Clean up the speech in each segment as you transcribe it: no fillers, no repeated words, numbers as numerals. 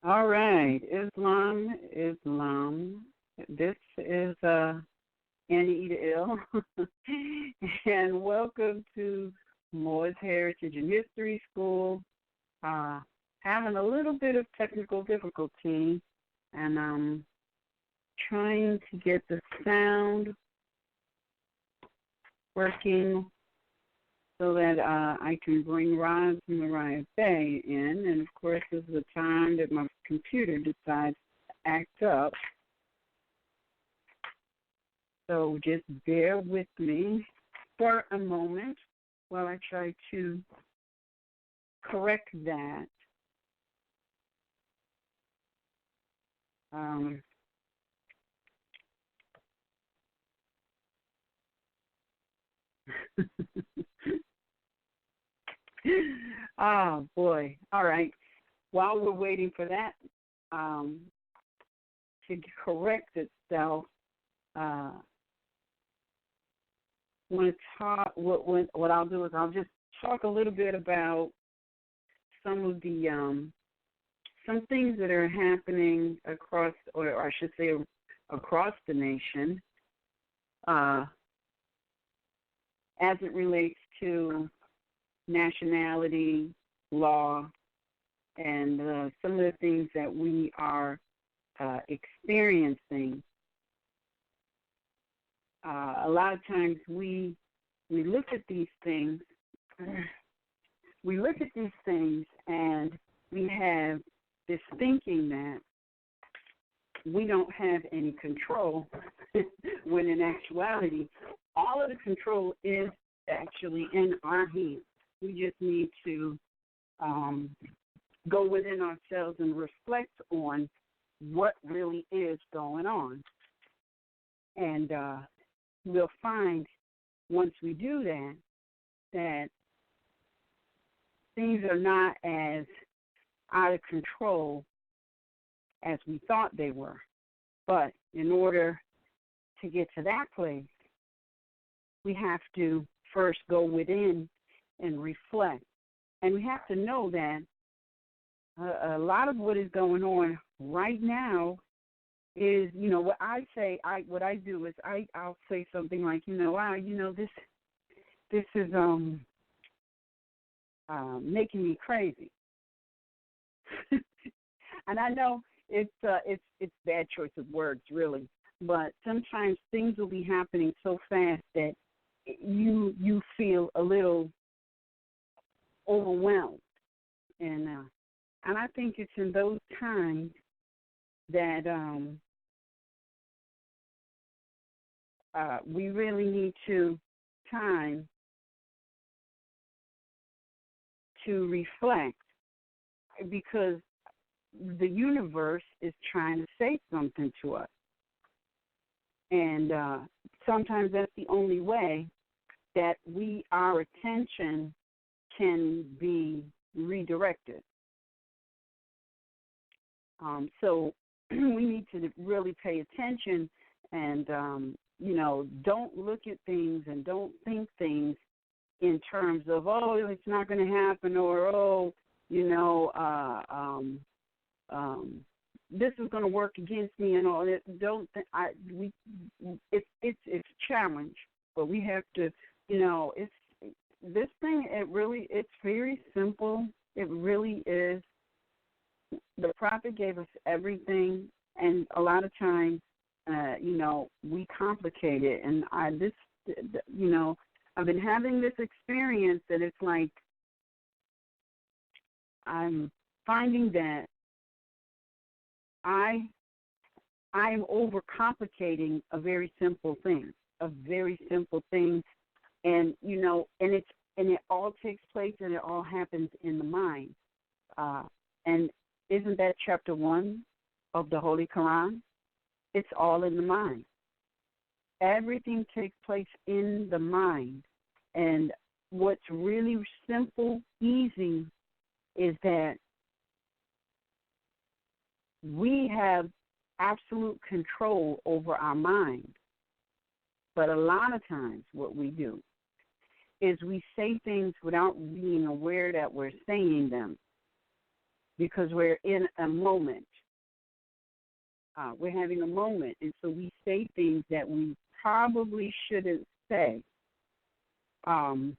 All right, Islam, Islam. This is Annie Eda Ill, and welcome to Moor's Heritage and History School. Uh, Having a little bit of technical difficulty, and I'm trying to get the sound working so that I can bring Roz and RVBey in. And, of course, this is the time that my computer decides to act up. So just bear with me for a moment while I try to correct that. Oh, boy. All right. While we're waiting for that to correct itself, I want to talk. What I'll do is I'll just talk a little bit about some of the some things that are happening across, or I should say, across the nation, as it relates to nationality, law, and some of the things that we are experiencing. A lot of times we look at these things, and we have this thinking that we don't have any control, when in actuality, all of the control is actually in our hands. We just need to go within ourselves and reflect on what really is going on. And we'll find, once we do that, that things are not as out of control as we thought they were. But in order to get to that place, we have to first go within and reflect. And we have to know that a lot of what is going on right now is, what I say, what I do is I'll say something like, this is making me crazy. And I know it's bad choice of words, really, but sometimes things will be happening so fast that you feel a little overwhelmed, and I think it's in those times that we really need time to reflect, because the universe is trying to say something to us. And sometimes that's the only way that our attention can be redirected. So we need to really pay attention and, don't look at things and don't think things in terms of, it's not going to happen, or, this is going to work against me and all that. It's a challenge, but we have to, it's this thing. It's very simple. It really is. The prophet gave us everything, and a lot of times, we complicate it. And I've been having this experience that it's like I'm finding that I'm overcomplicating a very simple thing, and it all takes place and it all happens in the mind. And isn't that chapter 1 of the Holy Quran? It's all in the mind. Everything takes place in the mind. And what's really simple, easy, is that we have absolute control over our mind. But a lot of times what we do is we say things without being aware that we're saying them. because we're in a moment. We're having a moment, and so we say things that we probably shouldn't say. And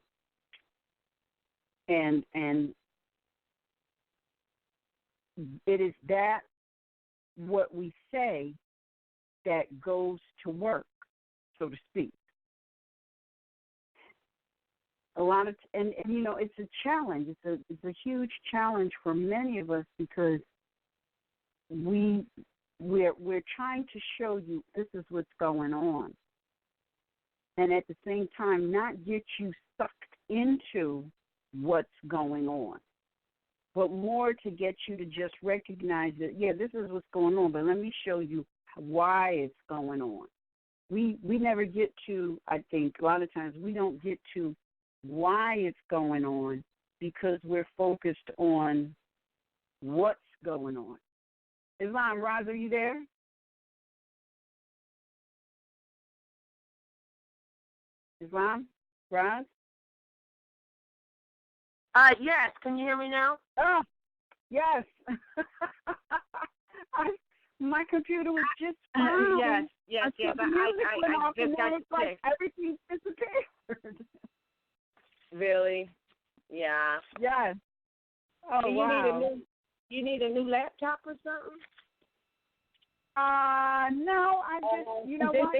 it is that what we say that goes to work, so to speak. A lot of and you know, it's a challenge. It's a huge challenge for many of us because we're trying to show you this is what's going on, and at the same time not get you sucked into what's going on, but more to get you to just recognize that, yeah, this is what's going on, but let me show you why it's going on. We never get to, I think, a lot of times we don't get to why it's going on because we're focused on what's going on. Islam, Roz, are you there? Islam? Roz? Yes. Can you hear me now? Oh, yes. My computer was just fine. Yes. I just got like everything disappeared. Really? Yeah. Yes. Oh, you wow. You need a new laptop or something? No, I just, you know what,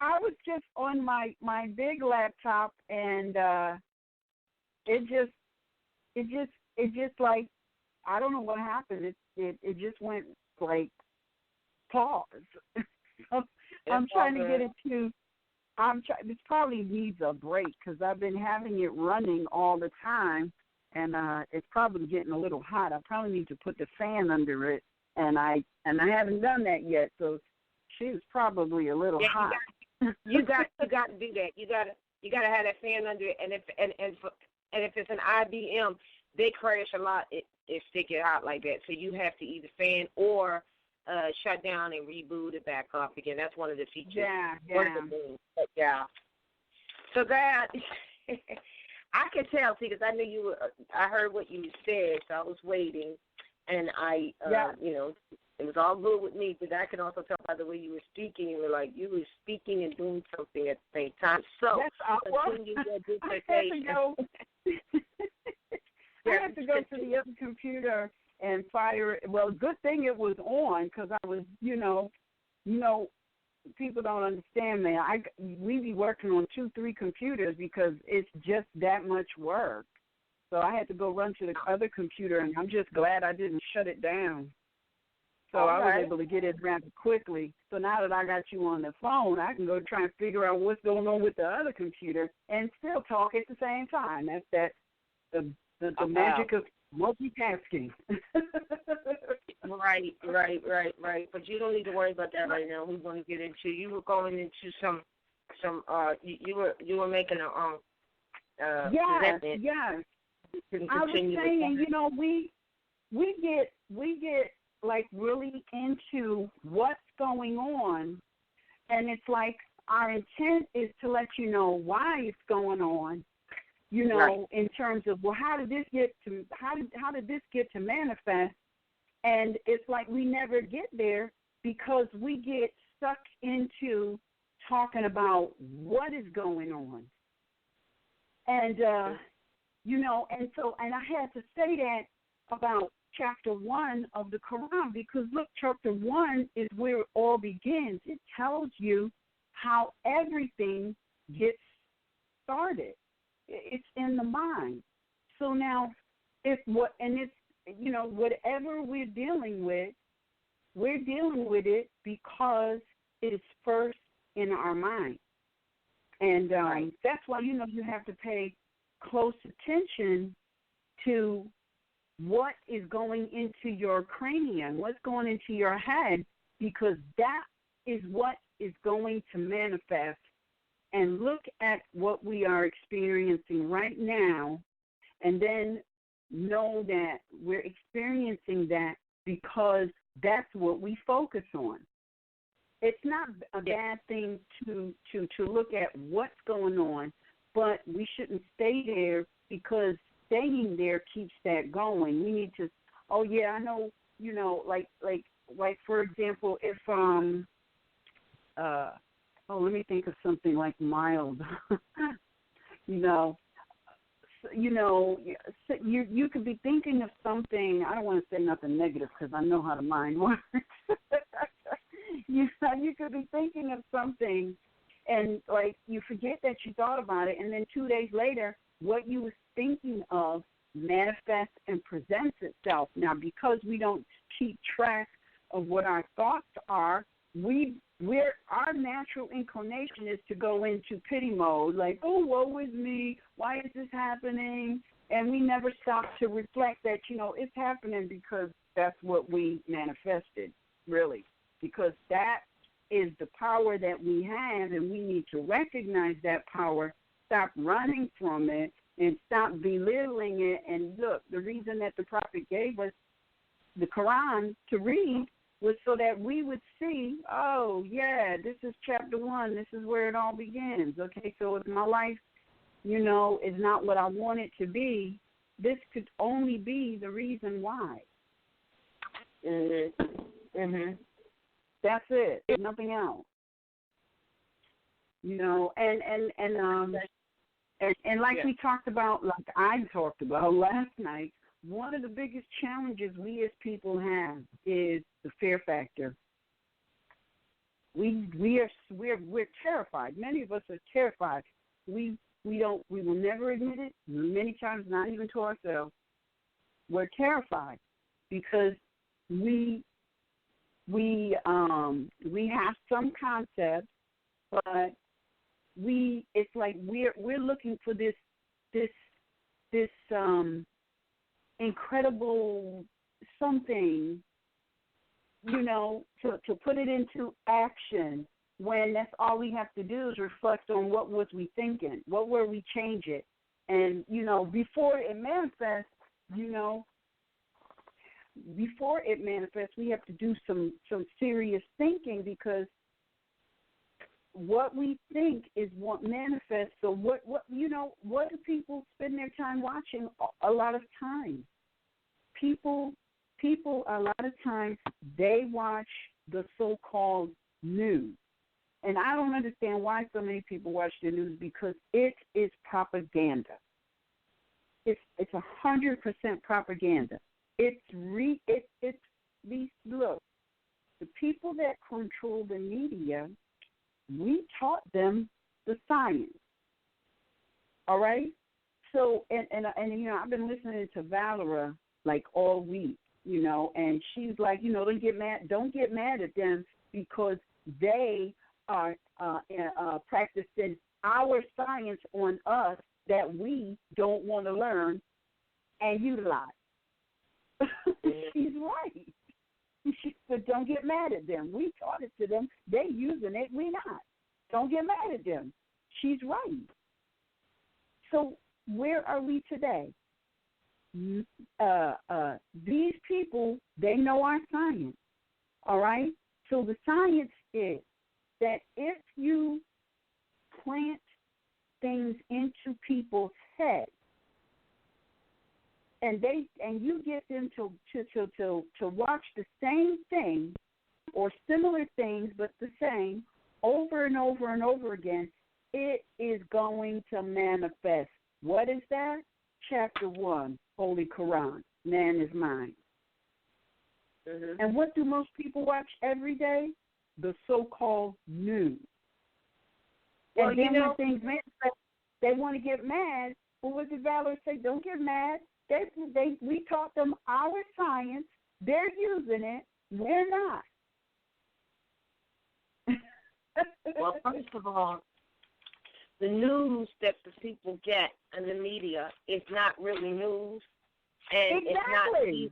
I was just on my big laptop, and it just like, I don't know what happened. It just went like pause. So I'm trying to get it to. This probably needs a break because I've been having it running all the time, and it's probably getting a little hot. I probably need to put the fan under it, and I haven't done that yet. So she's probably a little hot. You got to do that. You got to have that fan under it, and if it's an IBM, they crash a lot if they get hot like that. So you have to either fan or shut down and reboot it back up again. That's one of the features. Yeah. Yeah. So that I could tell, see, because I knew you were. I heard what you said, so I was waiting, and you know, it was all good with me. But I can also tell by the way you were speaking. You were speaking and doing something at the same time. So continue your dissertation. I had to go to the other computer and fire it. Well, good thing it was on because I was, you know, people don't understand, man. We be working on 2-3 computers because it's just that much work. So I had to go run to the other computer, and I'm just glad I didn't shut it down. So I was able to get it rather quickly. So now that I got you on the phone, I can go try and figure out what's going on with the other computer and still talk at the same time. That's the magic of multitasking. Right. But you don't need to worry about that right now. We're going to get into. You were going into some. You were making a presentment. Yes. I was saying, you know, we get like really into what's going on, and it's like our intent is to let you know why it's going on. You know, in terms of, well, how did this get to manifest? And it's like we never get there because we get stuck into talking about what is going on. And you know, and I had to say that about chapter 1 of the Quran because look, chapter 1 is where it all begins. It tells you how everything gets started. It's in the mind. So now, whatever we're dealing with it because it is first in our mind, and that's why you have to pay close attention to what is going into your cranium, what's going into your head, because that is what is going to manifest. And look at what we are experiencing right now, and then know that we're experiencing that because that's what we focus on. It's not a bad thing to look at what's going on, but we shouldn't stay there because staying there keeps that going. We need to, oh, yeah, I know, like for example, if, let me think of something like mild, you could be thinking of something. I don't want to say nothing negative because I know how the mind works. You could be thinking of something, and like you forget that you thought about it, and then 2 days later, what you was thinking of manifests and presents itself. Now, because we don't keep track of what our thoughts are, our natural inclination is to go into pity mode, like, oh, woe is me, why is this happening? And we never stop to reflect that, it's happening because that's what we manifested, really, because that is the power that we have, and we need to recognize that power, stop running from it, and stop belittling it. And look, the reason that the prophet gave us the Quran to read was so that we would see, oh, yeah, this is chapter 1. This is where it all begins. Okay, so if my life, is not what I want it to be, this could only be the reason why. That's it. Nothing else. And like we talked about, like I talked about last night, one of the biggest challenges we as people have is the fear factor. We're terrified. Many of us are terrified. We will never admit it. Many times, not even to ourselves. We're terrified because we have some concept, but it's like we're looking for this incredible something, to put it into action, when that's all we have to do is reflect on what was we thinking, what were we changing. And, before it manifests, we have to do some serious thinking, because what we think is what manifests. So what do people spend their time watching? A lot of time. People a lot of times, they watch the so-called news. And I don't understand why so many people watch the news, because it is propaganda. It's 100% propaganda. Look, the people that control the media, we taught them the science. All right? So, and I've been listening to Valera like all week, and she's like, don't get mad at them, because they are practicing our science on us that we don't want to learn and utilize. She's right. She said, don't get mad at them. We taught it to them. They're using it. We not. Don't get mad at them. She's right. So where are we today? These people, they know our science. All right? So the science is that if you plant things into people's heads, and you get them to watch the same thing or similar things but the same over and over and over again, it is going to manifest. What is that? Chapter 1, Holy Quran, man is mine. Mm-hmm. And what do most people watch every day? The so-called news. Well, and then when things manifest, they want to get mad. Well, what did Valor say? Don't get mad. We taught them our science. They're using it. We're not. Well, first of all, the news that the people get in the media is not really news, and exactly.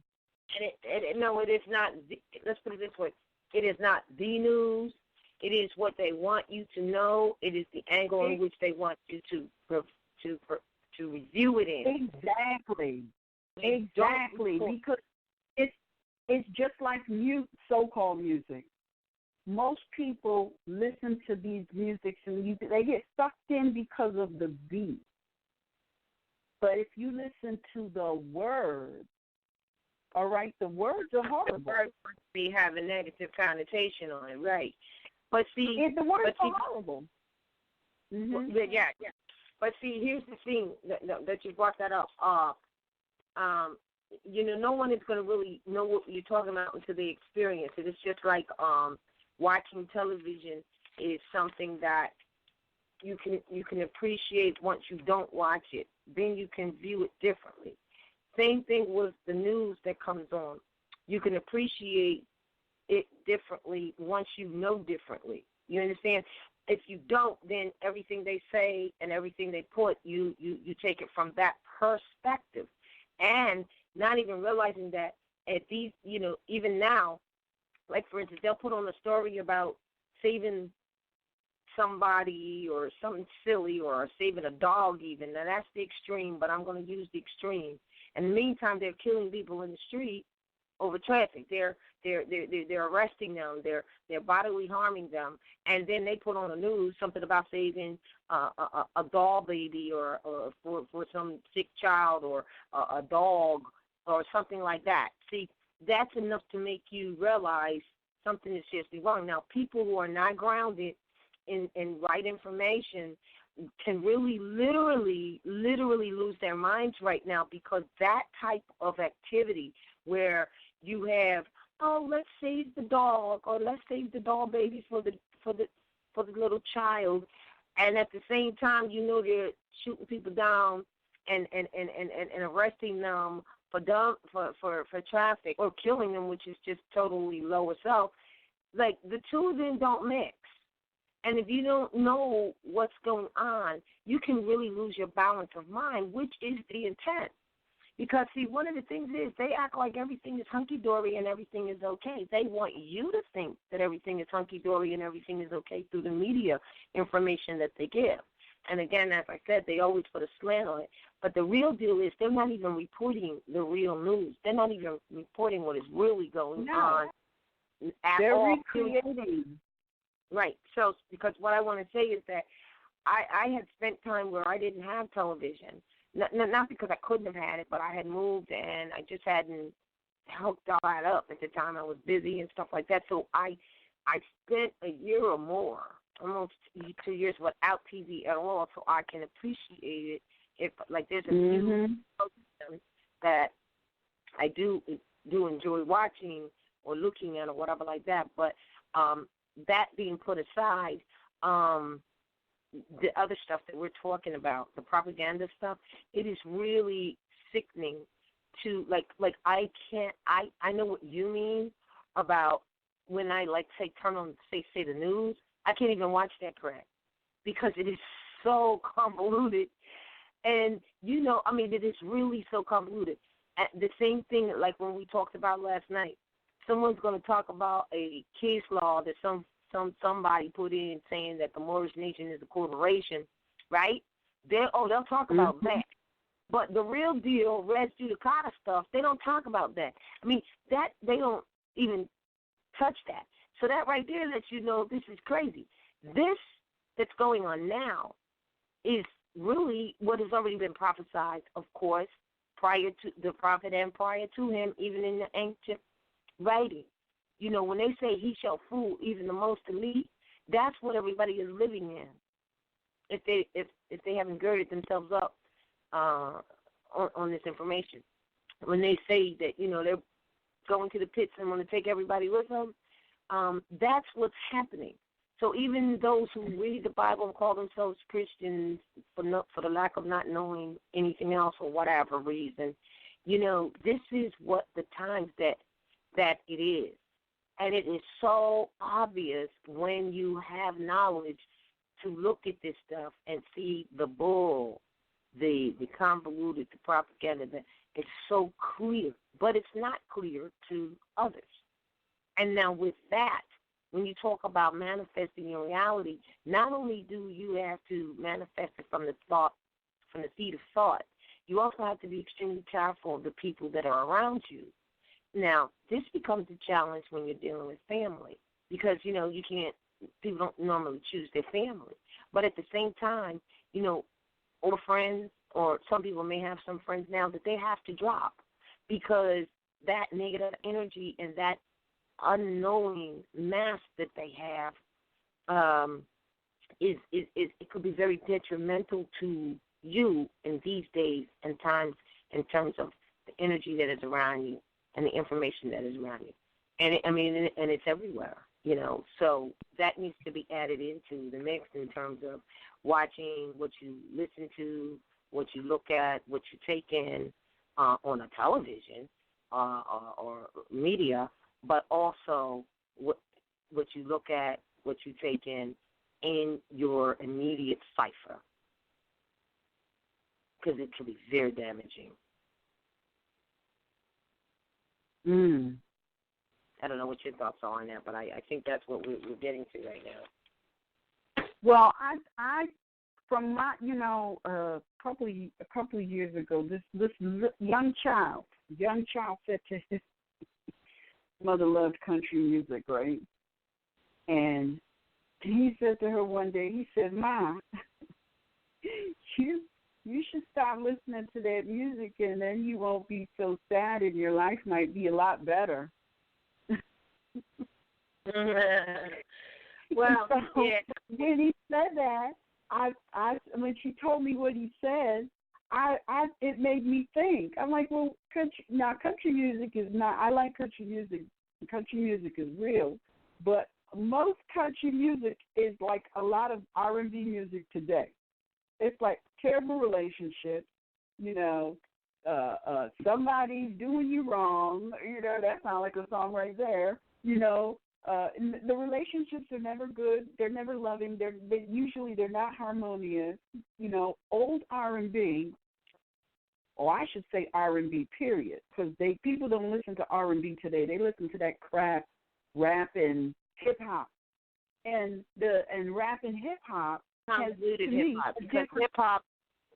It's not. It is not. Let's put it this way: it is not the news. It is what they want you to know. It is the angle in which they want you to review it in. Exactly. Because it's just like so-called music. Most people listen to these musics and they get sucked in because of the beat. But if you listen to the words, all right, the words are horrible. The words may have a negative connotation on it, right? But see, the words are horrible. Mm-hmm. Yeah. But see, here's the thing that you brought that up. No one is going to really know what you're talking about until they experience it. It's just like watching television is something that you can appreciate once you don't watch it. Then you can view it differently. Same thing with the news that comes on. You can appreciate it differently once you know differently. You understand? If you don't, then everything they say and everything they put, you take it from that perspective. And not even realizing that at these, even now, like, for instance, they'll put on a story about saving somebody or something silly or saving a dog even. Now, that's the extreme, but I'm going to use the extreme. In the meantime, they're killing people in the street over traffic. They're arresting them. They're bodily harming them. And then they put on the news something about saving a doll baby or for some sick child or a dog or something like that. See, that's enough to make you realize something is seriously wrong. Now, people who are not grounded in right information can really literally lose their minds right now, because that type of activity where you have, let's save the dog or let's save the doll baby for the little child, and at the same time they're shooting people down and arresting them for traffic or killing them, which is just totally lower self. Like, the two of them don't mix. And if you don't know what's going on, you can really lose your balance of mind, which is the intent. Because, see, one of the things is they act like everything is hunky-dory and everything is okay. They want you to think that everything is hunky-dory and everything is okay through the media information that they give. And, again, as I said, they always put a slant on it. But the real deal is they're not even reporting the real news. They're not even reporting what is really going on at all. They're recreating. Right. So, because what I want to say is that I had spent time where I didn't have television. Not because I couldn't have had it, but I had moved and I just hadn't hooked all that up at the time. I was busy and stuff like that. So I spent a year or more, almost 2 years, without TV at all, so I can appreciate it. If, like, there's a few programs that I do enjoy watching or looking at or whatever like that, but that being put aside, the other stuff that we're talking about, the propaganda stuff, it is really sickening to, like I know what you mean about when I, like, say, turn on, say the news. I can't even watch that crap because it is so convoluted. And, it is really so convoluted. The same thing, like when we talked about last night, someone's going to talk about a case law that somebody put in saying that the Moorish nation is a corporation, right? They'll talk about that. But the real deal, res judicata stuff, they don't talk about that. I mean, that they don't even touch that. So that right there lets you know this is crazy. This that's going on now is really what has already been prophesied, of course, prior to the prophet and prior to him, even in the ancient writing. When they say he shall fool even the most elite, that's what everybody is living in. If they haven't girded themselves up on this information, when they say that they're going to the pits and want to take everybody with them, that's what's happening. So even those who read the Bible and call themselves Christians for the lack of not knowing anything else or whatever reason, this is what the times that it is. And it is so obvious when you have knowledge to look at this stuff and see the bull, the convoluted, the propaganda. It's so clear, but it's not clear to others. And now with that, when you talk about manifesting your reality, not only do you have to manifest it from the seed of thought, you also have to be extremely careful of the people that are around you. Now, this becomes a challenge when you're dealing with family because, people don't normally choose their family. But at the same time, older friends, or some people may have some friends now that they have to drop because that negative energy and that unknowing mass that they have is it could be very detrimental to you in these days and times in terms of the energy that is around you and the information that is around you. And it's everywhere, So that needs to be added into the mix in terms of watching what you listen to, what you look at, what you take in on a television or media, but also what you look at, what you take in your immediate cipher, because it can be very damaging. I don't know what your thoughts are on that, but I think that's what we're getting to right now. Well, I from my, a couple of years ago, this young child said to his mother loved country music, right? And he said to her one day, he said, "Ma, you should stop listening to that music, and then you won't be so sad, and your life might be a lot better." Well, so, yeah. When he said that, when she told me what he said, it made me think. I'm like, well, country music is not. I like country music. Country music is real, but most country music is like a lot of R&B music today. It's like terrible relationships, somebody's doing you wrong, that sounds like a song right there, the relationships are never good, they're never loving, they're not harmonious, old R&B, or I should say R&B period, because people don't listen to R&B today, they listen to that crap, rap and hip-hop, and rap and hip-hop has, to me,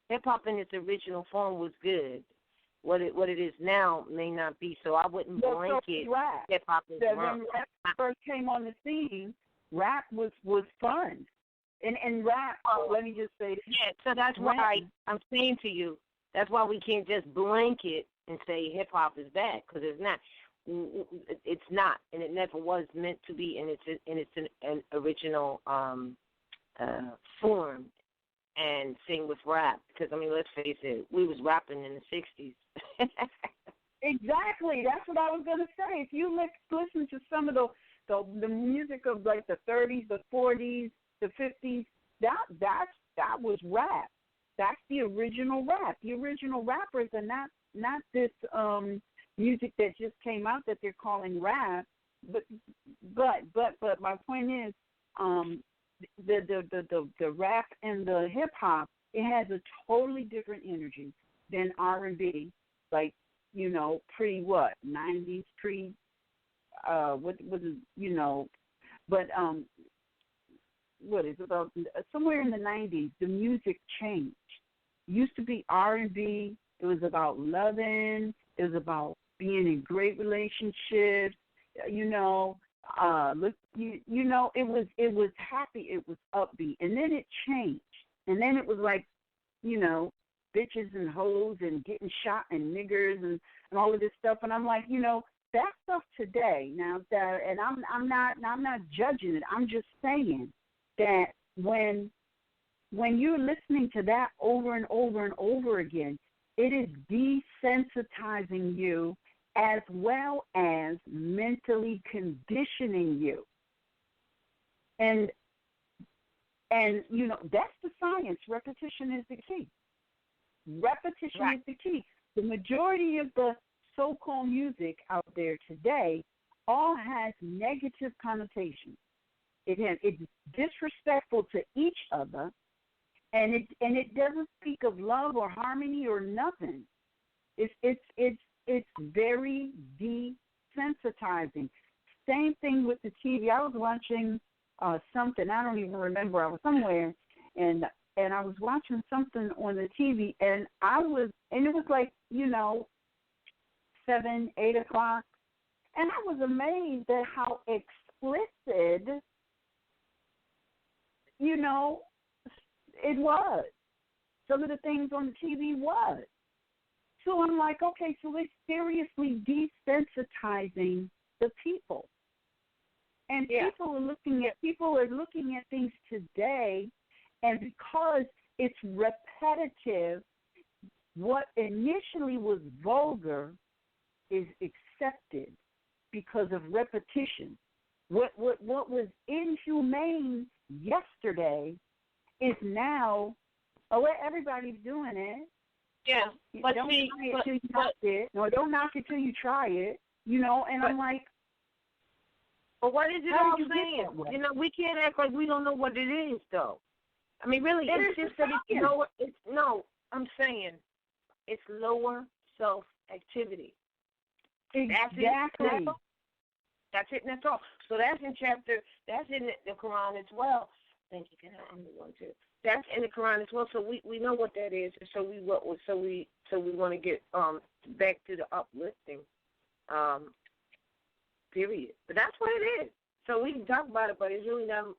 hip-hop in its original form was good. What it is now may not be, so I wouldn't blanket hip-hop as wrong. When rap first came on the scene, rap was fun. And rap, let me just say. Yeah, so that's why I'm saying to you, that's why we can't just blanket and say hip-hop is bad, because it's not. It's not, and it never was meant to be in its an original form. And sing with rap, because let's face it, we was rapping in the 60s. Exactly, that's what I was gonna say. If you listen to some of the music of like the 30s, the 40s, the 50s, that was rap. That's the original rap. The original rappers are not this music that just came out that they're calling rap. But my point is, the rap and the hip hop, it has a totally different energy than R&B, like pre 90s, pre what is but what is about somewhere in the 90s the music changed. It used to be R&B. It was about loving. It was about being in great relationships. It was happy, it was upbeat, and then it changed, and then it was like, bitches and hoes and getting shot and niggers and all of this stuff, and I'm like, that stuff today now that, and I'm not judging it, I'm just saying that when you're listening to that over and over and over again, it is desensitizing you as well as mentally conditioning you. And that's the science. Repetition is the key. Repetition is the key. The majority of the so-called music out there today all has negative connotations. It's disrespectful to each other, and it doesn't speak of love or harmony or nothing. It's very desensitizing. Same thing with the TV. I was watching something. I don't even remember. I was somewhere, and I was watching something on the TV, and it was like 7, 8 o'clock, and I was amazed at how explicit, it was. some of the things on the TV was. So I'm like, okay, so they're seriously desensitizing the people. And people are looking at things today, and because it's repetitive, what initially was vulgar is accepted because of repetition. What was inhumane yesterday is now, everybody's doing it. Yeah, but don't try it till you knock it. No, don't knock it till you try it. And I'm like, but what is it all saying? We can't act like we don't know what it is, though. I mean, really, it's just that it's lower. I'm saying it's lower self-activity. Exactly. That's it, and that's all. So that's in the Quran as well. Thank you. I'm the one too. That's in the Quran as well. So we know what that is. So we want to get back to the uplifting. Period. But that's what it is. So we can talk about it, but it's really not.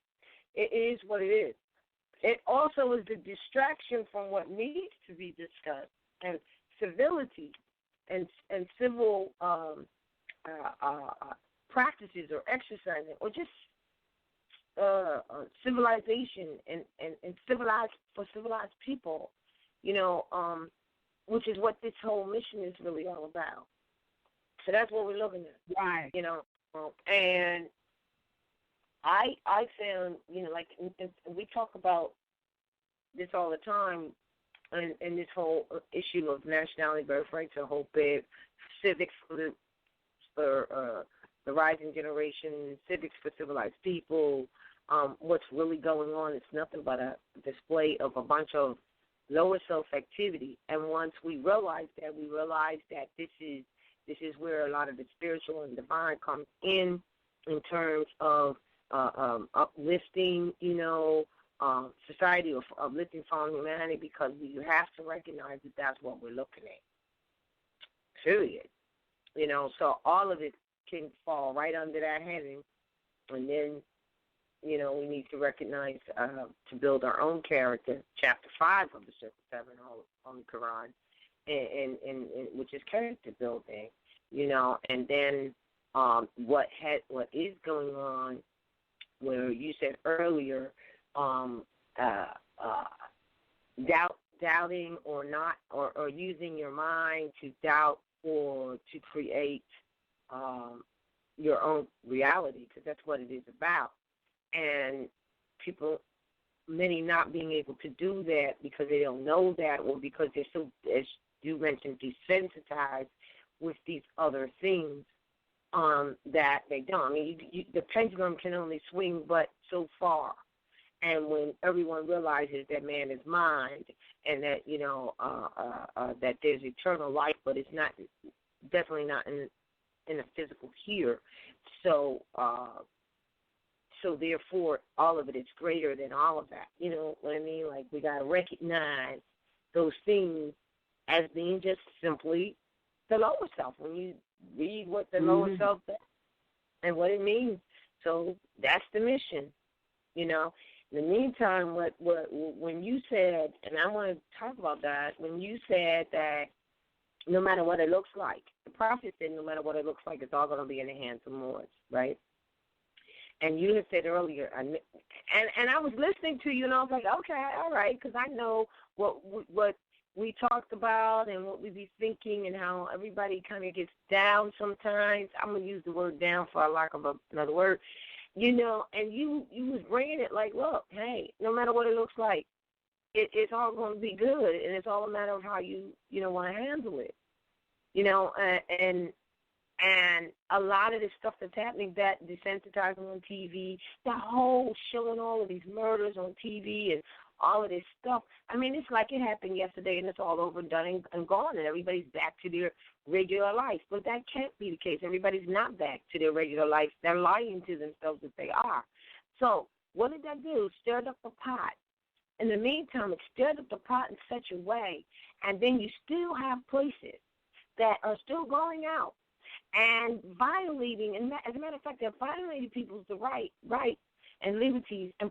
It is what it is. It also is the distraction from what needs to be discussed, and civility, and civil practices or exercising, or just civilization and civilized people, which is what this whole mission is really all about. So that's what we're looking at, right? And I found, like, and we talk about this all the time, and this whole issue of nationality, birthrights, a whole bit, civics for the rising generation, civics for civilized people. What's really going on is nothing but a display of a bunch of lower self-activity. And once we realize that this is where a lot of the spiritual and divine comes in terms of uplifting, society, or uplifting fallen humanity, because you have to recognize that that's what we're looking at. Period. So all of it can fall right under that heading, and then, we need to recognize to build our own character. Chapter 5 of the Circle 7 on the Quran, and which is character building, and then what is going on, where you said earlier, doubting or not, or using your mind to doubt or to create your own reality, because that's what it is about. And people, many not being able to do that because they don't know that, or because they're so, as you mentioned, desensitized with these other things, that they don't. I mean, the pendulum can only swing but so far. And when everyone realizes that man is mind, and that, that there's eternal life, but it's not, definitely not in the physical here. So therefore, all of it is greater than all of that. You know what I mean? Like, we got to recognize those things as being just simply the lower self. When you read what the lower self is and what it means, so that's the mission. In the meantime, when you said, and I want to talk about that, when you said that no matter what it looks like, the prophet said no matter what it looks like, it's all going to be in the hands of Moors, right? And you had said earlier, and I was listening to you, and I was like, okay, all right, because I know what we talked about and what we be thinking, and how everybody kind of gets down sometimes. I'm going to use the word down for lack of another word. And you was bringing it like, look, hey, no matter what it looks like, it's all going to be good, and it's all a matter of how you want to handle it. And a lot of this stuff that's happening, that desensitizing on TV, that whole showing all of these murders on TV and all of this stuff, I mean, it's like it happened yesterday and it's all over and done and gone, and everybody's back to their regular life. But that can't be the case. Everybody's not back to their regular life. They're lying to themselves that they are. So what did that do? Stirred up the pot. In the meantime, it stirred up the pot in such a way, and then you still have places that are still going out and violating, and as a matter of fact, they're violating people's right and liberties, and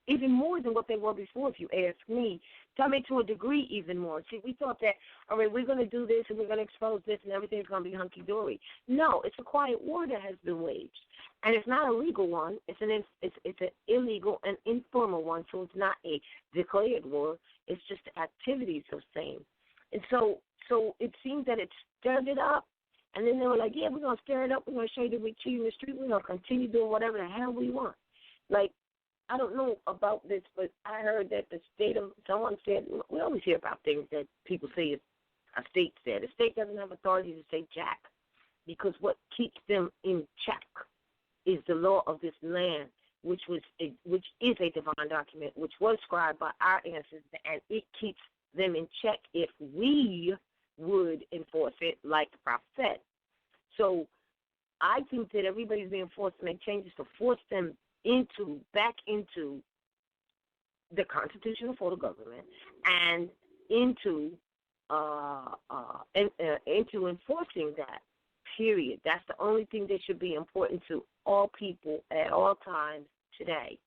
even more than what they were before, if you ask me. Tell me to a degree even more. See, we thought that, all right, we're going to do this and we're going to expose this and everything's going to be hunky-dory. No, it's a quiet war that has been waged. And it's not a legal one. It's an illegal and informal one, so it's not a declared war. It's just the activities of same. And so it seems that it stirred it up. And then they were like, yeah, we're going to stir it up. We're going to show you that we cheat in the street. We're going to continue doing whatever the hell we want. Like, I don't know about this, but I heard that the state of, someone said, we always hear about things that people say a state said. The state doesn't have authority to say jack, because what keeps them in check is the law of this land, which is a divine document, which was scribed by our ancestors, and it keeps them in check if we would enforce it like the prophet said. So I think that everybody's being forced to make changes to force them back into the constitutional form of government and into enforcing that. Period. That's the only thing that should be important to all people at all times today,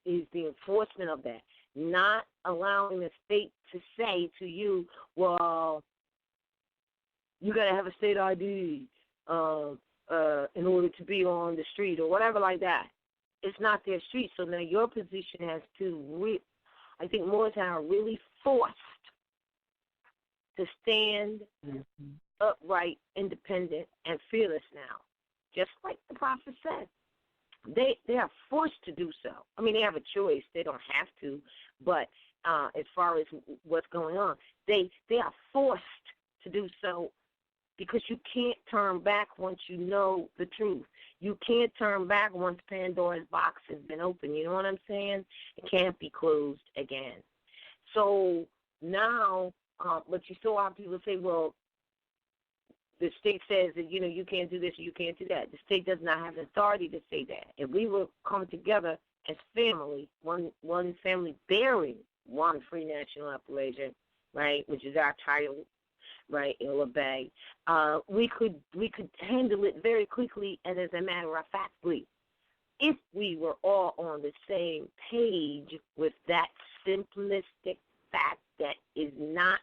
is the enforcement of that. Not allowing the state to say to you, well, you got to have a state ID in order to be on the street or whatever like that. It's not their street. So now your position has to, I think Moors are really forced to stand upright, independent, and fearless now, just like the prophet said. They are forced to do so. I mean, they have a choice. They don't have to, but as far as what's going on, they are forced to do so, because you can't turn back once you know the truth. You can't turn back once Pandora's box has been opened. You know what I'm saying? It can't be closed again. So now, but you saw how people say, well, the state says that, you can't do this or you can't do that. The state does not have the authority to say that. If we were come together as family, one family bearing one free national appellation, right, which is our title, right, RVBey, we could handle it very quickly and as a matter of factly, if we were all on the same page with that simplistic fact that is not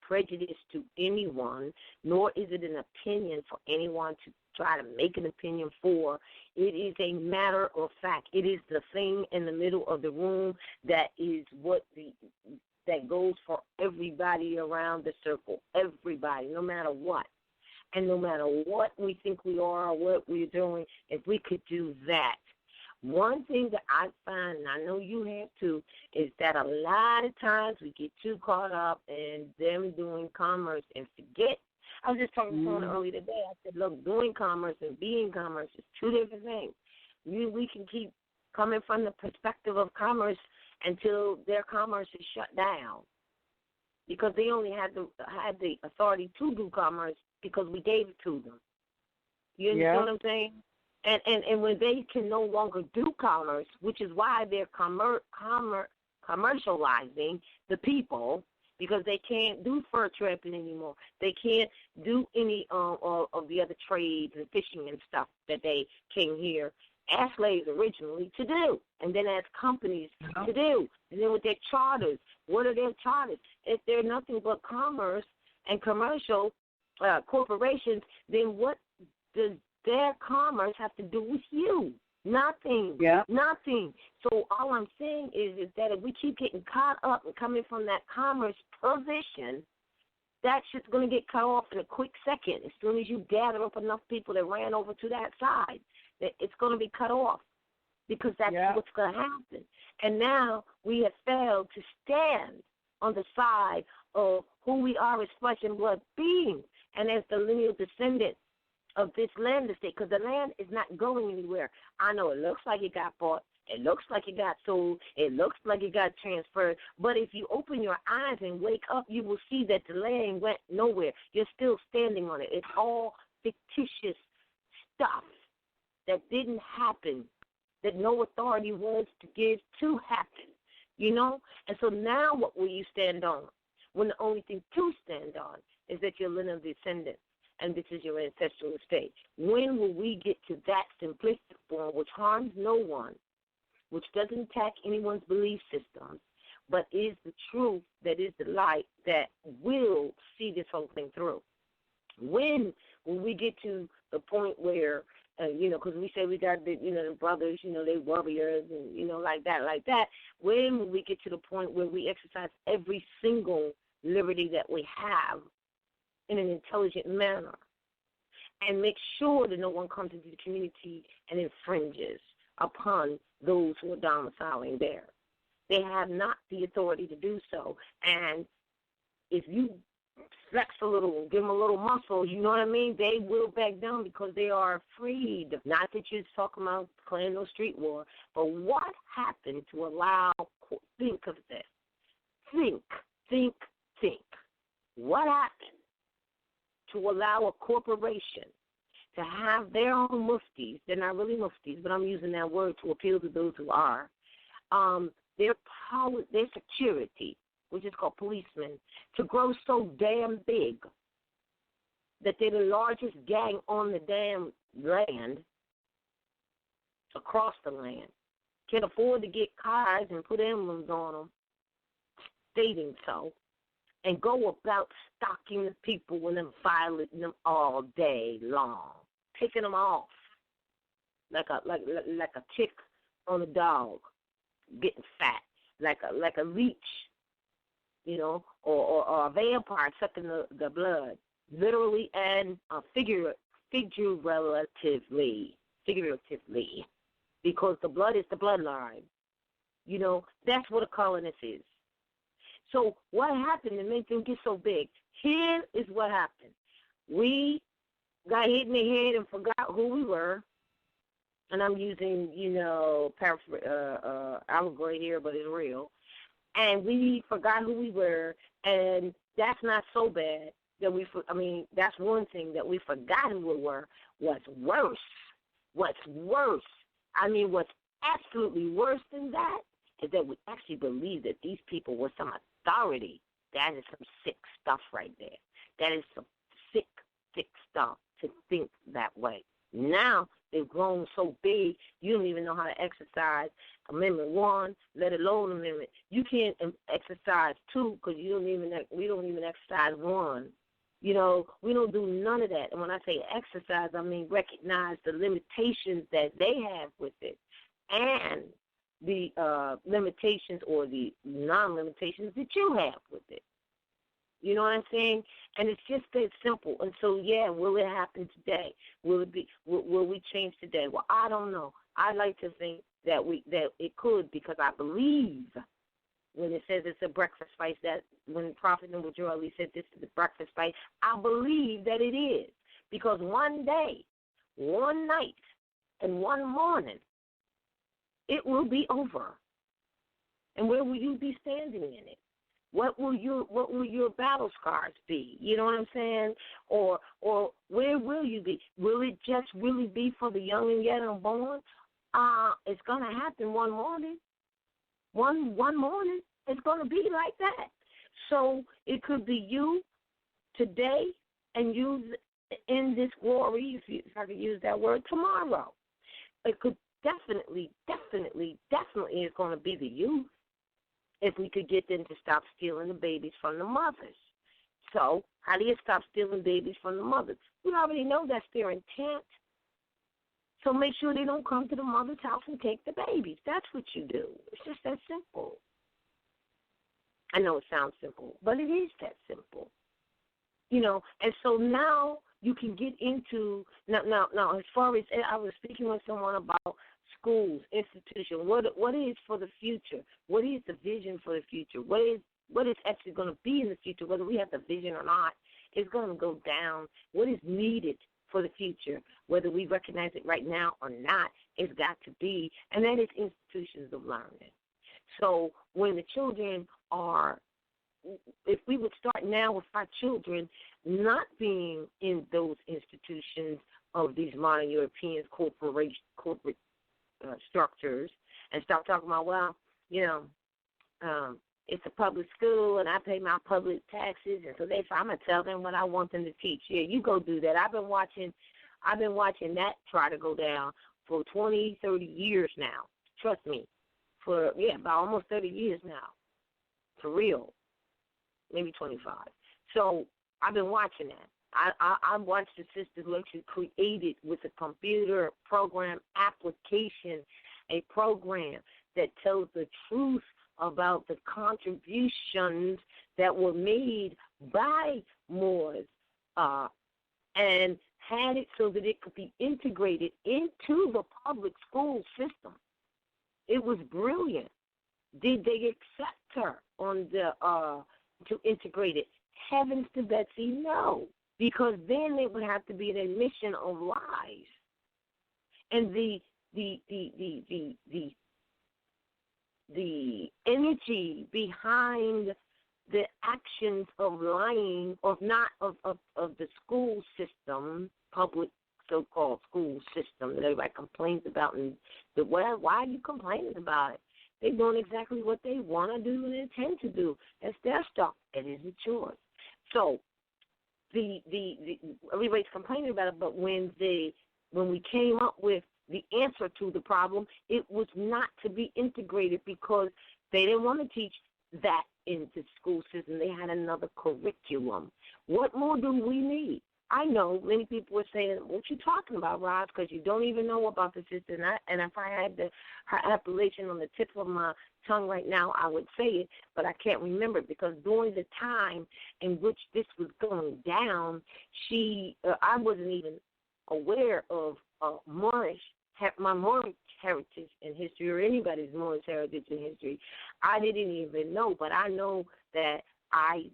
prejudice to anyone, nor is it an opinion for anyone to try to make an opinion for. It is a matter of fact. It is the thing in the middle of the room that is that goes for everybody around the circle, everybody, no matter what. And no matter what we think we are or what we're doing, if we could do that. One thing that I find, and I know you have too, is that a lot of times we get too caught up in them doing commerce and forget. I was just talking to someone earlier today. I said, look, doing commerce and being commerce is two different things. We can keep coming from the perspective of commerce until their commerce is shut down, because they only had the authority to do commerce because we gave it to them. You understand what I'm saying? And when they can no longer do commerce, which is why they're commercializing the people, because they can't do fur trapping anymore. They can't do any of the other trades and fishing and stuff that they came here as slaves originally to do, and then as companies to do. And then with their charters, what are their charters? If they're nothing but commerce and commercial corporations, then what does their commerce have to do with you? Nothing. Nothing. So all I'm saying is that if we keep getting caught up and coming from that commerce position, that shit's going to get cut off in a quick second. As soon as you gather up enough people that ran over to that side, it's going to be cut off, because that's what's going to happen. And now we have failed to stand on the side of who we are as flesh and blood beings, and as the lineal descendant of this land estate, because the land is not going anywhere. I know it looks like it got bought, it looks like it got sold, it looks like it got transferred, but if you open your eyes and wake up, you will see that the land went nowhere. You're still standing on it. It's all fictitious stuff that didn't happen, that no authority was to give to happen, And so now what will you stand on, when the only thing to stand on is that you're lineal descendant, and this is your ancestral estate? When will we get to that simplistic form, which harms no one, which doesn't attack anyone's belief systems, but is the truth, that is the light that will see this whole thing through. When we get to the point where, because we say we got the, the brothers, they warriors and, like that. When we get to the point where we exercise every single liberty that we have in an intelligent manner and make sure that no one comes into the community and infringes upon those who are domiciling there. They have not the authority to do so. And if you flex a little, give them a little muscle, you know what I mean, they will back down because they are afraid. Not that you're talking about playing no street war, but what happened to allow, think of this, think. What happened to allow a corporation to have their own muftis? They're not really muftis, but I'm using that word to appeal to those who are. Their power, their security, which is called policemen, to grow so damn big that they're the largest gang on the damn land, across the land, can afford to get cars and put emblems on them, stating so, and go about stalking the people and then violating them all day long, picking them off like a tick on a dog, getting fat, like a leech, or a vampire sucking the blood, literally and figuratively, because the blood is the bloodline. That's what a colonist is. So what happened to make them get so big? Here is what happened. We got hit in the head and forgot who we were. And I'm using, allegory here, but it's real. And we forgot who we were, and that's not so bad. That's one thing, that we forgot who we were. What's worse, what's absolutely worse than that is that we actually believe that these people were some authority. That is some sick stuff right there. That is some sick stuff to think that way. Now they've grown so big, you don't even know how to exercise Amendment 1, let alone Amendment. You can't exercise 2 because we don't even exercise 1. We don't do none of that. And when I say exercise, I mean recognize the limitations that they have with it and the limitations or the non-limitations that you have with it. You know what I'm saying? And it's just that simple. And so, will it happen today? Will we change today? Well, I don't know. I like to think that it could, because I believe when it says it's a breakfast fight, that when Prophet Noble Ali said this is a breakfast fight, I believe that it is. Because one day, one night, and one morning, it will be over. And where will you be standing in it? What will your battle scars be? You know what I'm saying? Or where will you be? Will it just really be for the young and yet unborn? It's gonna happen one morning. One morning, it's gonna be like that. So it could be you today, and you in this glory, if I could use that word, tomorrow. It could definitely is gonna be the youth, if we could get them to stop stealing the babies from the mothers. So how do you stop stealing babies from the mothers? We already know that's their intent. So make sure they don't come to the mother's house and take the babies. That's what you do. It's just that simple. I know it sounds simple, but it is that simple. And so now you can get into, now as far as, I was speaking with someone about schools, institutions, what is for the future? What is the vision for the future? What is actually going to be in the future, whether we have the vision or not? It's going to go down. What is needed for the future, whether we recognize it right now or not, it's got to be, and that is institutions of learning. So when the children are, if we would start now with our children not being in those institutions of these modern European corporate structures, and start talking about, it's a public school and I pay my public taxes, and so therefore I'm gonna tell them what I want them to teach. Yeah, you go do that. I've been watching that try to go down for 20, 30 years now. Trust me. for, about almost 30 years now, for real, maybe 25. So I've been watching that. I watched the sister who actually created with a computer program application a program that tells the truth about the contributions that were made by Moors and had it so that it could be integrated into the public school system. It was brilliant. Did they accept her on the to integrate it? Heavens to Betsy, no, because then it would have to be an admission of lies, and the energy behind the actions of lying, of the school system, public so-called school system that everybody complains about, and why are you complaining about it? They're doing exactly what they want to do and intend to do. That's their stuff. It isn't yours. So the everybody's complaining about it, but when we came up with the answer to the problem, it was not to be integrated because they didn't want to teach that in the school system. They had another curriculum. What more do we need? I know many people are saying, what you talking about, Roz, because you don't even know about the system. And if I had her appellation on the tip of my tongue right now, I would say it, but I can't remember it because during the time in which this was going down, I wasn't even aware of Moorish, my Moorish heritage in history, or anybody's Moorish heritage in history. I didn't even know, but I know that I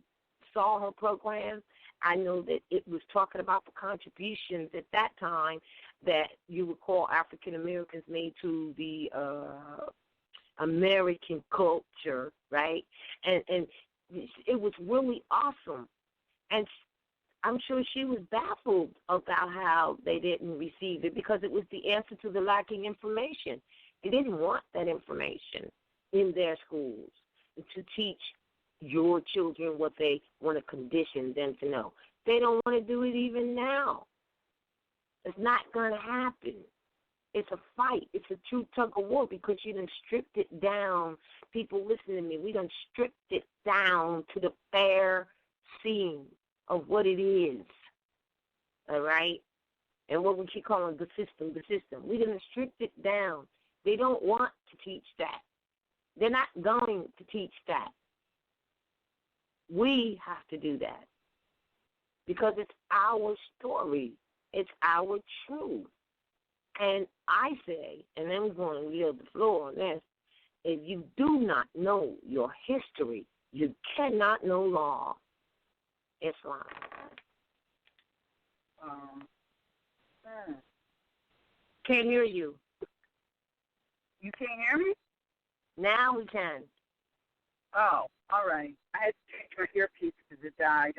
saw her program. I know that it was talking about the contributions at that time that you would call African Americans made to the American culture, right? And it was really awesome. And I'm sure she was baffled about how they didn't receive it because it was the answer to the lacking information. They didn't want that information in their schools to teach your children what they want to condition them to know. They don't want to do it even now. It's not going to happen. It's a fight. It's a true tug of war because you done stripped it down. People, listen to me. We done stripped it down to the fair seeing of what it is, all right? And what we keep calling the system. We done stripped it down. They don't want to teach that. They're not going to teach that. We have to do that because it's our story. It's our truth. And I say, and then we're going to yield the floor on this, if you do not know your history, you cannot know law. Islam. Can't hear you. You can't hear me? Now we can. Oh, all right. I had to change my earpiece because it died.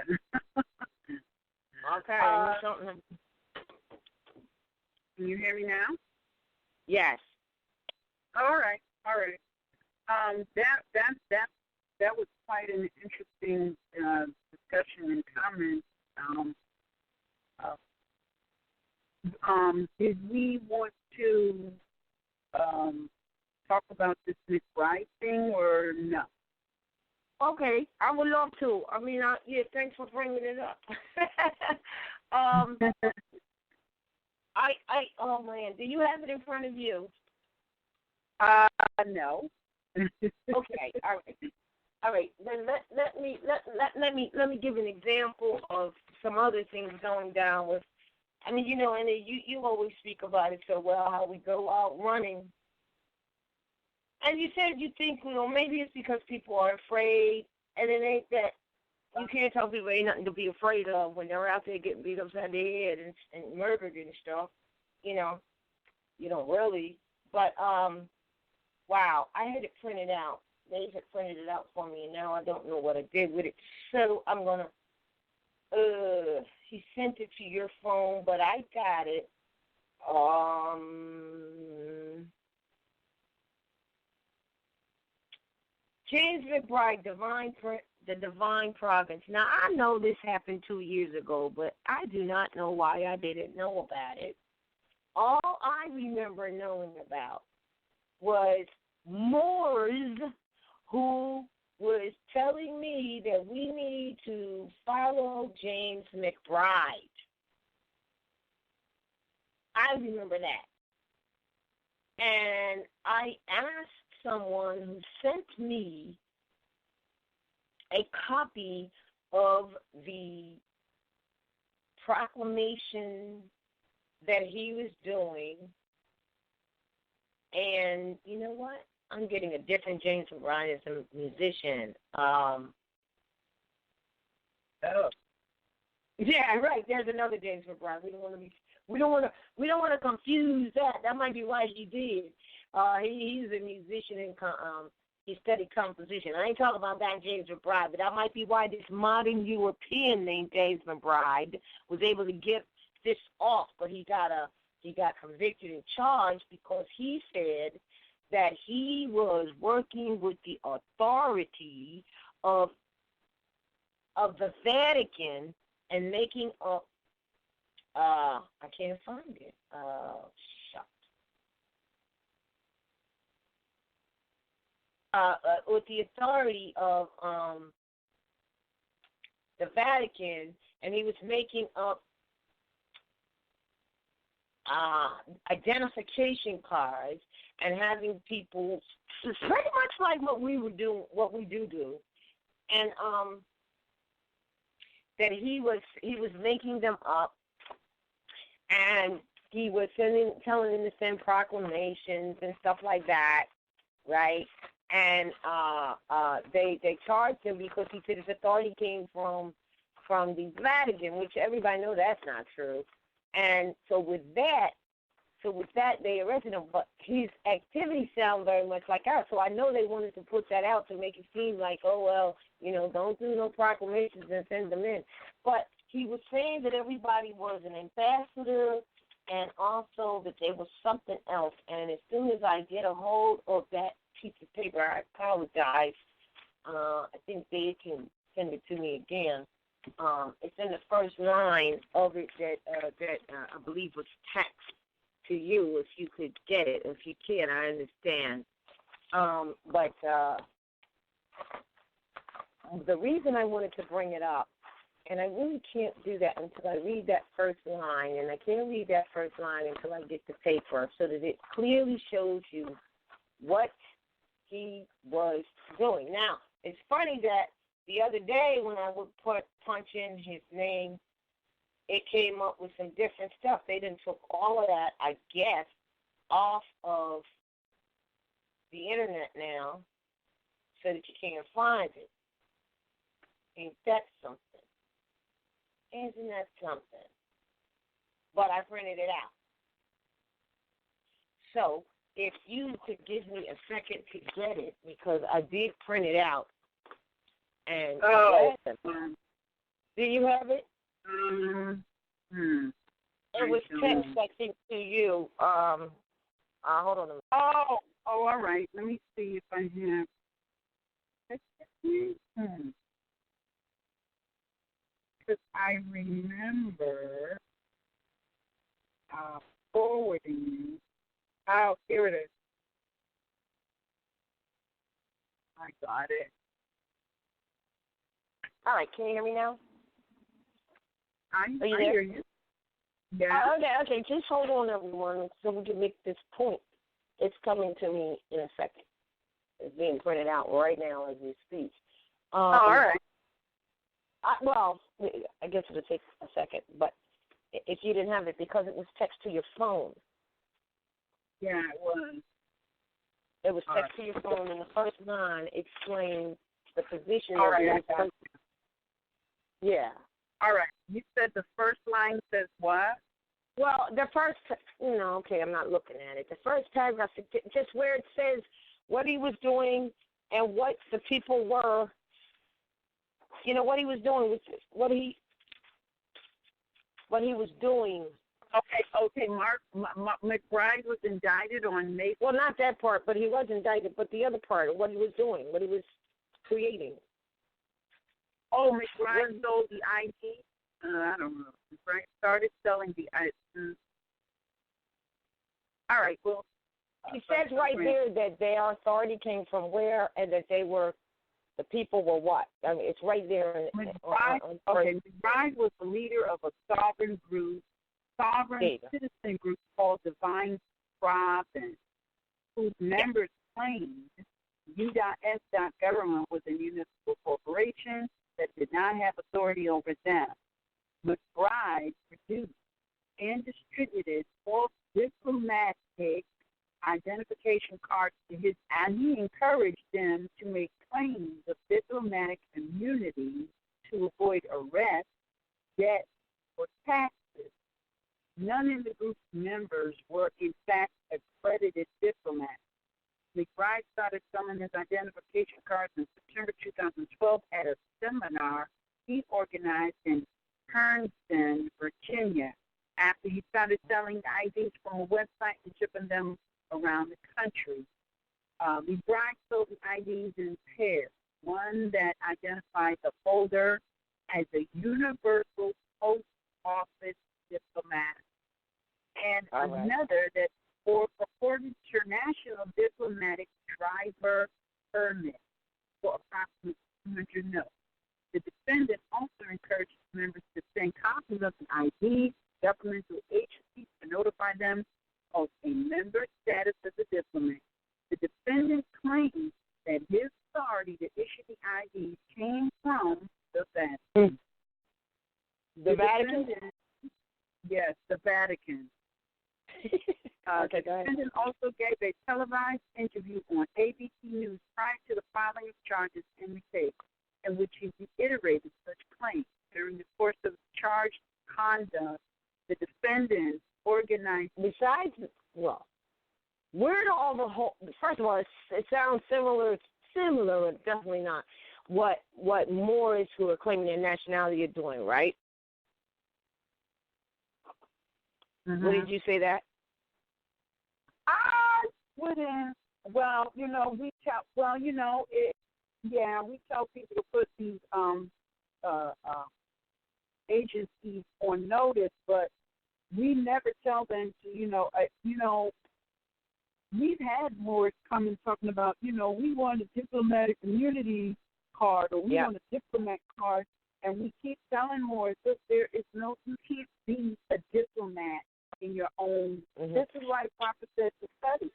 Okay. Can you hear me now? Yes. All right. That was quite an interesting discussion and comment. Did we want to talk about this McBride thing or no? Okay, I would love to. I mean, thanks for bringing it up. Oh man, do you have it in front of you? No. Okay, all right. Then let me give an example of some other things going down with. I mean, and you always speak about it so well, how we go out running. And you said you think, maybe it's because people are afraid, and it ain't that. You can't tell people ain't nothing to be afraid of when they're out there getting beat upside their head and murdered and stuff. You don't really. But, wow, I had it printed out. They had printed it out for me, and now I don't know what I did with it. So I'm going to, he sent it to your phone, but I got it. James McBride, the Divine Province. Now, I know this happened 2 years ago, but I do not know why I didn't know about it. All I remember knowing about was Moors who was telling me that we need to follow James McBride. I remember that. And I asked someone who sent me a copy of the proclamation that he was doing. And you know what? I'm getting a different James McBride as a musician. Oh. Yeah, right. There's another James McBride. We don't want to confuse that. That might be why he did. He's a musician and he studied composition. I ain't talking about that James McBride, but that might be why this modern European named James McBride was able to get this off, but he got convicted and charged because he said that he was working with the authority of the Vatican and making up. I can't find it. With the authority of the Vatican, and he was making up identification cards and having people pretty much like what we do, and that he was making them up, and he was telling them to send proclamations and stuff like that, right? And they charged him because he said his authority came from the Vatican, which everybody knows that's not true. And so with that, they arrested him. But his activities sound very much like ours. So I know they wanted to put that out to make it seem like, oh, well, don't do no proclamations and send them in. But he was saying that everybody was an ambassador and also that there was something else. And as soon as I get a hold of that piece of paper, I apologize. I think they can send it to me again. It's in the first line of it that I believe was text to you, if you could get it. If you can, I understand. But the reason I wanted to bring it up, and I really can't do that until I read that first line, and I can't read that first line until I get the paper so that it clearly shows you what he was doing. Now, it's funny that the other day when I would punch in his name, it came up with some different stuff. They done took all of that, I guess, off of the internet now so that you can't find it. Ain't that something? Isn't that something? But I printed it out. So if you could give me a second to get it, because I did print it out. And do you have it? It was text, I think, to you. Hold on a minute. Oh, all right. Let me see if I have. Because I remember forwarding you. Oh, here it is. I got it. All right, can you hear me now? I hear you. Yeah. Okay. Just hold on, everyone, so we can make this point. It's coming to me in a second. It's being printed out right now as we speak. All right. I guess it'll take a second, but if you didn't have it, because it was text to your phone. Yeah, it was. It was text to your phone, and the first line explained the position of the person. Yeah. All right. You said the first line says what? Well, the first, okay, I'm not looking at it. The first paragraph, just where it says what he was doing and what the people were, what he was doing, what he was doing. Okay. Mark McBride was indicted on May. Well, not that part, but he was indicted. But the other part, what he was doing, what he was creating. Oh, McBride sold the ID? I don't know. McBride started selling the ID. All right, well, It says right there that their authority came from where, and that they were, the people were what? I mean, it's right there. McBride was the leader of a sovereign citizen group called Divine Providence, whose members claimed U.S. government was a municipal corporation that did not have authority over them. McBride produced and distributed false diplomatic identification cards to and he encouraged them to make claims of diplomatic immunity to avoid arrest, debt, or taxes. None of the group's members were, in fact, accredited diplomats. McBride started selling his identification cards in September 2012 at a seminar he organized in Herndon, Virginia, after he started selling IDs from a website and shipping them around the country. McBride sold the IDs in pairs, one that identified the holder as a universal post office diplomat, and another that for purported international diplomatic driver permit for approximately 200 notes. The defendant also encouraged members to send copies of the ID governmental agencies to notify them of a member status as a diplomat. The defendant claimed that his authority to issue the IDs came from the Vatican. The Vatican? Yes, the Vatican. The defendant also gave a televised interview on ABC News prior to the filing of charges in the case, in which he reiterated such claims. During the course of charged conduct, the defendant organized. Besides, well, where do all the whole? First of all, it sounds similar, but definitely not what Moorish who are claiming their nationality are doing, right? Mm-hmm. What did you say that? I wouldn't. Well, we tell. Well, we tell people to put these agencies on notice, but we never tell them to. We've had Moorish come and talking about, we want a diplomatic immunity card, or we want a diplomat card, and we keep telling Moorish that you can't be a diplomat in your own. Mm-hmm. This is why the prophet said to study.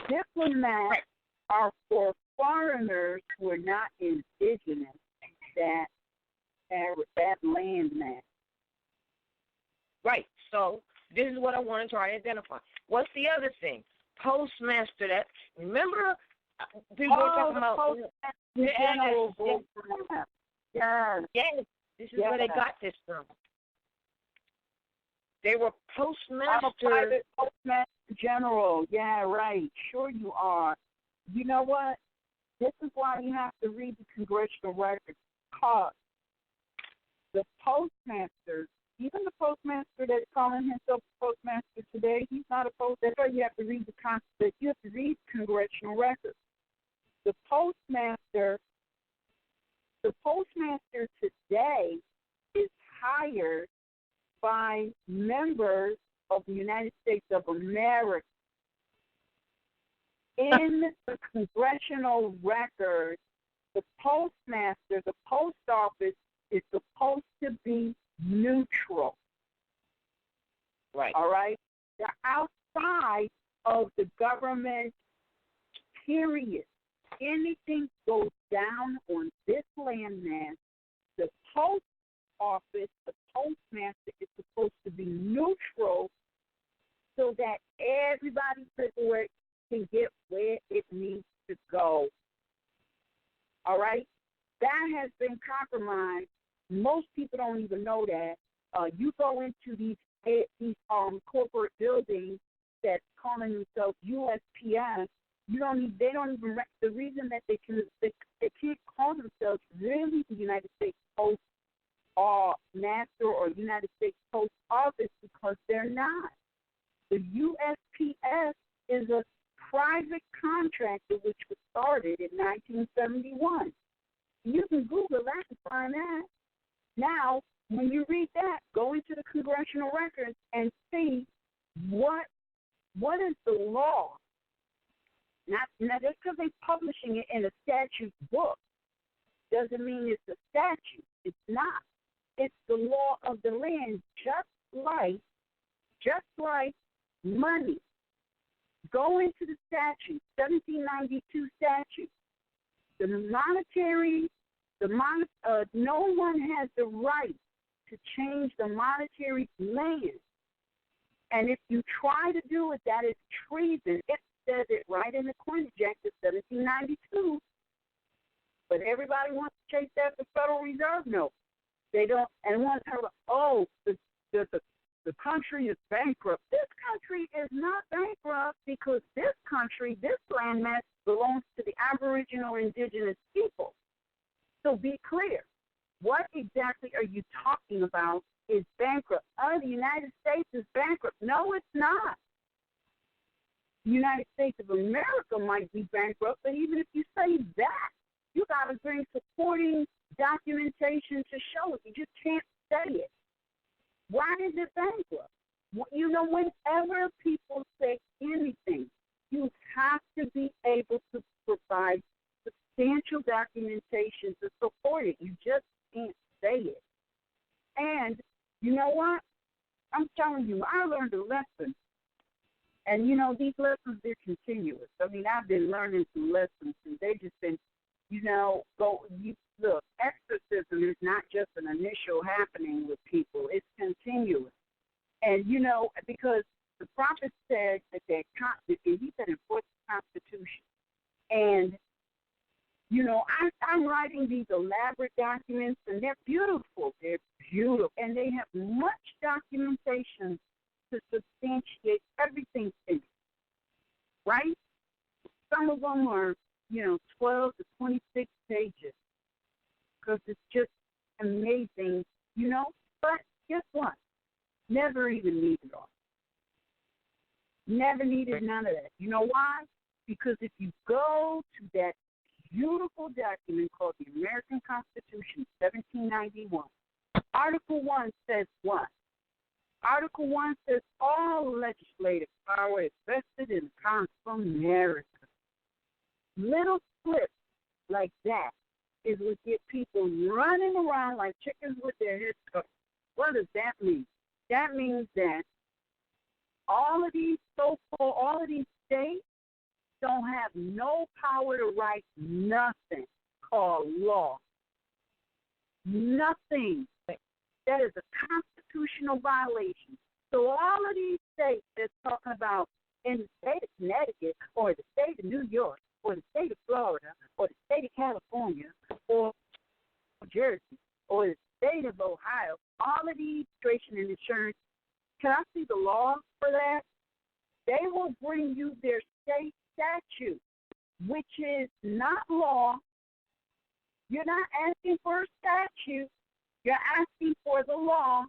Diplomats are for foreigners who are not indigenous, that land mass. Right. So this is what I want to try to identify. What's the other thing? Postmaster. That remember people were talking about. General. Yes. This is where they got this from. They were postmaster. I'm a private postmaster general. Yeah, right. Sure you are. You know what? This is why you have to read the congressional records, because the postmasters, even the postmaster that's calling himself a postmaster today, he's not a post. That's why you have to read the Constitution. You have to read congressional records. The postmaster today is hired by members of the United States of America. In the congressional record, the postmaster, the post office, is supposed to be neutral. Right. All right? They're outside of the government, period. Anything goes down on this landmass, the post office, the postmaster is supposed to be neutral so that everybody's paperwork can get where it needs to go. All right? That has been compromised. Most people don't even know that. You go into these corporate buildings that's calling themselves USPS. They don't even. The reason that they can't call themselves really the United States Post Master or United States Post Office, because they're not. The USPS is a private contractor which was started in 1971. You can Google that and find that. Now, when you read that, go into the congressional records and see what what is the law? Not just because they're publishing it in a statute book doesn't mean it's a statute. It's not. It's the law of the land, just like money. Go into the statute, 1792 statute. No one has the right to change the monetary land. And if you try to do it, that is treason. It says it right in the Coinage Act of 1792. But everybody wants to chase after the Federal Reserve note. They don't, and want to talk about, the country is bankrupt. This country is not bankrupt because this landmass belongs to the Aboriginal indigenous people. So be clear. What exactly are you talking about is bankrupt? Oh, the United States is bankrupt. No, it's not. The United States of America might be bankrupt, but even if you say that, you got to bring supporting documentation to show it. You just can't say it. Why is it bankrupt? You know, whenever people say anything, you have to be able to provide substantial documentation to support it. You just can't say it. And you know what? I'm telling you, I learned a lesson. And, you know, these lessons, they're continuous. I mean, I've been learning some lessons, and they've just been, you know, look, exorcism is not just an initial happening with people. It's continuous. And, you know, because the prophet said that he said enforce the Constitution. And, you know, I'm writing these elaborate documents, and they're beautiful. They're beautiful. And they have much documentation to substantiate everything in it, right? Some of them are, you know, 12 to 26 pages because it's just amazing, you know. But guess what? Never even needed all. Never needed none of that. You know why? Because if you go to that beautiful document called the American Constitution, 1791, Article 1 says what? Article 1 says all legislative power is vested in the Congress of America. Little slips like that is what get people running around like chickens with their heads cut. What does that mean? That means that all of these states don't have no power to write nothing called law. Nothing. That is a constitutional violation. So all of these states that's talking about in the state of Connecticut or the state of New York or the state of Florida or the state of California or Jersey or the state of Ohio, all of these registration and insurance, can I see the law for that? They will bring you their state statute, which is not law. You're not asking for a statute. You're asking for the law.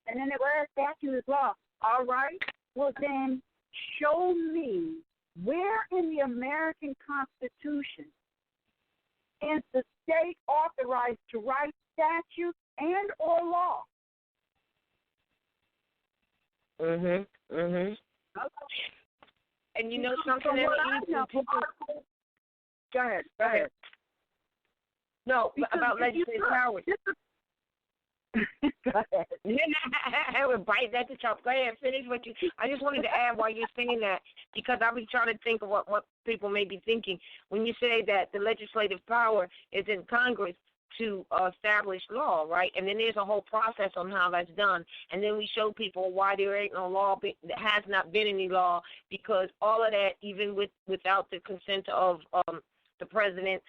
And then the word statute is law. All right? Well, then show me where in the American Constitution is the state authorized to write statutes and or law. Mhm. Mhm. And you know something that Go ahead. No, because about legislative power. Go ahead. I would bite that to chop. Go ahead, finish what you. I just wanted to add while you're saying that, because I was trying to think of what people may be thinking when you say that the legislative power is in Congress to establish law, right? And then there's a whole process on how that's done. And then we show people why there ain't no law, there has not been any law, because all of that, even without the consent of the president,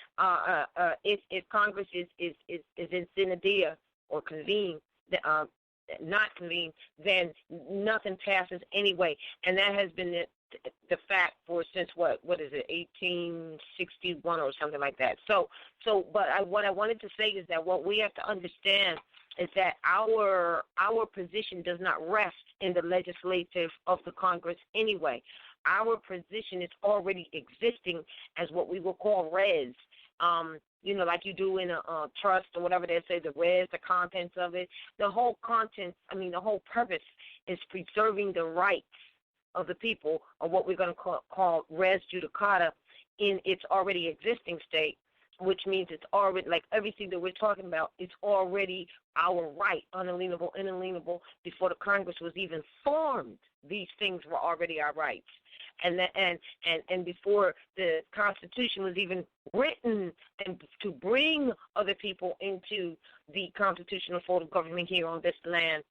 if Congress is in synod or convened, not convened, then nothing passes anyway. And that has been the fact for since what is it, 1861 or something like that. What I wanted to say is that what we have to understand is that our position does not rest in the legislative of the Congress anyway. Our position is already existing as what we will call res. Like you do in a trust or whatever they say, the res, the contents of it. The whole purpose is preserving the rights of the people, or what we're going to call res judicata, in its already existing state, which means it's already, like everything that we're talking about, it's already our right, unalienable, inalienable. Before the Congress was even formed, these things were already our rights. And before the Constitution was even written, and to bring other people into the constitutional form of government here on this land,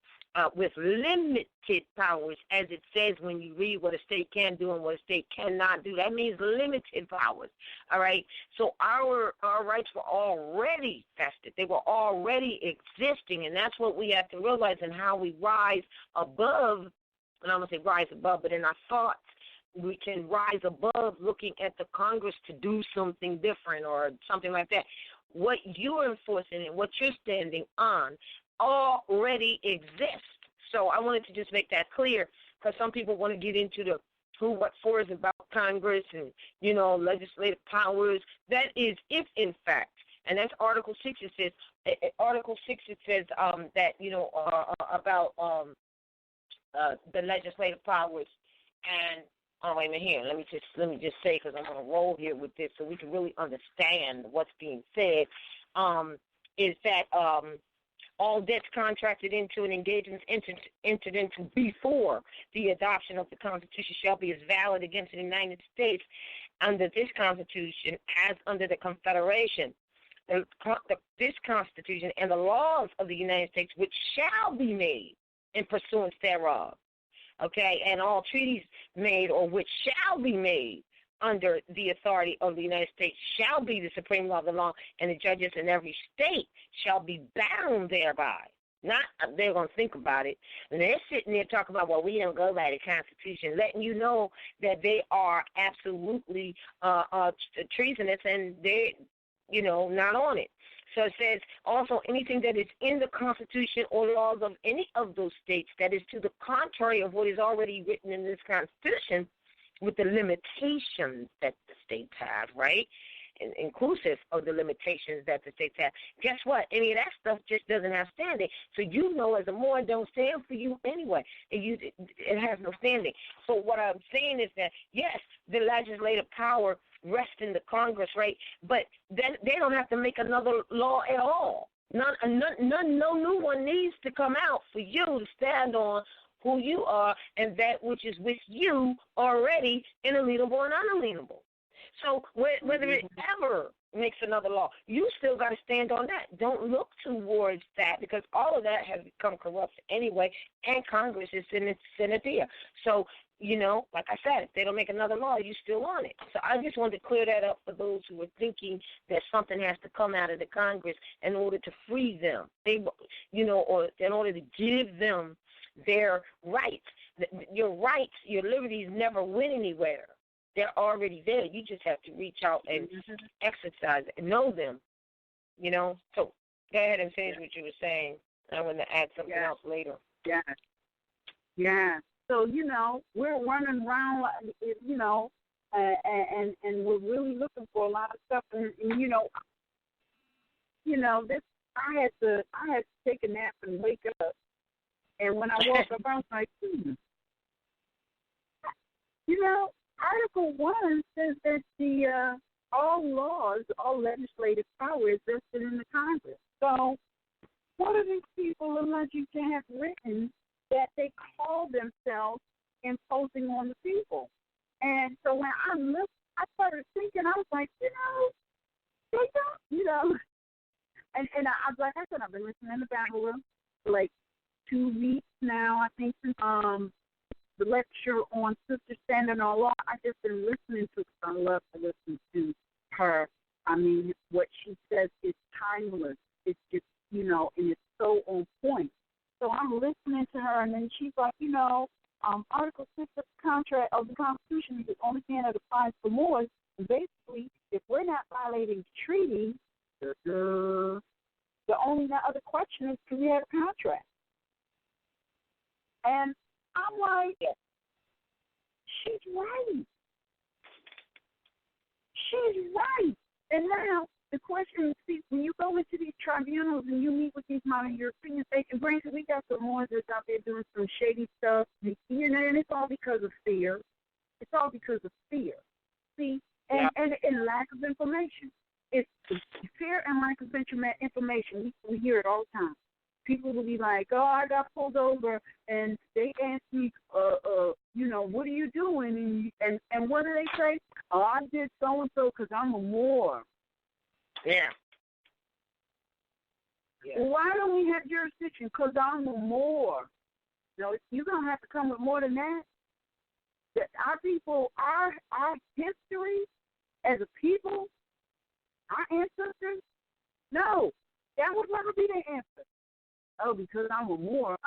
with limited powers, as it says when you read what a state can do and what a state cannot do. That means limited powers, all right? So our rights were already vested. They were already existing, and that's what we have to realize, and how we rise above, and I'm going to say rise above, but in our thoughts, we can rise above looking at the Congress to do something different or something like that. What you're enforcing and what you're standing on already exists. So I wanted to just make that clear, because some people want to get into the who, what, for is about Congress and, legislative powers. That is if, in fact, and that's Article 6, it says, Article 6, it says that, about the legislative powers. And wait a minute here. Let me just say, because I'm on a roll here with this, so we can really understand what's being said. Is that all debts contracted into and engagements entered into before the adoption of the Constitution shall be as valid against the United States under this Constitution as under the Confederation. This Constitution and the laws of the United States, which shall be made in pursuance thereof. Okay, and all treaties made or which shall be made under the authority of the United States shall be the supreme law of the law, and the judges in every state shall be bound thereby. Not they're going to think about it. And they're sitting there talking about, well, we don't go by the Constitution, letting you know that they are absolutely treasonous, and they're, not on it. So it says also anything that is in the Constitution or laws of any of those states that is to the contrary of what is already written in this Constitution, with the limitations that the states have, right? And inclusive of the limitations that the states have. Guess what? Any of that stuff just doesn't have standing. So as a Moor, don't stand for you anyway. It has no standing. So what I'm saying is that, yes, the legislative power rests in the Congress, right? But then they don't have to make another law at all. No new one needs to come out for you to stand on who you are and that which is with you already inalienable and unalienable. So whether it ever makes another law, you still got to stand on that. Don't look towards that, because all of that has become corrupt anyway, and Congress is Senate there. So, like I said, if they don't make another law, you still on it. So I just wanted to clear that up for those who are thinking that something has to come out of the Congress in order to free them, or in order to give them their rights. Your rights, your liberties never went anywhere. They're already there. You just have to reach out and exercise and know them, So go ahead and finish what you were saying. I want to add something else later. Yeah. Yeah. So, we're running around, and we're really looking for a lot of stuff. And this, I had to take a nap and wake up. And when I woke up, I was like, Article 1 says that all laws, all legislative power is vested in the Congress. So what are these people alleging to have written that they call themselves imposing on the people? And so when I started thinking, I was like, they don't, And I was like, I said, I've been listening to Babylon for like 2 weeks now, I think, since the lecture on Sister Standing on Law. I've just been listening to it. I love to listen to her. I mean, what she says is timeless. It's just, and it's so on point. So I'm listening to her, and then she's like, Article 6 of the Constitution is the only thing that applies for Moors. Basically, if we're not violating the treaty, the only other question is, can we have a contract? And I'm like, she's right. She's right. And now the question, see, when you go into these tribunals and you meet with these modern Europeans, they can bring, we got some Moors that's out there doing some shady stuff, and it's all because of fear. It's all because of fear. See, and lack of information. It's fear and lack of information. We hear it all the time. People will be like, oh, I got pulled over, and they ask me, what are you doing? And what do they say? Oh, I did so-and-so because I'm a Moor. Yeah. Well, why don't we have jurisdiction? Because I'm a Moor. No, you're going to have to come with more than that. That our people, our history as a people, our ancestors, no, that would never be the answer. Oh, because I'm a Moor.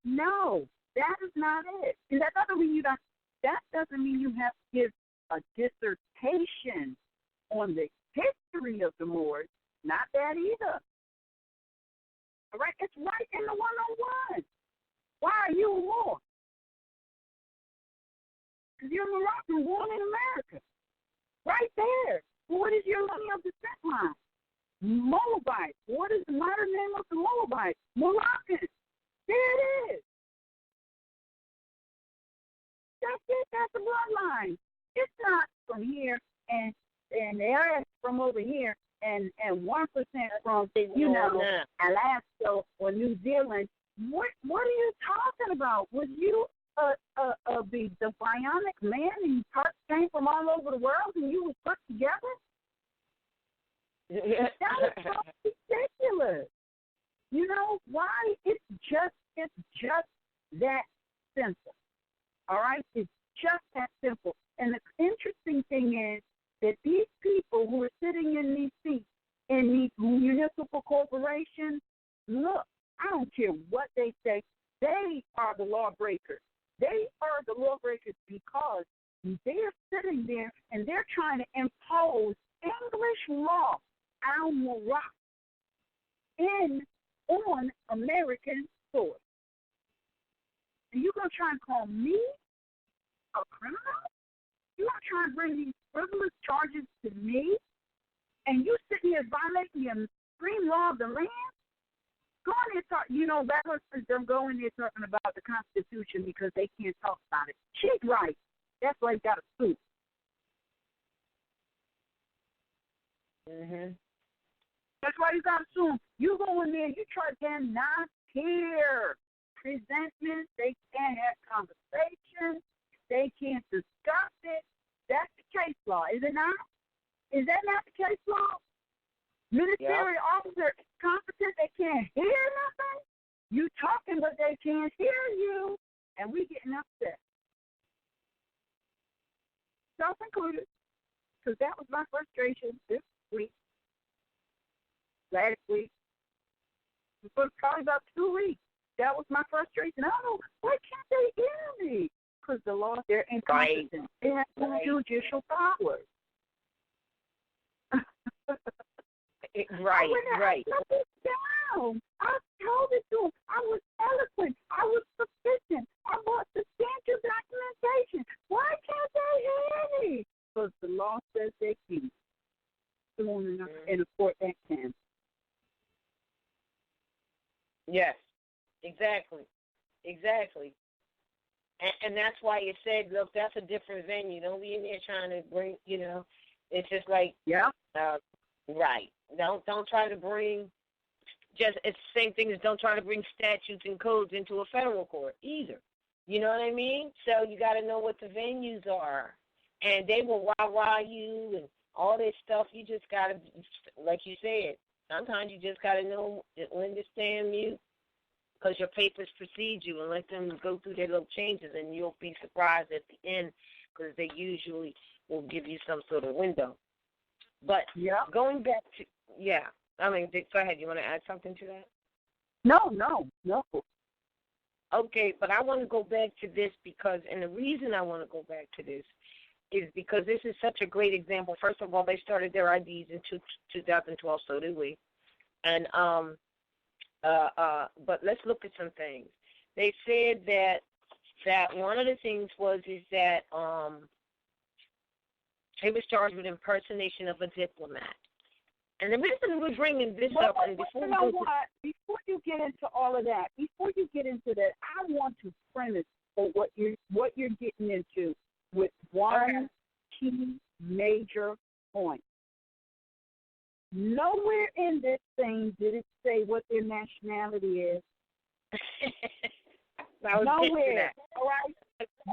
No, that is not it. And that doesn't mean you have to give a dissertation on the history of the Moors. Not that either. All right, it's right in the 101. Why are you a Moor? Because you're Moroccan, born in America. Right there. What is your line of descent line? Moabite. What is the modern name of the Moabite? Moroccan. There it is. That's it. That's the bloodline. It's not from here and they're from over here and 1% from Alaska or New Zealand. What are you talking about? Was you the bionic man and parts came from all over the world and you was put together? That is so ridiculous. You know why? It's just that simple. All right? It's just that simple. And the interesting thing is that these people who are sitting in these seats in these municipal corporations, look, I don't care what they say, they are the lawbreakers. They are the lawbreakers because they're sitting there and they're trying to impose English law, al-Murak, on American soil. And you're going to try and call me a criminal? You're going to try and bring these frivolous charges to me? And you sitting here violating the supreme law of the land? Go in there talk, veterans don't go in there talking about the Constitution because they can't talk about it. She's right. That's why you got to sue. Mm-hmm. That's why you got to sue. You go in there, you try to not hear presentment. They can't have conversations. They can't discuss it. That's the case law, is it not? Is that not the case law? Military officer is competent. They can't hear nothing. You talking, but they can't hear you. And we getting upset. Self-included. Because that was my frustration this week. Last week. It was probably about 2 weeks. That was my frustration. Oh, why can't they hear me? Because the law, they're incompetent. Right. They have no judicial powers. Right. I put it down. I told it to him. I was eloquent. I was sufficient. I brought substantial documentation. Why can't they hear me? Because the law says they can. Someone in a court that can. Yes, exactly. And that's why you said, look, that's a different venue. Don't be in there trying to bring, it's just like, right. Don't try to bring, it's the same thing as don't try to bring statutes and codes into a federal court either. You know what I mean? So you got to know what the venues are. And they will rah-rah you and all this stuff. You just got to, like you said, sometimes you just got to know when to stand mute because your papers precede you and let them go through their little changes, and you'll be surprised at the end because they usually will give you some sort of window. But going back to, go ahead. You want to add something to that? No. Okay, but I want to go back to this because, and the reason I want to go back to this is because this is such a great example. First of all, they started their IDs in 2012, so did we. And but let's look at some things. They said that one of the things is that he was charged with impersonation of a diplomat. And the reason we're bringing this up, and before before you get into all of that, I want to premise what you're getting into with one key major point. Nowhere in this thing did it say what their nationality is. Nowhere. All right.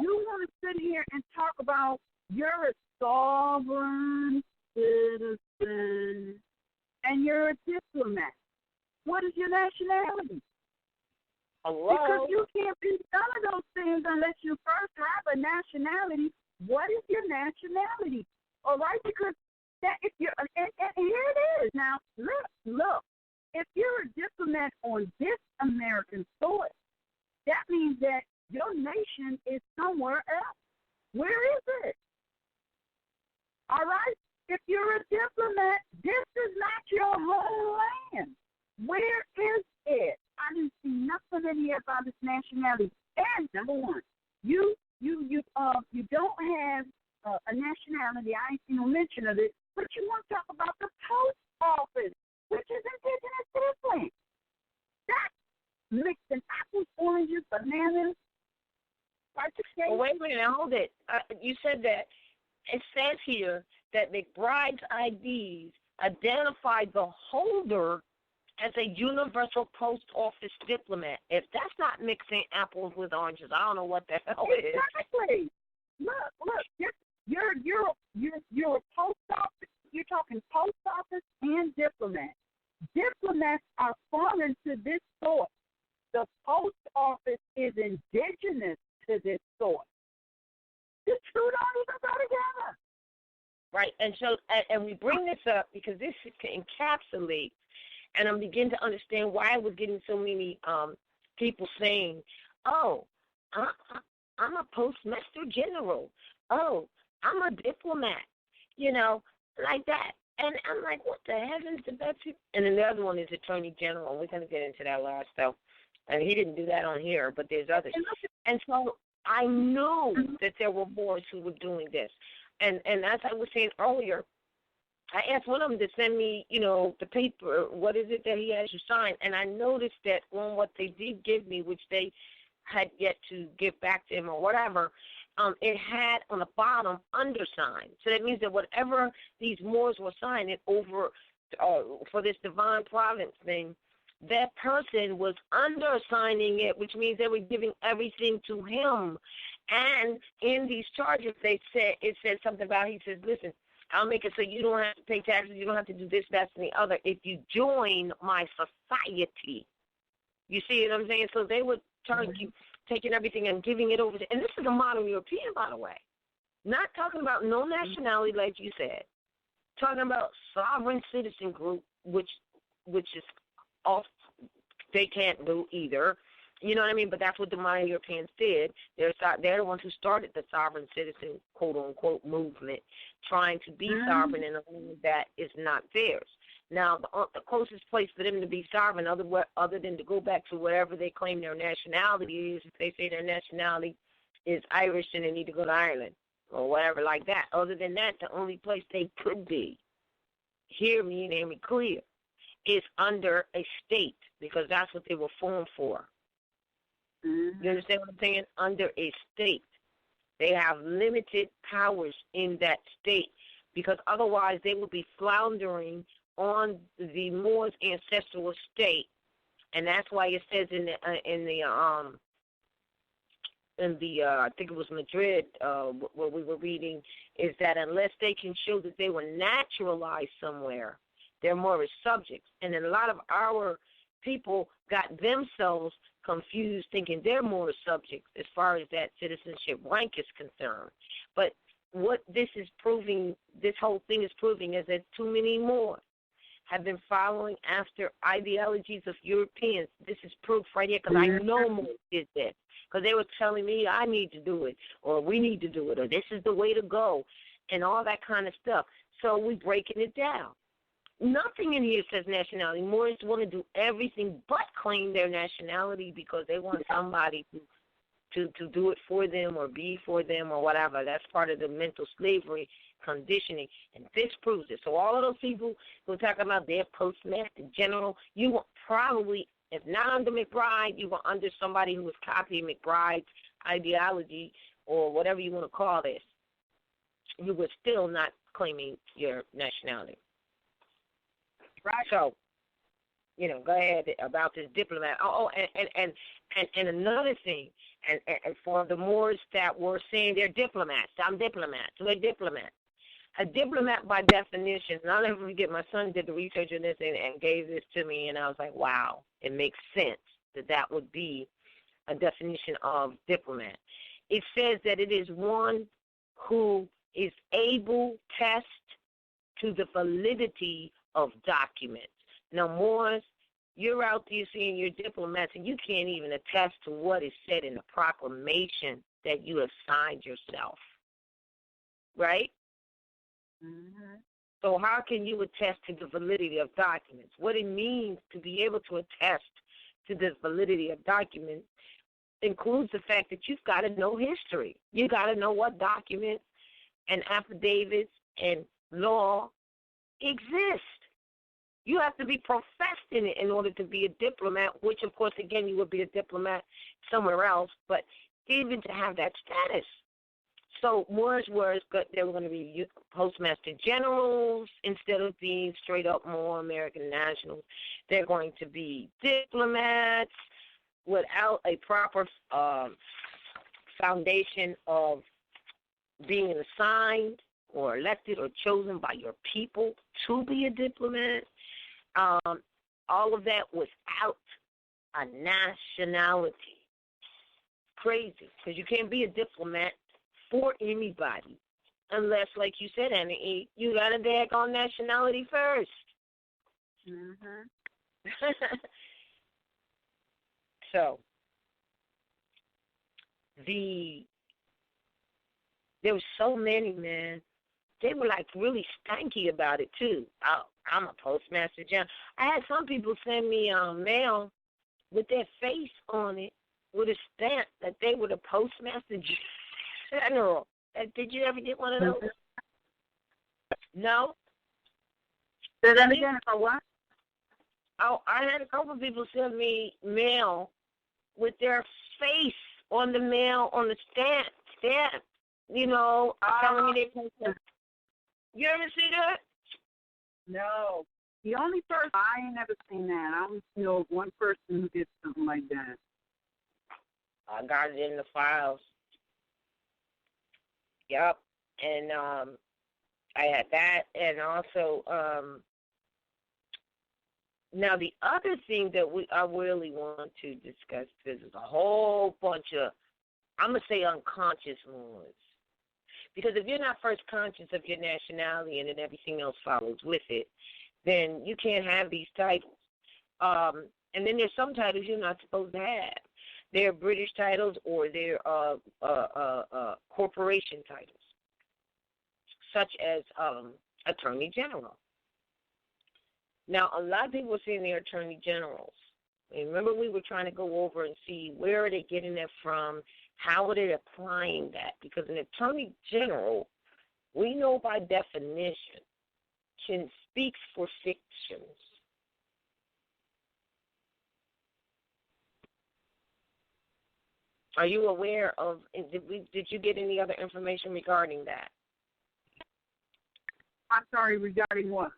You want to sit here and talk about you're a sovereign citizen and you're a diplomat. What is your nationality? Hello? Because you can't be none of those things unless you first have a nationality. What is your nationality? All right, because that if you're and here it is. Now look. If you're a diplomat on this American soil, that means that your nation is somewhere else. Where is it? All right? If you're a diplomat, this is not your homeland. Where is it? I didn't see nothing in here about this nationality. And number one, you don't have a nationality. I ain't seen no mention of it. But you want to talk about the post office, which is indigenous to this land. That's mixing apples, oranges, bananas. Well, wait a minute, hold it. You said that. It says here that McBride's IDs identify the holder as a universal post office diplomat. If that's not mixing apples with oranges, I don't know what the hell it is. Exactly. Look. You're a post office. You're talking post office and diplomat. Diplomats are foreign to this source. The post office is indigenous to this source. The two don't even go together. Right, and so and we bring this up because this encapsulates, and I'm beginning to understand why I was getting so many people saying, "Oh, I'm a postmaster general. Oh, I'm a diplomat," like that. And I'm like, what the heavens did that do? And then the other one is Attorney General. We're going to get into that last, though. And he didn't do that on here, but there's others. And so I knew that there were Moors who were doing this. And as I was saying earlier, I asked one of them to send me, the paper, what is it that he has you sign? And I noticed that on what they did give me, which they had yet to give back to him or whatever, it had on the bottom undersigned. So that means that whatever these Moors were signing over for this divine providence thing, that person was undersigning it, which means they were giving everything to him. And in these charges, it said something about, he says, listen, I'll make it so you don't have to pay taxes, you don't have to do this, that, and the other if you join my society. You see what I'm saying? So they were taking everything and giving it over to, and this is a modern European, by the way. Not talking about no nationality, like you said. Talking about sovereign citizen group, which is off. They can't do either. You know what I mean? But that's what the modern Europeans did. They're the ones who started the sovereign citizen, quote unquote, movement, trying to be sovereign in a land that is not theirs. Now, the closest place for them to be sovereign, other than to go back to whatever they claim their nationality is, if they say their nationality is Irish, then they need to go to Ireland or whatever like that. Other than that, the only place they could be, hear me and hear me clear, is under a state, because that's what they were formed for. You understand what I'm saying? Under a state. They have limited powers in that state, because otherwise they would be floundering on the Moors' ancestral estate, and that's why it says in the I think it was Madrid, what we were reading, is that unless they can show that they were naturalized somewhere, they're Moorish subjects. And then a lot of our people got themselves confused, thinking they're Moorish subjects as far as that citizenship rank is concerned. But what this is proving, this whole thing is proving, is that too many Moors have been following after ideologies of Europeans. This is proof right here, because I know Moors did this, because they were telling me I need to do it, or we need to do it, or this is the way to go, and all that kind of stuff. So we're breaking it down. Nothing in here says nationality. Moors want to do everything but claim their nationality, because they want somebody to do it for them or be for them or whatever. That's part of the mental slavery conditioning, and this proves it. So all of those people who talk about their postmaster general, you will probably, if not under McBride, you were under somebody who was copying McBride's ideology or whatever you want to call this. You were still not claiming your nationality. Right. So, go ahead about this diplomat. And another thing, and for the Moors that were saying they're diplomats, I'm diplomats, we're diplomats. A diplomat by definition, and I'll never forget, my son did the research on this and gave this to me, and I was like, wow, it makes sense that would be a definition of diplomat. It says that it is one who is able to test to the validity of documents. Now, Moors, you're out there saying you're diplomats, and you can't even attest to what is said in the proclamation that you have signed yourself, right? Mm-hmm. So how can you attest to the validity of documents? What it means to be able to attest to the validity of documents includes the fact that you've got to know history. You got to know what documents and affidavits and law exist. You have to be professed in it in order to be a diplomat, which, of course, again, you would be a diplomat somewhere else, but even to have that status. So Moors were they were going to be postmaster generals instead of being straight-up more American nationals. They're going to be diplomats without a proper foundation of being assigned or elected or chosen by your people to be a diplomat. All of that without a nationality. Crazy, because you can't be a diplomat for anybody unless, like you said, Anna E., you got a daggone nationality first. Mm-hmm. So there were so many, man. They were like really stanky about it too. I'm a postmaster general. I had some people send me mail with their face on it with a stamp that they were the postmaster general. Did you ever get one of those? No? Say that again. For what? Oh, I had a couple of people send me mail with their face on the mail, on the stamp, telling me they postmaster. You ever see that? No. The only person, I ain't never seen that. I only know one person who did something like that. I got it in the files. Yep. And I had that. And also, now the other thing that I really want to discuss, because there's a whole bunch of, I'm going to say unconscious ones. Because if you're not first conscious of your nationality and then everything else follows with it, then you can't have these titles. And then there's some titles you're not supposed to have. They're British titles or they're corporation titles, such as Attorney General. Now, a lot of people are saying they're Attorney Generals. And remember, we were trying to go over and see where are they getting that from, how are they applying that? Because an Attorney General, we know by definition, speaks for fictions. Are you aware of, did you get any other information regarding that? I'm sorry, regarding what?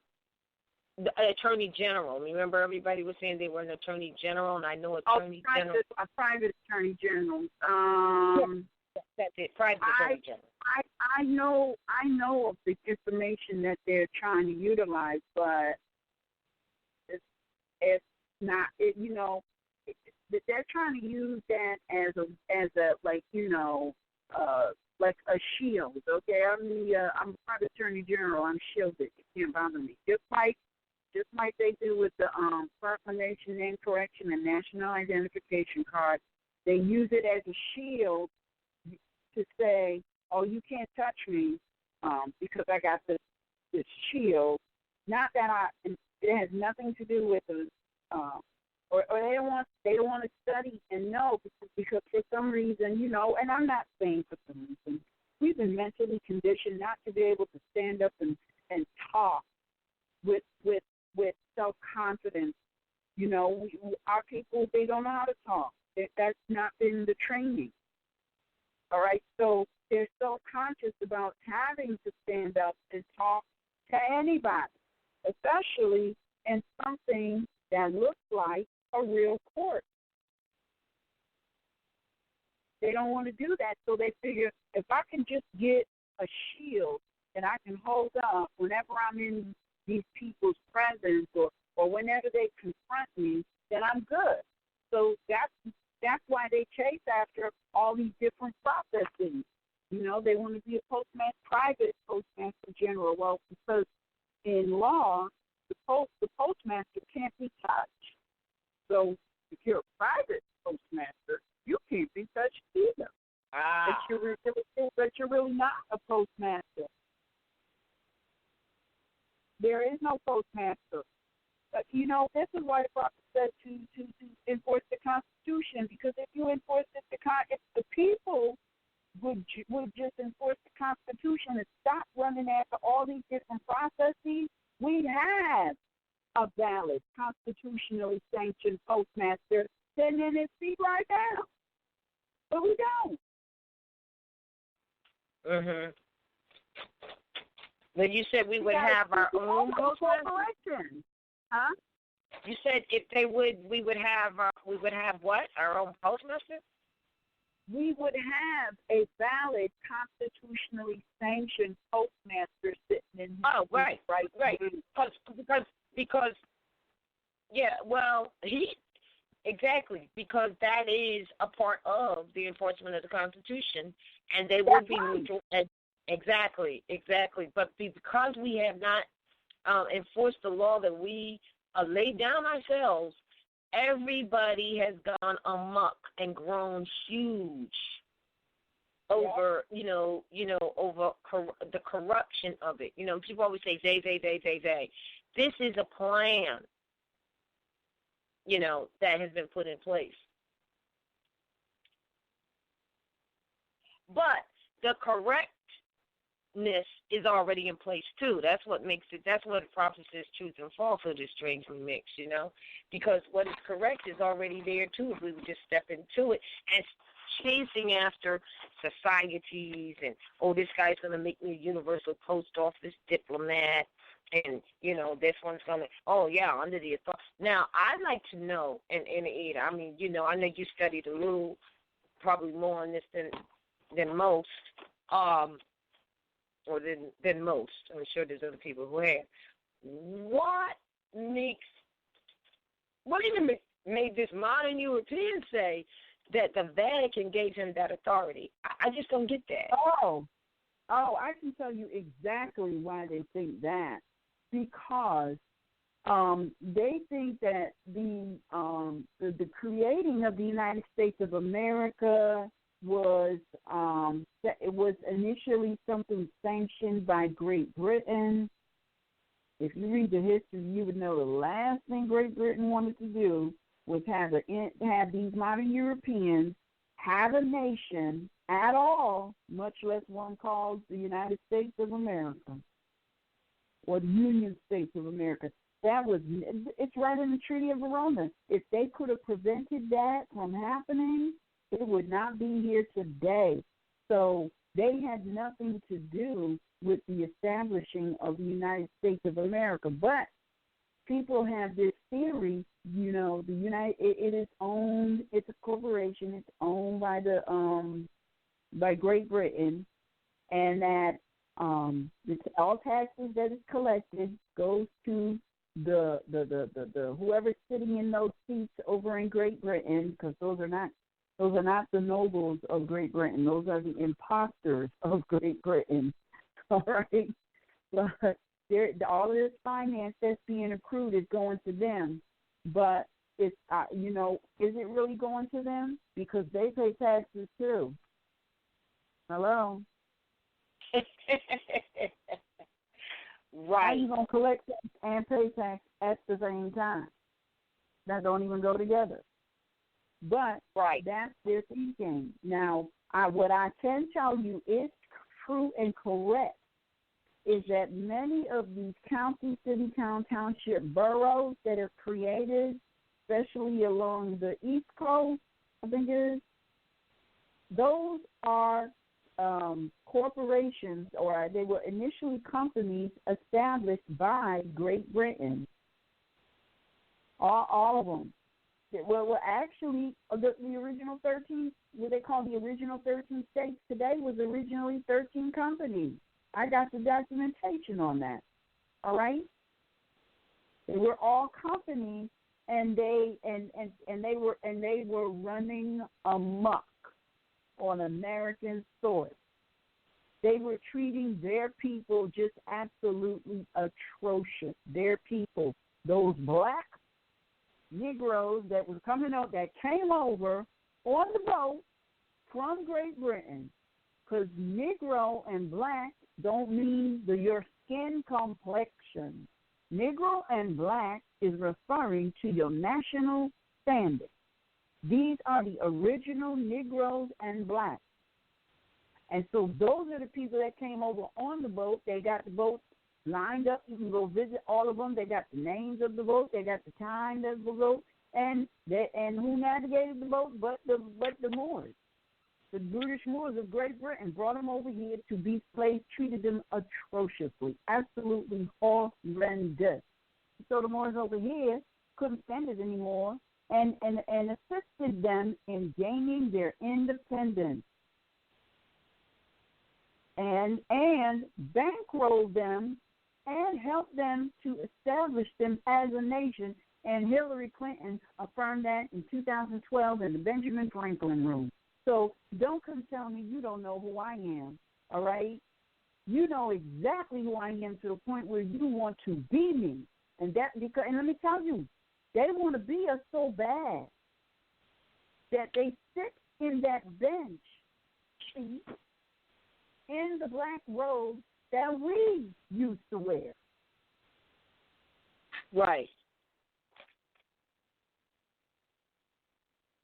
The Attorney General. Remember, everybody was saying they were an Attorney General, and I know Attorney General. A private Attorney General. That's it, private Attorney General. I know of the information that they're trying to utilize, but it's not. They're trying to use that as a like a shield. Okay, I'm a private Attorney General. I'm shielded. You can't bother me. Just like they do with the proclamation, name correction, and national identification card, they use it as a shield to say, "Oh, you can't touch me because I got this shield." Not that it has nothing to do with the or they don't want to study and know because for some reason, and I'm not saying for some reason, we've been mentally conditioned not to be able to stand up and talk with self-confidence. Our people, they don't know how to talk. That's not been the training. All right, so they're so conscious about having to stand up and talk to anybody, especially in something that looks like a real court. They don't want to do that, so they figure if I can just get a shield that I can hold up whenever I'm in these people's presence or whenever they confront me, then I'm good. So that's why they chase after all these different processes. They want to be a private postmaster general. Well, because in law, the postmaster can't be touched. So if you're a private postmaster, you can't be touched either. But you're really not a postmaster. There is no postmaster. But, this is why the prophet said to enforce the Constitution, because if you enforce if the people would just enforce the Constitution and stop running after all these different processes, we'd have a valid, constitutionally sanctioned postmaster sitting in his seat right now. But we don't. Mhm. But you said we would have our own postmaster. Huh? You said if they would, we would have what? Our own postmaster? We would have a valid, constitutionally sanctioned postmaster sitting in his Oh, right. Because yeah, well, exactly, because that is a part of the enforcement of the Constitution, and they would be neutral. Exactly. But because we have not enforced the law that we laid down ourselves, everybody has gone amok and grown huge over, over the corruption of it. People always say they. This is a plan, that has been put in place. But the correctness is already in place too. That's what makes it. That's what the prophet says truth and falsehood is strangely mixed. Because what is correct is already there too. If we would just step into it and chasing after societies and this guy's going to make me a universal post office diplomat. And, this one's going to, under the authority. Now, I'd like to know, and Ada, I mean, I know you studied a little, probably more on this than most, or than most. I'm sure there's other people who have. What even made this modern European say that the Vatican gave him that authority? I just don't get that. Oh, I can tell you exactly why they think that. Because they think that the creating of the United States of America was initially something sanctioned by Great Britain. If you read the history, you would know the last thing Great Britain wanted to do was have these modern Europeans have a nation at all, much less one called the United States of America. Or the Union States of America. It's right in the Treaty of Verona. If they could have prevented that from happening, it would not be here today. So they had nothing to do with the establishing of the United States of America. But people have this theory, it is owned, it's a corporation, it's owned by by Great Britain, and that all taxes that is collected goes to the whoever's sitting in those seats over in Great Britain, because those are not the nobles of Great Britain. Those are the imposters of Great Britain. All right, but all of this finance that's being accrued is going to them. But it's is it really going to them? Because they pay taxes too. Hello. Right. How you gonna collect and pay tax at the same time? that don't even go together. But that's their thinking. Now, what I can tell you is true and correct is that many of these county, city, town, township boroughs that are created, especially along the East Coast, I think it is, those are corporations, or they were initially companies established by Great Britain. All of them. Well, actually, the original 13, what they call the original 13 states today was originally 13 companies. I got the documentation on that. All right? They were all companies, and they were running amok on American soil. They were treating their people just absolutely atrocious. Their people, those black Negroes that was coming out, that came over on the boat from Great Britain, because Negro and black don't mean your skin complexion. Negro and black is referring to your national standing. These are the original Negroes and blacks. And so those are the people that came over on the boat. They got the boat lined up. You can go visit all of them. They got the names of the boat. They got the time of the boat. And who navigated the boat but the Moors. The British Moors of Great Britain brought them over here to be slaves, treated them atrociously, absolutely horrendous. So the Moors over here couldn't stand it anymore and assisted them in gaining their independence and bankrolled them and helped them to establish them as a nation. And Hillary Clinton affirmed that in 2012 in the Benjamin Franklin room. So don't come tell me you don't know who I am, all right? You know exactly who I am to the point where you want to be me. And let me tell you, they want to be us so bad that they sit in that bench in the black robe that we used to wear. Right.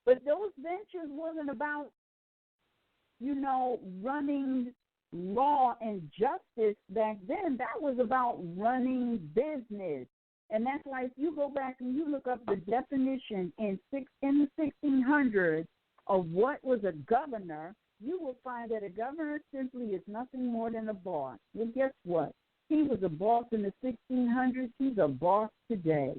But those benches wasn't about, running law and justice back then. That was about running business. And that's why if you go back and you look up the definition in the 1600s of what was a governor, you will find that a governor simply is nothing more than a boss. Well, guess what? He was a boss in the 1600s. He's a boss today.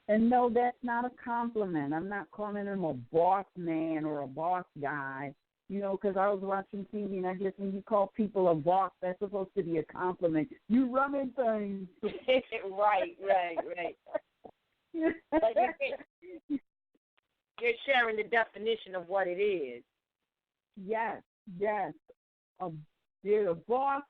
And no, that's not a compliment. I'm not calling him a boss man or a boss guy, because I was watching TV and I guess when you call people a boss, that's supposed to be a compliment. You running things. Right. But you're sharing the definition of what it is. Yes. They're a boss.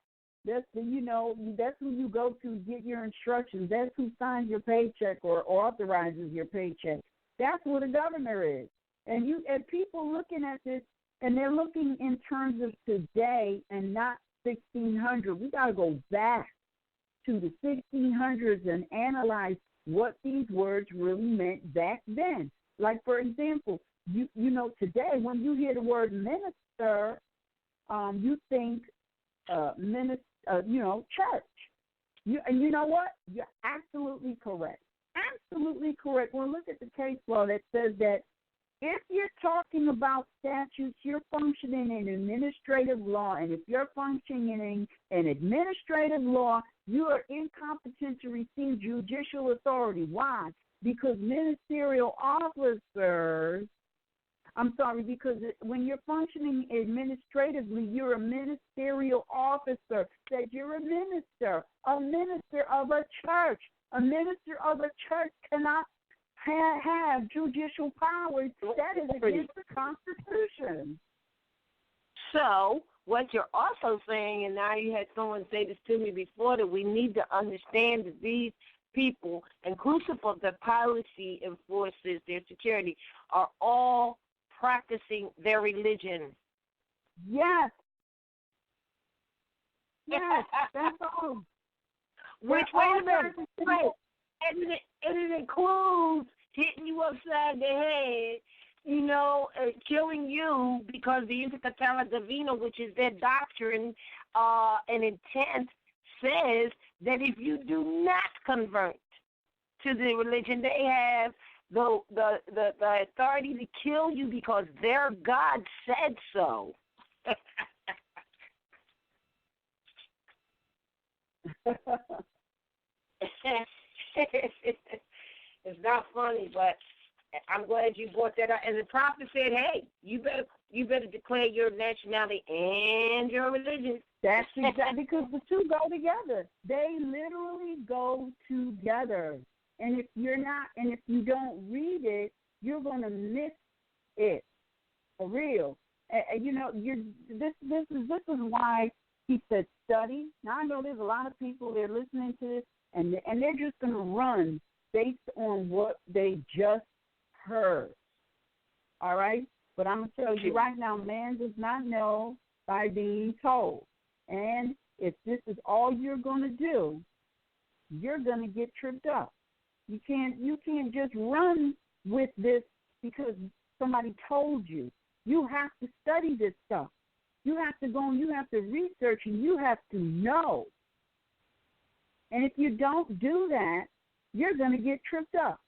That's that's who you go to get your instructions. That's who signs your paycheck or authorizes your paycheck. That's what a governor is. And people looking at this, and they're looking in terms of today and not 1600. We got to go back to the 1600s and analyze what these words really meant back then. Like, for example, today when you hear the word minister, you think minister. Church. And you know what? You're absolutely correct. Absolutely correct. Well, look at the case law that says that if you're talking about statutes, you're functioning in administrative law, and if you're functioning in administrative law, you are incompetent to receive judicial authority. Why? Because because when you're functioning administratively, you're a ministerial officer, that you're a minister of a church. A minister of a church cannot have judicial powers. That is against the Constitution. So what you're also saying, and now you had someone say this to me before, that we need to understand that these people, inclusive of the policy enforcers, their security, are all practicing their religion. Yes, that's all. Which, wait a minute. and it includes hitting you upside the head, killing you because the Inticatala Divina, which is their doctrine and intent, says that if you do not convert to the religion, they have the authority to kill you because their God said so. It's not funny, but I'm glad you brought that up. And the prophet said, "Hey, you better declare your nationality and your religion." That's exactly because the two go together. They literally go together. And if you don't read it, you're going to miss it for real. This is why he said study. Now I know there's a lot of people that are listening to this, and they're just going to run based on what they just heard. All right? But I'm going to tell you right now, man does not know by being told. And if this is all you're going to do, you're going to get tripped up. You can't just run with this because somebody told you. You have to study this stuff. You have to go and you have to research and you have to know. And if you don't do that, you're going to get tripped up.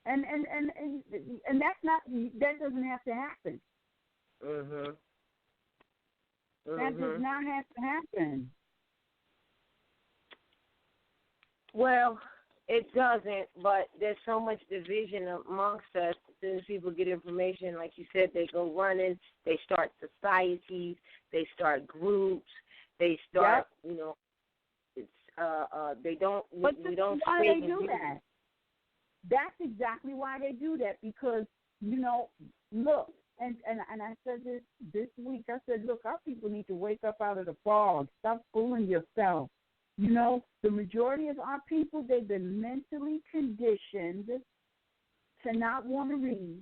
And that doesn't have to happen. That does not have to happen. Well, it doesn't, but there's so much division amongst us. As soon as people get information, like you said, they go running, they start societies, they start groups, they start, it's we don't why they do that. That's exactly why they do that, because, look, and I said this week, I said, look, our people need to wake up out of the fog. Stop fooling yourself. The majority of our people, they've been mentally conditioned to not want to read,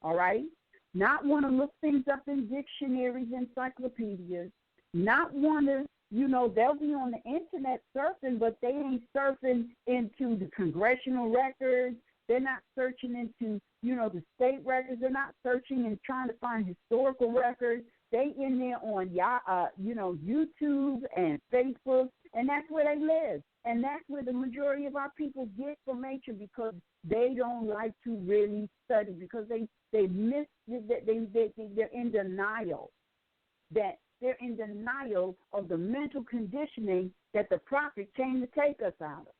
all right? Not want to look things up in dictionaries, encyclopedias, not want to, they'll be on the internet surfing, but they ain't surfing into the congressional records. They're not searching into, the state records. They're not searching and trying to find historical records. They in there on, YouTube and Facebook, and that's where they live. And that's where the majority of our people get information because they don't like to really study because they're in denial. That they're in denial of the mental conditioning that the prophet came to take us out of.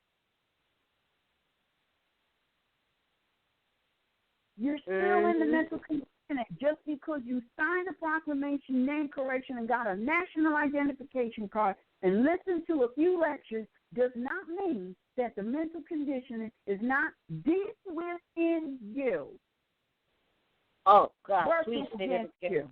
You're still in the mental conditioning. Just because you signed a proclamation, name correction, and got a national identification card and listened to a few lectures does not mean that the mental conditioning is not deep within you. Oh, God, please say that again.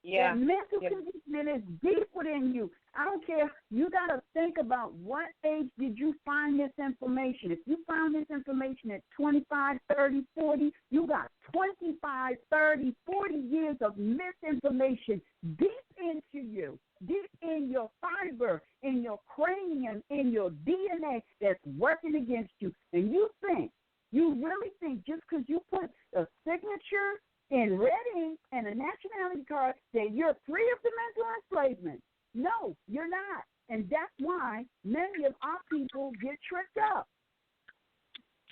Yeah. The mental conditioning is deep within you. I don't care. You got to think about what age did you find this information. If you found this information at 25, 30, 40, you got 25, 30, 40 years of misinformation deep into you, deep in your fiber, in your cranium, in your DNA that's working against you. And you really think just because you put a signature in red ink and a nationality card that you're free of the mental enslavement. No, you're not. And that's why many of our people get tricked up.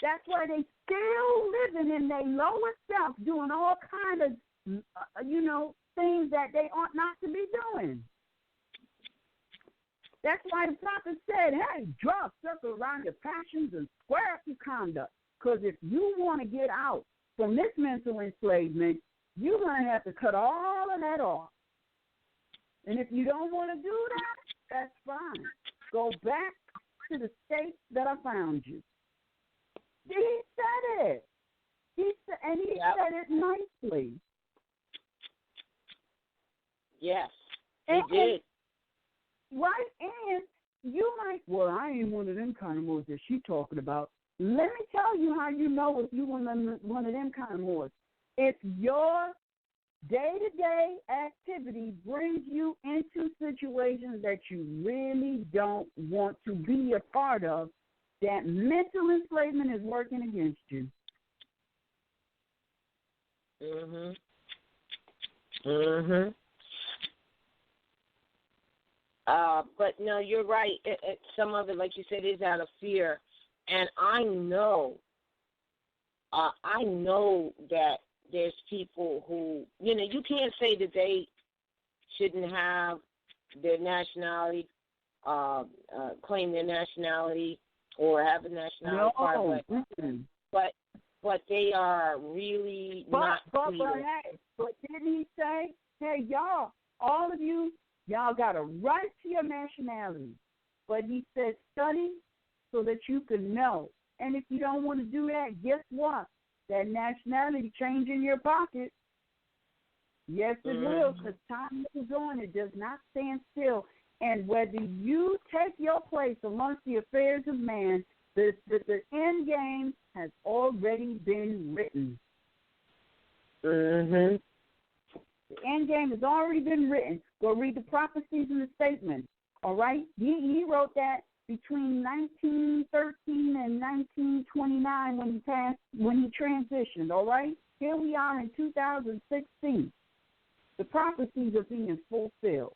That's why they still living in their lower self doing all kind of, things that they ought not to be doing. That's why the prophet said, hey, draw a circle around your passions and square up your conduct. Because if you want to get out from this mental enslavement, you're going to have to cut all of that off. And if you don't want to do that, that's fine. Go back to the state that I found you. He said it. He said it nicely. Yes, he did. Right, and you might, well, I ain't one of them kind of Moors that she talking about. Let me tell you how you know if you one of them kind of Moors. If your day-to-day activity brings you into situations that you really don't want to be a part of, that mental enslavement is working against you. But no, you're right. Some of it, like you said, is out of fear, and I know that there's people who, you can't say that they shouldn't have their nationality, claim their nationality, or have a nationality card, but they are really not clear. But didn't he say, hey, y'all, all of you, y'all got a right to your nationality. But he said study so that you can know. And if you don't want to do that, guess what? That nationality change in your pocket. Yes, it will, because time moves on. It does not stand still. And whether you take your place amongst the affairs of man, the end game has already been written. The end game has already been written. Go read the prophecies and the statements. All right? He wrote that between 1913 and 1929 when he transitioned. All right? Here we are in 2016. The prophecies are being fulfilled.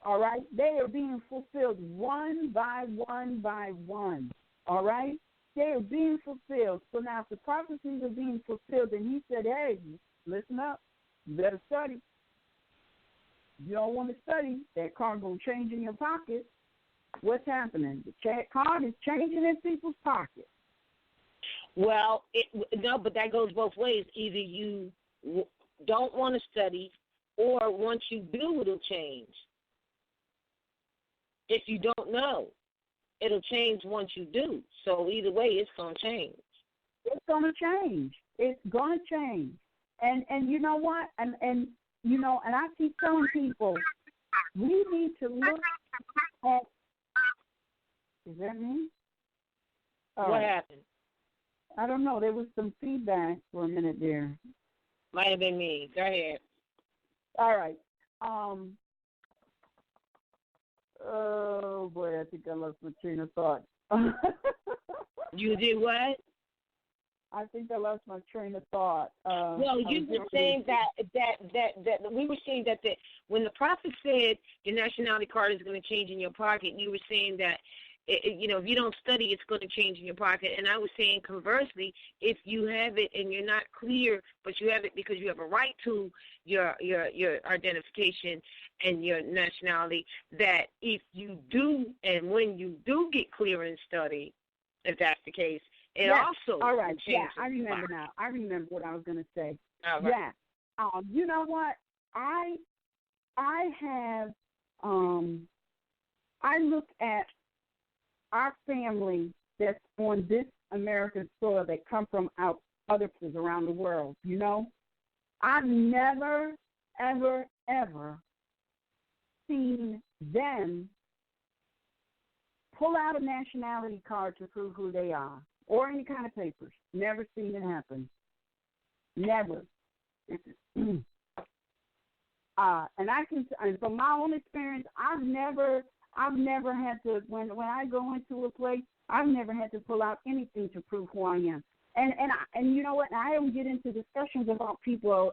All right? They are being fulfilled one by one by one. All right? They are being fulfilled. So now if the prophecies are being fulfilled, then he said, hey, listen up. You better study. You don't want to study. That card going to change in your pocket. What's happening? The card is changing in people's pockets. Well, no, but that goes both ways. Either you don't want to study, or once you do, it'll change. If you don't know, it'll change once you do. So either way, it's going to change. It's going to change. It's going to change. And you know what? And you know, and I keep telling people, we need to look at. Is that me? What happened? I don't know. There was some feedback for a minute there. Might have been me. Go ahead. All right. Oh boy, I think I lost my train of thought. You did what? I think I lost my train of thought. Well, you were saying that we were saying that when the prophet said your nationality card is going to change in your pocket, you were saying that if you don't study, it's going to change in your pocket. And I was saying conversely, if you have it and you're not clear, but you have it because you have a right to your identification and your nationality, that if you do and when you do get clear and study, if that's the case, it also all right. Yeah, I remember remember now. I remember what I was going to say. All right. Yeah. You know what? I have I look at our family that's on this American soil that come from other places around the world, you know. I've never, ever, ever seen them pull out a nationality card to prove who they are or any kind of papers. Never seen it happen. Never. And from my own experience, I've never had to, when I go into a place, I've never had to pull out anything to prove who I am. And you know what? I don't get into discussions about people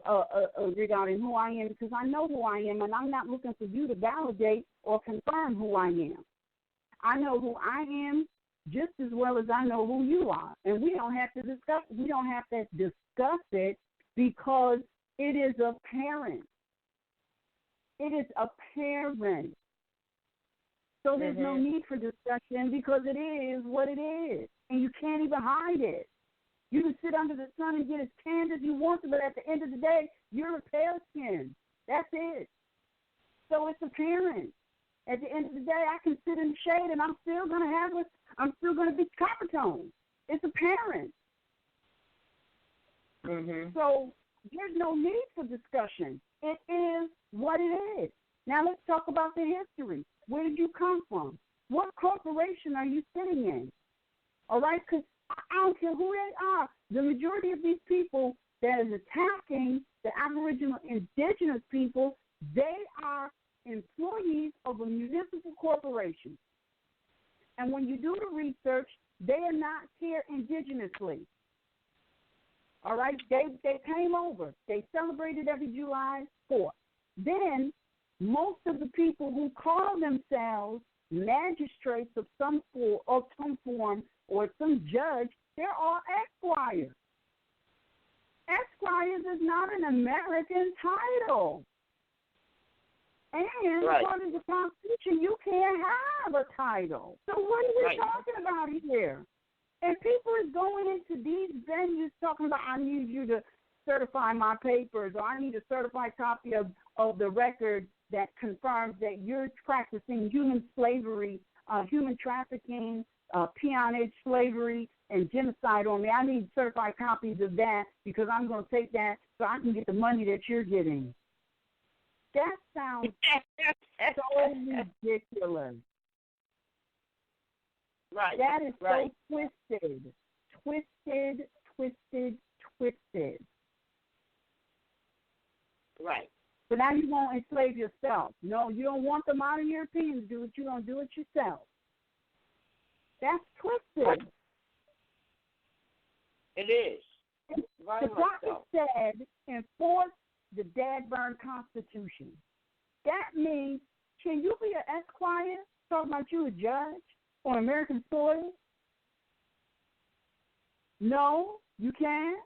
regarding who I am, because I know who I am, and I'm not looking for you to validate or confirm who I am. I know who I am just as well as I know who you are, and we don't have to discuss. We don't have to discuss it because it is apparent. It is apparent. So there's no need for discussion because it is what it is, and you can't even hide it. You can sit under the sun and get as tanned as you want to, but at the end of the day, you're a pale skin. That's it. So it's apparent. At the end of the day, I can sit in the shade and I'm still going to be copper tone. It's apparent. So there's no need for discussion. It is what it is. Now let's talk about the history. Where did you come from? What corporation are you sitting in? All right? Because I don't care who they are. The majority of these people that is attacking the Aboriginal indigenous people, they are employees of a municipal corporation. And when you do the research, they are not here indigenously. All right? They came over. They celebrated every July 4th. Then most of the people who call themselves magistrates of some form or some judge, they're all esquires. Esquires is not an American title. And according to the Constitution, you can't have a title. So what are we talking about here? And people is going into these venues talking about, I need you to certify my papers, or I need a certified copy of the record that confirms that you're practicing human slavery, human trafficking, peonage slavery, and genocide on me. I need certified copies of that because I'm going to take that so I can get the money that you're getting. That sounds so ridiculous. Right. That is so twisted. Twisted. Right. So now you won't enslave yourself. No, you don't want the modern Europeans to do it. You don't do it yourself. That's twisted. It is. The prophet said, enforce the Dadburn Constitution. That means, can you be an esquire talking about you a judge on American soil? No, you can't.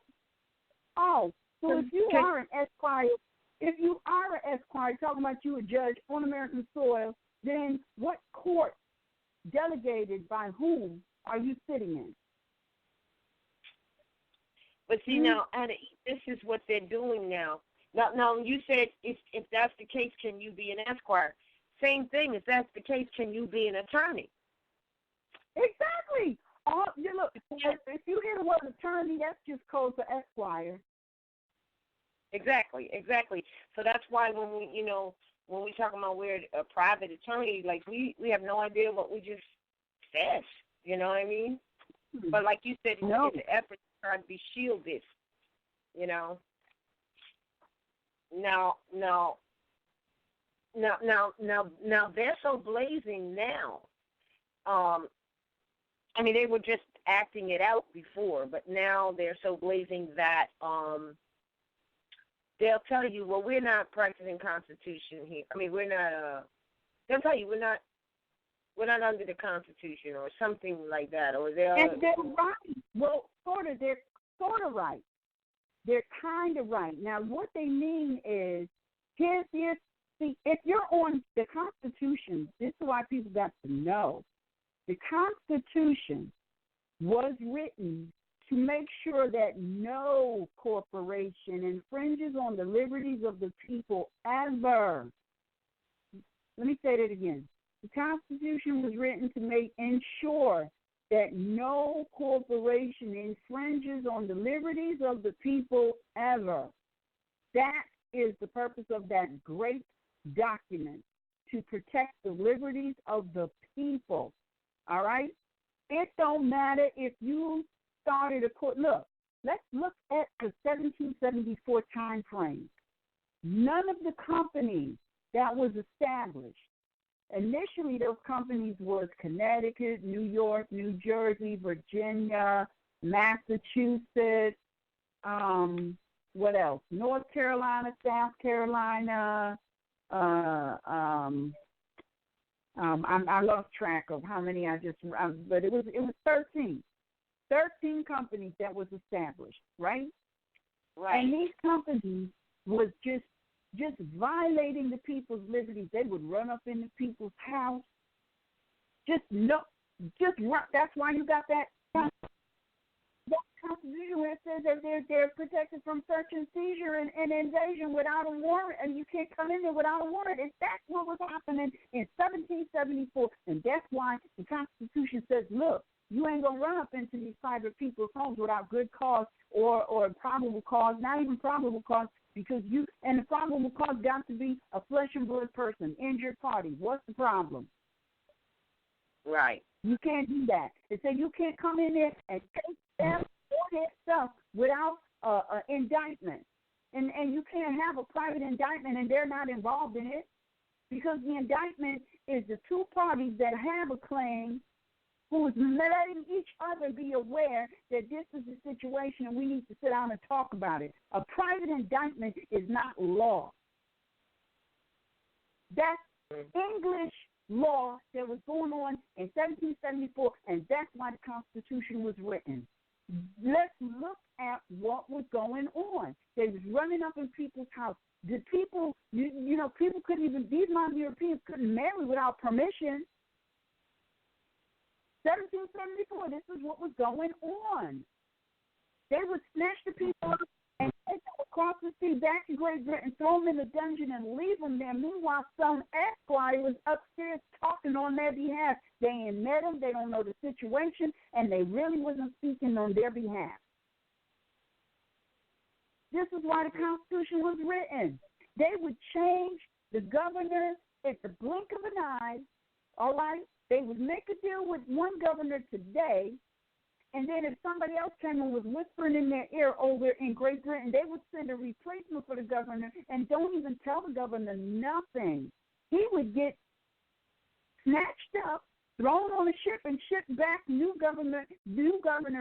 Oh, so if you are an esquire, talking about you a judge on American soil, then what court delegated by whom are you sitting in? But see now, Anna, this is what they're doing now. Now, you said if that's the case, can you be an esquire? Same thing. If that's the case, can you be an attorney? Exactly. Look, if you hear the word attorney, that's just code for esquire. Exactly. So that's why when we talk about we're a private attorney, like we have no idea what we just said. You know what I mean? But like you said, it's an effort to try to be shielded. You know. Now they're so blazing now. I mean, they were just acting it out before, but now they're so blazing that they'll tell you, well, we're not practicing Constitution here. I mean, we're not. They'll tell you we're not under the Constitution or something like that, or they'll. And they're right. Well, they're sort of right. They're kind of right. Now, what they mean is, see, if you're on the Constitution, this is why people got to know. The Constitution was written to make sure that no corporation infringes on the liberties of the people ever. Let me say that again. The Constitution was written to ensure that no corporation infringes on the liberties of the people ever. That is the purpose of that great document, to protect the liberties of the people. All right? It don't matter if you started a court. Look, let's look at the 1774 time frame. None of the companies that was established, initially those companies was Connecticut, New York, New Jersey, Virginia, Massachusetts, what else? North Carolina, South Carolina, I lost track of how many but it was 13. 13 companies that was established, right? Right. And these companies was just violating the people's liberties. They would run up into people's house. That's why you got that Constitution where it says that they're protected from search and seizure and invasion without a warrant, and you can't come in there without a warrant. And that's what was happening in 1774, and that's why the Constitution says, look, you ain't going to run up into these private people's homes without good cause or probable cause, not even probable cause, because the probable cause got to be a flesh and blood person, injured party. What's the problem? Right. You can't do that. They say you can't come in there and take them or their stuff without indictment. And you can't have a private indictment and they're not involved in it, because the indictment is the two parties that have a claim who is letting each other be aware that this is the situation and we need to sit down and talk about it. A private indictment is not law. That's English law that was going on in 1774, and that's why the Constitution was written. Let's look at what was going on. They was running up in people's houses. The people, people couldn't even, these modern Europeans couldn't marry without permission. 1774, this is what was going on. They would snatch the people up and take them across the sea back to Great Britain, throw them in the dungeon and leave them there. Meanwhile, some esquire was upstairs talking on their behalf. They ain't met them, they don't know the situation, and they really wasn't speaking on their behalf. This is why the Constitution was written. They would change the governor at the blink of an eye, all right? They would make a deal with one governor today, and then if somebody else came and was whispering in their ear over in Great Britain, they would send a replacement for the governor and don't even tell the governor nothing. He would get snatched up, thrown on a ship, and shipped back. New governor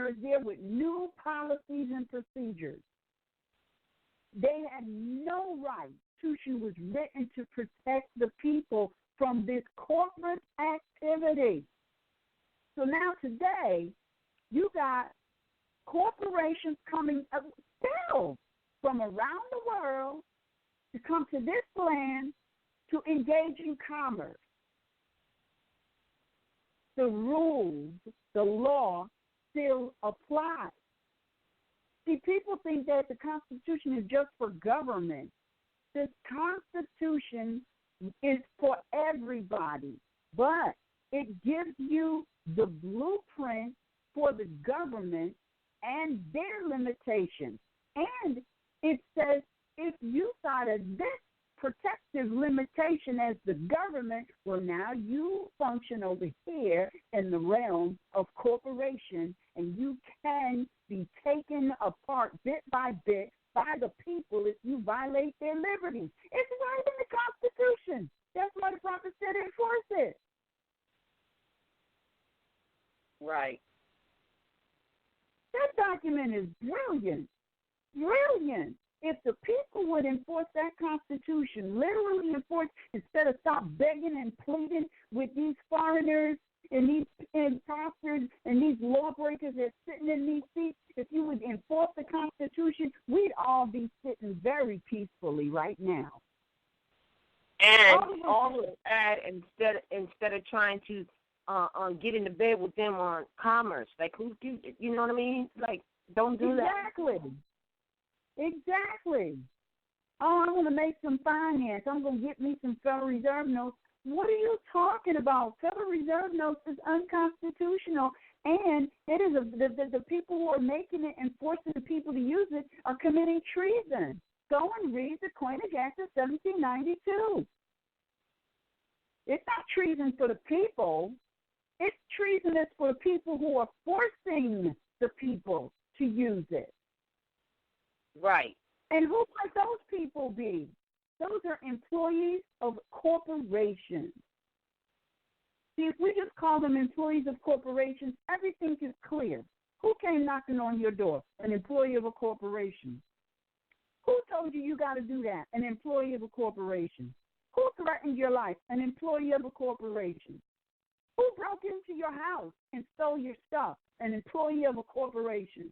is there with new policies and procedures. They had no right. The Constitution was written to protect the people from this corporate activity. So now today, you got corporations coming up still from around the world to come to this land to engage in commerce. The rules, the law still apply. See, people think that the Constitution is just for government. This Constitution is for everybody, but it gives you the blueprint for the government and their limitations. And it says if you thought of this protective limitation as the government, well, now you function over here in the realm of corporation, and you can be taken apart bit by bit by the people if you violate their liberties. It's right in the Constitution. That's why the prophet said enforce it. Right. That document is brilliant. Brilliant. If the people would enforce that Constitution, literally enforce, instead of stop begging and pleading with these foreigners and these imposters and these lawbreakers that are sitting in these seats, if you would enforce the Constitution, we'd all be sitting very peacefully right now. And all of that, instead of trying to get into bed with them on commerce, like who do you know what I mean? Like, don't do that. Exactly. Oh, I want to make some finance. I'm going to get me some Federal Reserve notes. What are you talking about? Federal Reserve notes is unconstitutional, and it is the people who are making it and forcing the people to use it are committing treason. Go and read the Coinage Act of 1792. It's not treason for the people. It's treasonous for the people who are forcing the people to use it. Right. And who might those people be? Those are employees of corporations. See, if we just call them employees of corporations, everything is clear. Who came knocking on your door? An employee of a corporation. Who told you you got to do that? An employee of a corporation. Who threatened your life? An employee of a corporation. Who broke into your house and stole your stuff? An employee of a corporation.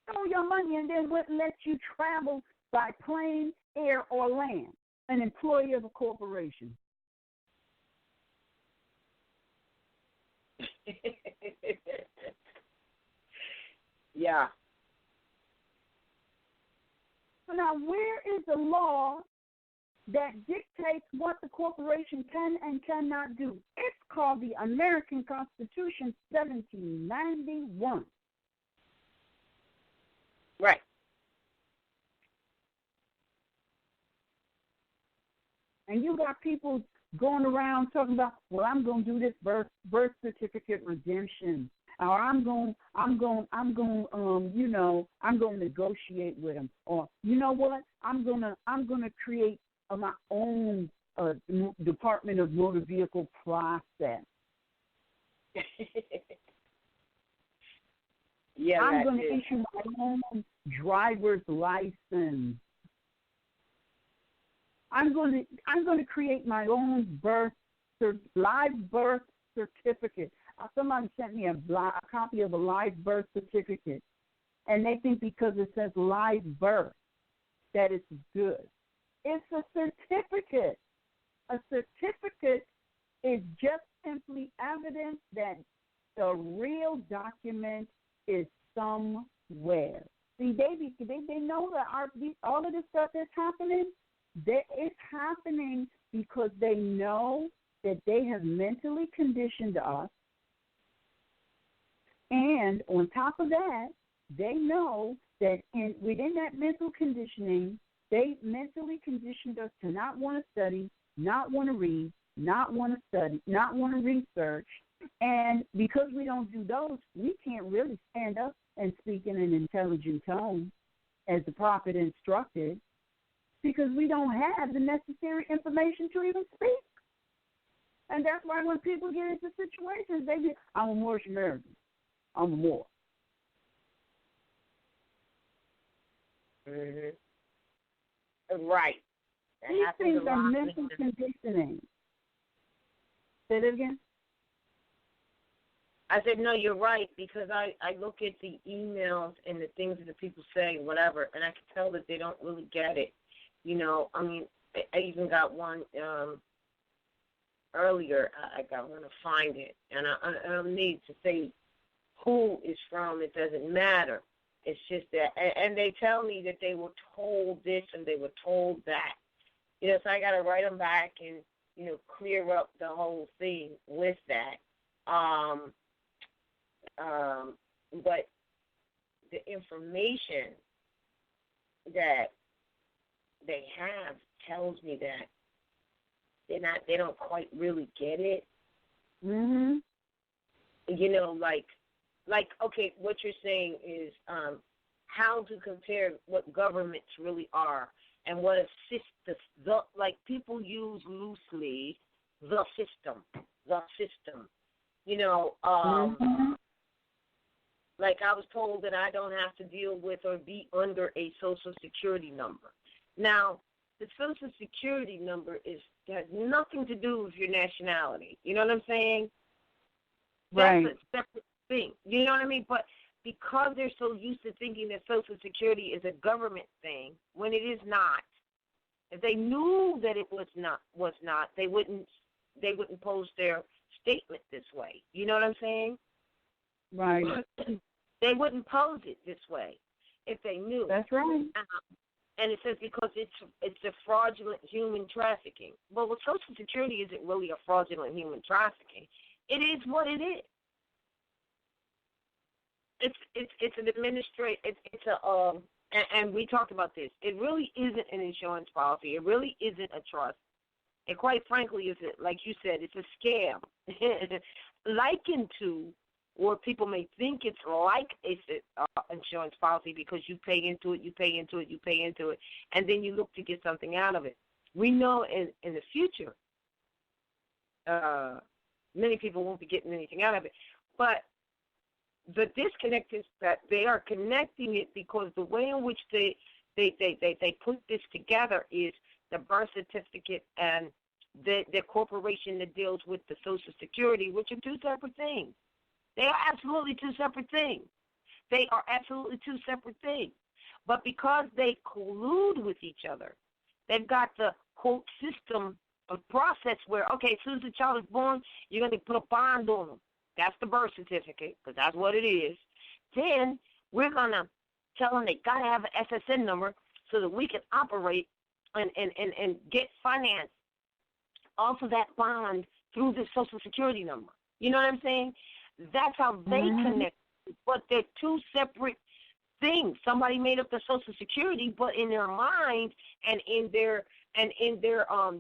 Stole your money and then wouldn't let you travel by plane, air, or land. An employee of a corporation. Yeah. So now, where is the law that dictates what the corporation can and cannot do? It's called the American Constitution, 1791. Right. And you got people going around talking about, well, I'm going to do this birth certificate redemption. or I'm going to negotiate with them, or you know what, I'm gonna create my own Department of Motor Vehicle process. Yeah, I'm going to issue my own driver's license. I'm going to create my own live birth certificate. Somebody sent me a copy of a live birth certificate, and they think because it says live birth that it's good. It's a certificate. A certificate is just simply evidence that the real document is somewhere. See, they know that all of this stuff that's happening, it's happening because they know that they have mentally conditioned us. And on top of that, they know that within that mental conditioning, they mentally conditioned us to not want to study, not want to read, not want to study, not want to research. And because we don't do those, we can't really stand up and speak in an intelligent tone as the prophet instructed, because we don't have the necessary information to even speak. And that's why when people get into situations, they get, I'm a Moorish American. I'm a Moor. Mm-hmm. Right. These things are mental conditioning. Say that again? I said, no, you're right, because I look at the emails and the things that the people say, whatever, and I can tell that they don't really get it. You know, I mean, I even got one earlier. I got one to find it, and I don't need to say who is from. It doesn't matter. It's just that, and they tell me that they were told this and they were told that. You know, so I got to write them back and, you know, clear up the whole thing with that. But the information that they have tells me that they don't quite really get it. Mhm. You know, like okay, what you're saying is how to compare what governments really are and what a system, like people use loosely the system. You know, like I was told that I don't have to deal with or be under a Social Security number. Now, the Social Security number has nothing to do with your nationality. You know what I'm saying? Right. That's a separate thing. You know what I mean? But because they're so used to thinking that Social Security is a government thing, when it is not, if they knew that it was not, they wouldn't post their statement this way. You know what I'm saying? Right. They wouldn't pose it this way if they knew. That's right. And it says because it's a fraudulent human trafficking. Well, Social Security isn't really a fraudulent human trafficking. It is what it is. It's an administrative. It's a and we talked about this. It really isn't an insurance policy. It really isn't a trust. And quite frankly, is it, like you said, it's a scam. Likened to, or people may think it's like it's an insurance policy because you pay into it, and then you look to get something out of it. We know in the future, many people won't be getting anything out of it. But the disconnect is that they are connecting it because the way in which they put this together is the birth certificate and the corporation that deals with the Social Security, which are two separate things. They are absolutely two separate things. But because they collude with each other, they've got the, quote, system of process where, okay, as soon as the child is born, you're going to put a bond on them. That's the birth certificate, because that's what it is. Then we're going to tell them they got to have an SSN number so that we can operate and get finance off of that bond through the Social Security number. You know what I'm saying? That's how they connect. But they're two separate things. Somebody made up the Social Security, but in their mind and in their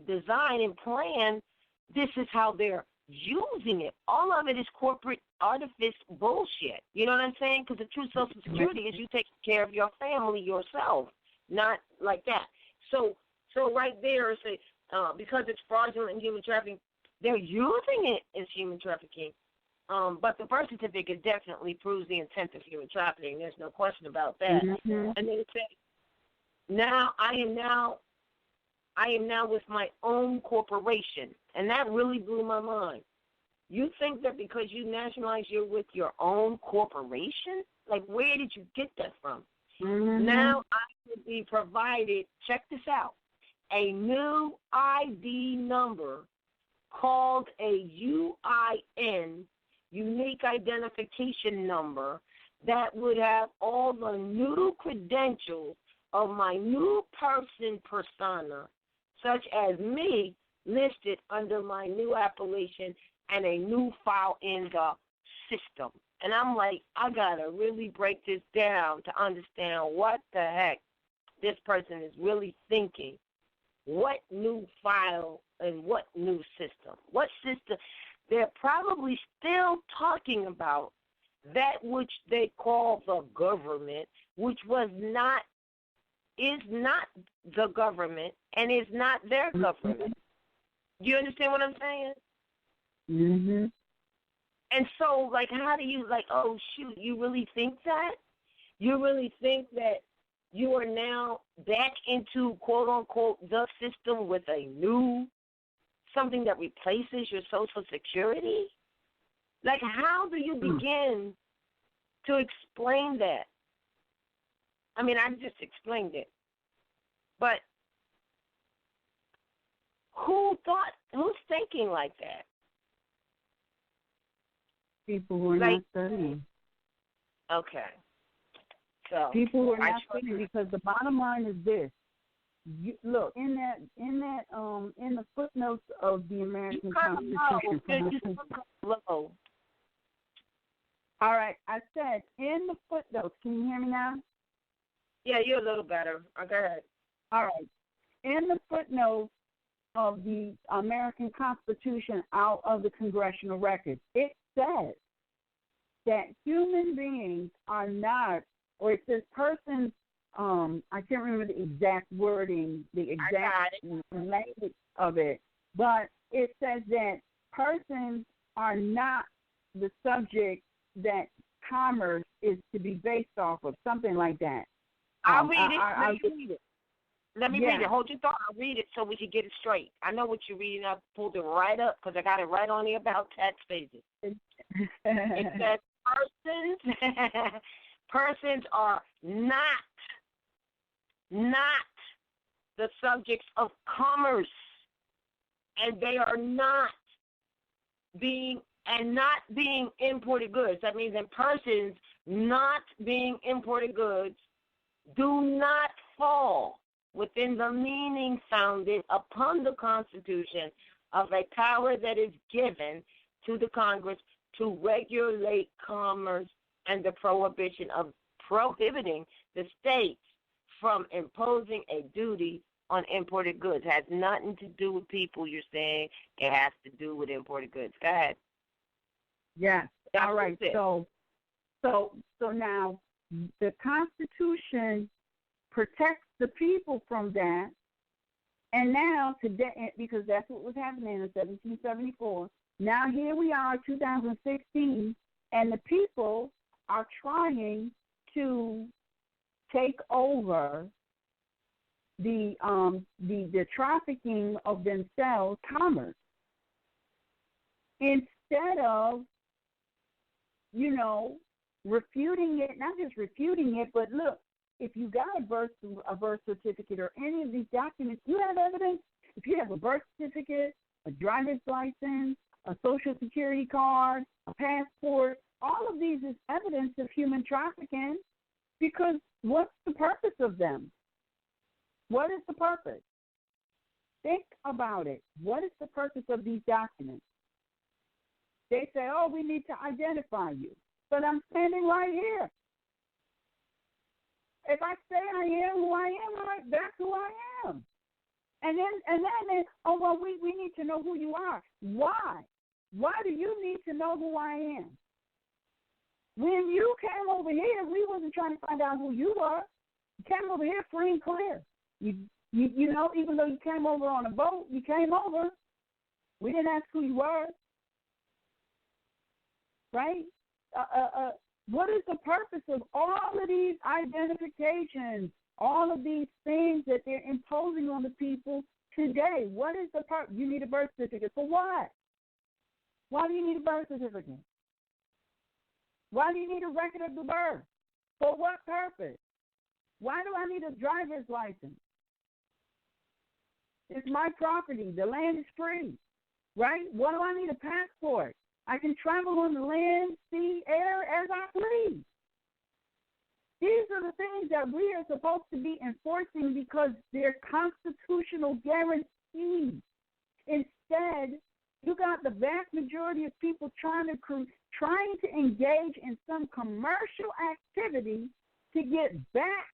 design and plan, this is how they're using it. All of it is corporate artifice bullshit. You know what I'm saying? Because the true Social Security is you taking care of your family yourself, not like that. So right there, say because it's fraudulent human trafficking, they're using it as human trafficking. But the birth certificate definitely proves the intent of human trafficking. There's no question about that. Mm-hmm. And then it says, I am now with my own corporation. And that really blew my mind. You think that because you nationalize, you're with your own corporation? Like, where did you get that from? Mm-hmm. Now I will be provided, check this out, a new ID number called a UIN, unique identification number, that would have all the new credentials of my new person persona, such as me, listed under my new appellation and a new file in the system. And I'm like, I got to really break this down to understand what the heck this person is really thinking. What new file and what new system? What system? They're probably still talking about that which they call the government, which is not the government and is not their government. You understand what I'm saying? Mm-hmm. And so, like, how do you, like, oh, shoot, you really think that? You really think that you are now back into, quote, unquote, the system with a new, something that replaces your Social Security? Like, how do you begin to explain that? I mean, I just explained it. But who's thinking like that? People who are not studying. Okay. So people who are not studying, because the bottom line is this. Look, in the footnotes of the American Constitution. Low. All right, I said in the footnotes. Can you hear me now? Yeah, you're a little better. Go ahead. All right. In the footnotes of the American Constitution out of the congressional record, it says that human beings are not, or it says persons, I can't remember the exact wording, the exact language of it, but it says that persons are not the subject that commerce is to be based off of, something like that. I'll read it. Let me read it. Hold your thought. I'll read it so we can get it straight. I know what you're reading. I pulled it right up because I got it right on the about tax pages. It says persons are not the subjects of commerce, and they are not being imported goods. That means that persons not being imported goods do not fall within the meaning founded upon the Constitution of a power that is given to the Congress to regulate commerce and the prohibition of prohibiting the states from imposing a duty on imported goods. It has nothing to do with people, you're saying. It has to do with imported goods. Go ahead. Yes. All right. So now the Constitution protects the people from that. And now today, because that's what was happening in 1774, now here we are, 2016, and the people are trying to take over the trafficking of themselves, commerce, instead of, refuting it, not just refuting it, but look, if you got a birth certificate or any of these documents, you have evidence. If you have a birth certificate, a driver's license, a Social Security card, a passport, all of these is evidence of human trafficking, because what's the purpose of them? What is the purpose? Think about it. What is the purpose of these documents? They say, oh, we need to identify you. But I'm standing right here. If I say I am who I am, that's who I am. And then, oh, well, we need to know who you are. Why? Why do you need to know who I am? When you came over here, we wasn't trying to find out who you were. You came over here free and clear. You know, even though you came over on a boat, you came over. We didn't ask who you were. Right? What is the purpose of all of these identifications, all of these things that they're imposing on the people today? What is the purpose? You need a birth certificate. For what? Why do you need a birth certificate? Why do you need a record of the birth? For what purpose? Why do I need a driver's license? It's my property. The land is free, right? What do I need a passport? I can travel on the land, sea, air as I please. These are the things that we are supposed to be enforcing because they're constitutional guarantees. Instead, you got the vast majority of people trying to engage in some commercial activity to get back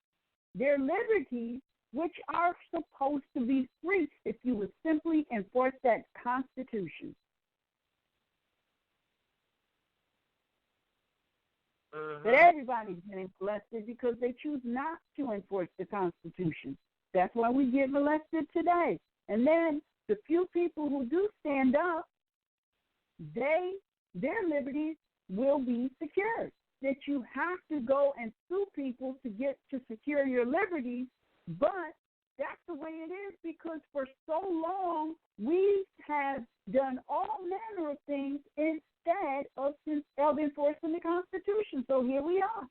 their liberties, which are supposed to be free if you would simply enforce that Constitution. But everybody's getting molested because they choose not to enforce the Constitution. That's why we get molested today. And then the few people who do stand up, their liberties will be secured. That you have to go and sue people to secure your liberties, but that's the way it is because for so long we have done all manner of things instead of enforcing the Constitution. So here we are.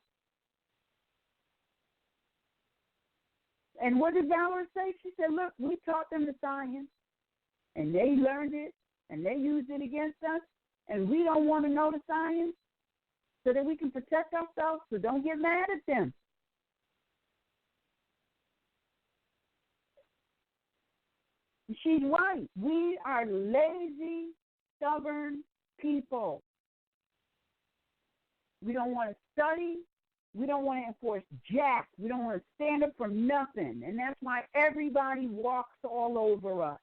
And what did Valor say? She said, look, we taught them the science, and they learned it, and they used it against us, and we don't want to know the science so that we can protect ourselves, so don't get mad at them. She's right. We are lazy, stubborn people. We don't want to study. We don't want to enforce jack. We don't want to stand up for nothing. And that's why everybody walks all over us.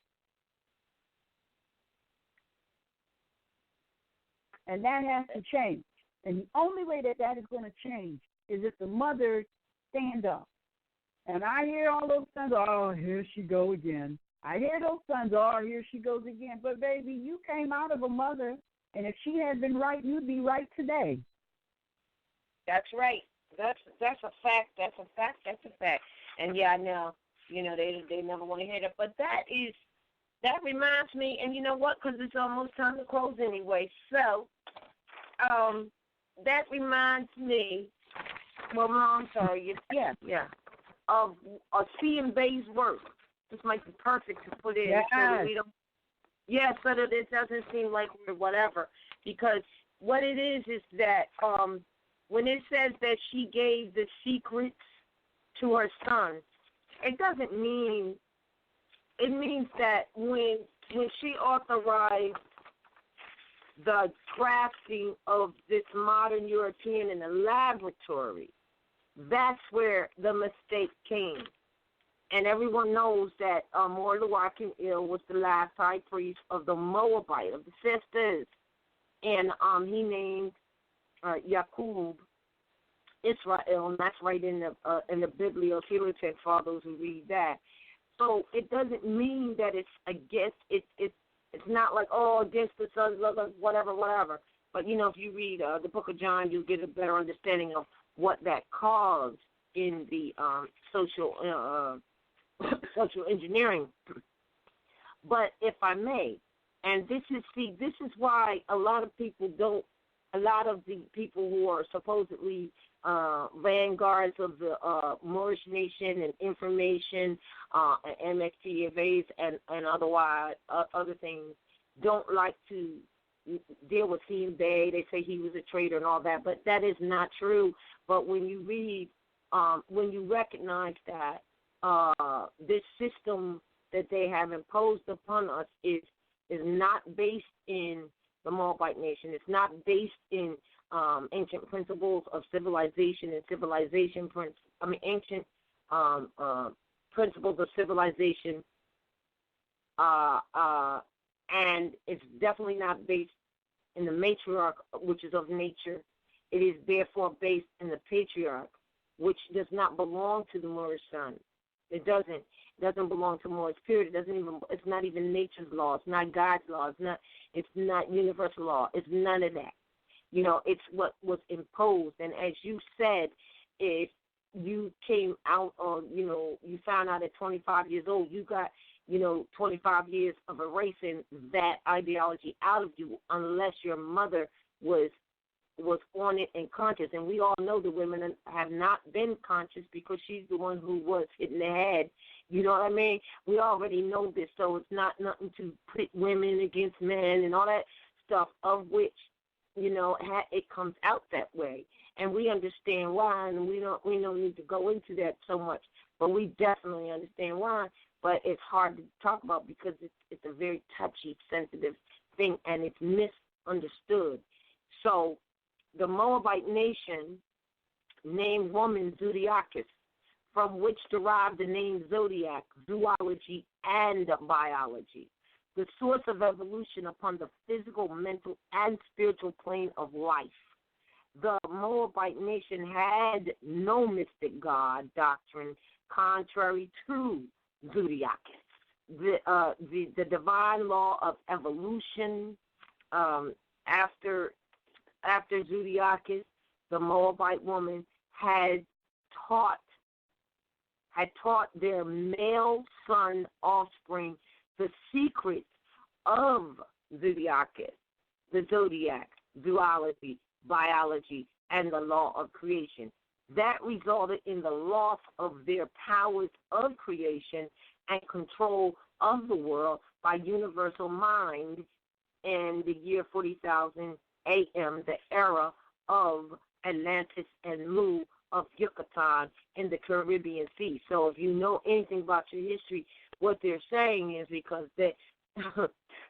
And that has to change. And the only way that is going to change is if the mothers stand up. And I hear all those sons, oh, here she go again. I hear those sons, oh, here she goes again. But, baby, you came out of a mother, and if she had been right, you'd be right today. That's right. That's a fact. That's a fact. That's a fact. And, yeah, I know, they never want to hear that. But that reminds me, and you know what, because it's almost time to close anyway. So that reminds me, well, I'm sorry, of seeing Bey's work. This might be perfect to put in so that we don't, so that it doesn't seem like we're whatever. Because what it is that when it says that she gave the secrets to her son, it doesn't mean, it means that when she authorized the crafting of this modern European in the laboratory, that's where the mistake came. And everyone knows that Moor was the last high priest of the Moabite, of the sisters. And he named Yaqub Israel, and that's right in the Bibliothek for those who read that. So it doesn't mean that it's against, it's not like, against the sons, whatever. But, if you read the book of John, you get a better understanding of what that caused in the social engineering. But if I may, and this is why a lot of the people who are supposedly vanguards of the Moorish nation and information, MXTVAs and otherwise other things, don't like to deal with HARLEM. They say he was a traitor and all that, but that is not true. But when you read, when you recognize that this system that they have imposed upon us is not based in the Moabite nation. It's not based in ancient principles of civilization and ancient principles of civilization, and it's definitely not based in the matriarch, which is of nature. It is therefore based in the patriarch, which does not belong to the Moorish son. It doesn't belong to Moorish period. It's not even nature's law. It's not God's law. It's not universal law. It's none of that. It's what was imposed. And as you said, if you came out or, you found out at 25 years old, you got, 25 years of erasing that ideology out of you unless your mother was on it and conscious. And we all know the women have not been conscious because she's the one who was hitting the head. You know what I mean? We already know this, so it's not nothing to pit women against men and all that stuff, of which, it comes out that way. And we understand why, and we don't need to go into that so much, but we definitely understand why. But it's hard to talk about because it's a very touchy, sensitive thing, and it's misunderstood. So the Moabite nation named woman Zodiacus, from which derived the name zodiac, zoology, and biology, the source of evolution upon the physical, mental, and spiritual plane of life. The Moabite nation had no mystic god doctrine contrary to Zodiacus. The divine law of evolution after Zodiacus, the Moabite woman had taught their male son offspring the secrets of Zodiacus, the zodiac, zoology, biology, and the law of creation. That resulted in the loss of their powers of creation and control of the world by universal mind in the year 40,000 a.m., the era of Atlantis and Mu of Yucatan in the Caribbean Sea. So if you know anything about your history, what they're saying is because they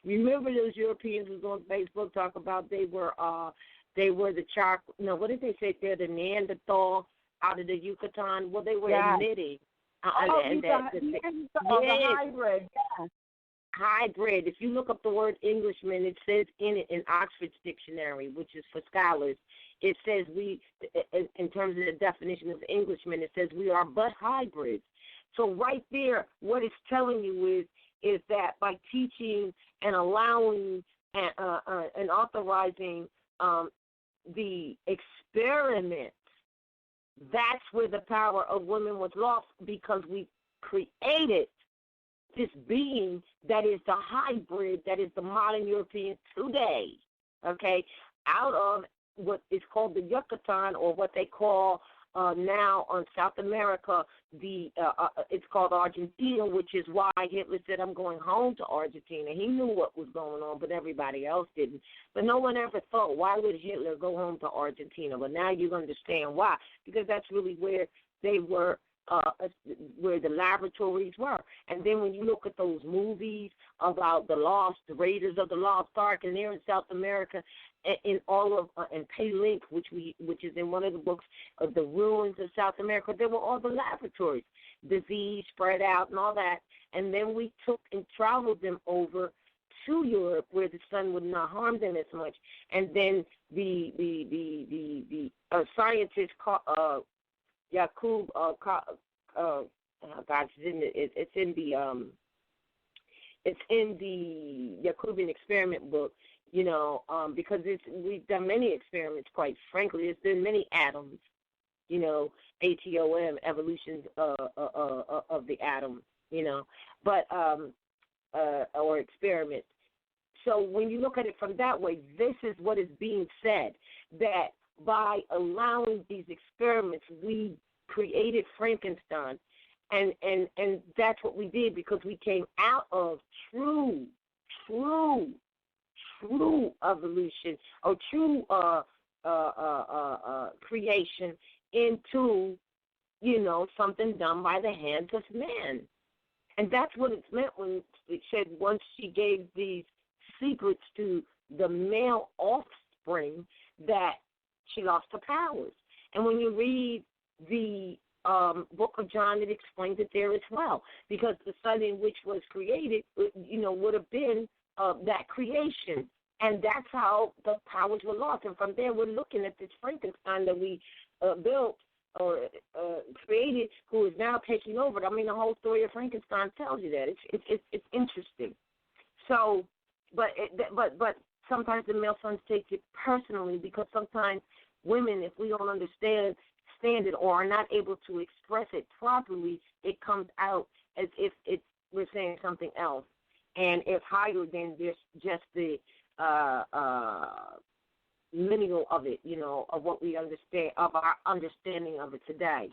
remember those Europeans was on Facebook talk about they were the what did they say? They're the Neanderthal out of the Yucatan. Well, they were admitting the hybrid. Yeah. Hybrid. If you look up the word Englishman, it says in it in Oxford's dictionary, which is for scholars. It says we, in terms of the definition of Englishman, it says we are but hybrids. So right there, what it's telling you is that by teaching and allowing and authorizing the experiment, that's where the power of women was lost, because we created this being that is the hybrid, that is the modern European today, okay, out of what is called the Yucatan, or what they call now on South America, it's called Argentina, which is why Hitler said, I'm going home to Argentina. He knew what was going on, but everybody else didn't. But no one ever thought, why would Hitler go home to Argentina? But now you understand why, because that's really where they were, where the laboratories were. And then when you look at those movies about the Raiders of the Lost Ark, and they're in South America, in all of and Paylink, which is in one of the books of the ruins of South America, there were all the laboratories, disease spread out and all that. And then we took and traveled them over to Europe, where the sun would not harm them as much. And then the scientist Yakub, it's in the Yakubian experiment book, because we've done many experiments, quite frankly. There's been many atoms, ATOM, evolution of the atom, but or experiments. So when you look at it from that way, this is what is being said, that by allowing these experiments, we created Frankenstein, and that's what we did, because we came out of true evolution, or true creation into, something done by the hands of man. And that's what it's meant when it said once she gave these secrets to the male offspring that she lost her powers. And when you read the book of John, it explains it there as well, because the sun in which was created, would have been that creation And that's how the powers were lost. And from there, we're looking at this Frankenstein that we built or created, who is now taking over. I mean, the whole story of Frankenstein tells you that. It's interesting. So, but sometimes the male sons take it personally, because sometimes women, if we don't understand it or are not able to express it properly, it comes out as if we're saying something else, and it's higher than just the lineal of it, of what we understand, of our understanding of it today.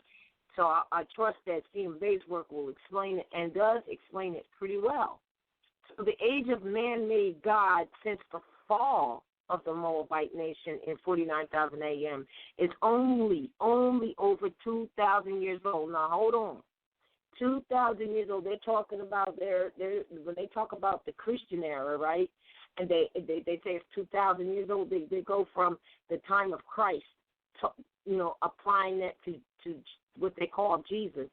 So I trust that RVBey's work will explain it, and does explain it pretty well. So the age of man-made God since the fall of the Moabite nation in 49,000 AM is only over 2,000 years old. Now, hold on. 2,000 years old. They're talking about when they talk about the Christian era, right? And they say it's 2,000 years old. They go from the time of Christ, to, applying that to what they call Jesus,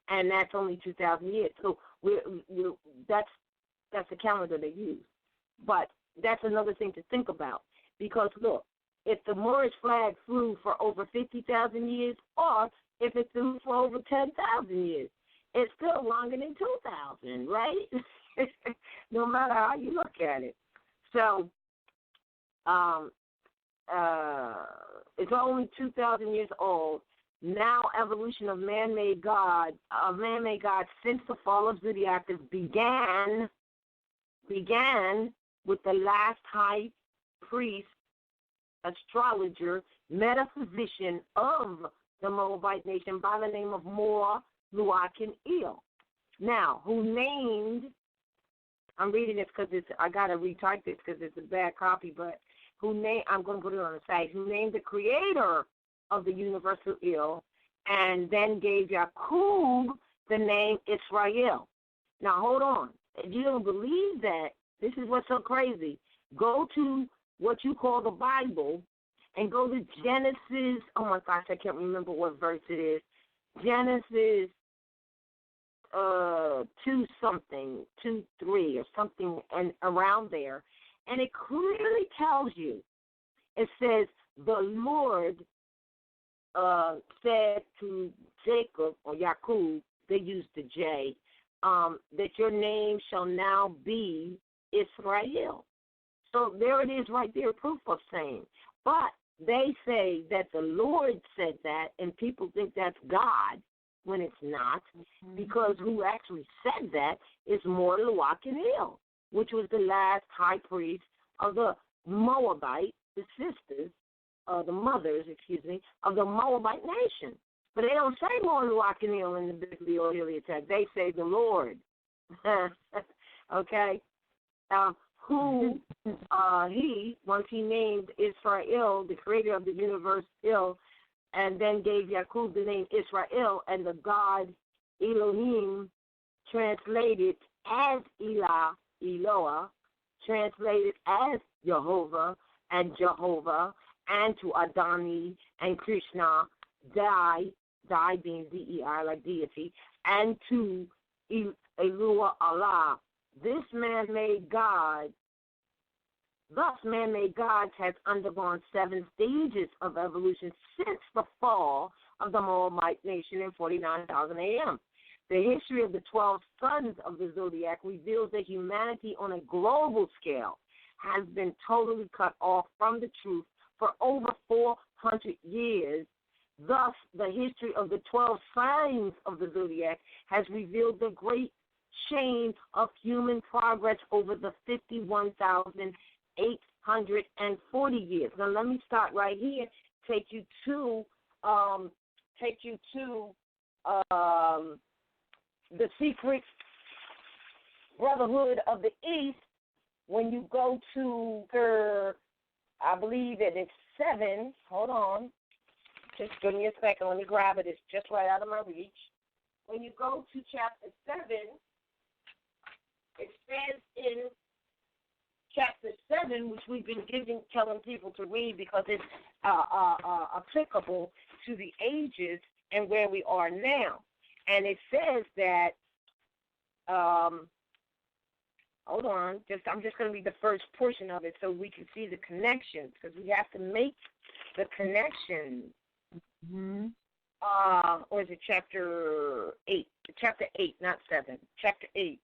and that's only 2,000 years. So that's the calendar they use. But that's another thing to think about, because look, if the Moorish flag flew for over 50,000 years, or if it flew for over 10,000 years, it's still longer than 2,000, right? No matter how you look at it. So it's only 2,000 years old. Now, evolution of man-made God since the fall of Zodiac began with the last high priest, astrologer, metaphysician of the Moabite nation by the name of Moor, Luakin Il. Now, who named, I'm reading this because I got to retype this because it's a bad copy, but I'm going to put it on the site, who named the creator of the universal Il, and then gave Yaqub the name Israel. Now, hold on. If you don't believe that, this is what's so crazy. Go to what you call the Bible and go to Genesis. Oh, my gosh, I can't remember what verse it is. Genesis 2:3 or something, and around there. And it clearly tells you, it says, the Lord said to Jacob, or Yaqub, they used the J, that your name shall now be Israel. So there it is right there, proof of saying. But they say that the Lord said that, and people think that's God when it's not, because who actually said that is Moor, Luakin Il, which was the last high priest of the Moabite, the sisters, the mothers, of the Moabite nation. But they don't say Moor, Luakin Il in the bibliotext. They say the Lord. Okay? Who once he named Israel, the creator of the universe, and then gave Yaqub the name Israel, and the God Elohim, translated as Eloah, translated as Jehovah, and Jehovah, and to Adani and Krishna, Dai being D-E-I, like deity, and to Eloah Allah. This man-made God, thus man-made God has undergone 7 stages of evolution since the fall of the Moabite nation in 49,000 AM. The history of the 12 sons of the zodiac reveals that humanity on a global scale has been totally cut off from the truth for over 400 years. Thus, the history of the 12 signs of the zodiac has revealed the great chain of human progress over the 51,840 years. Now, let me start right here. Take you to the secret brotherhood of the East. When you go to, I believe it is 7. Hold on. Just give me a second. Let me grab it. It's just right out of my reach. When you go to chapter 7, it says in chapter 7, which we've been telling people to read because it's applicable to the ages and where we are now. And it says that hold on. I'm just going to read the first portion of it so we can see the connections, because we have to make the connections. Mm-hmm. Or is it chapter 8? Chapter 8, not 7. Chapter 8.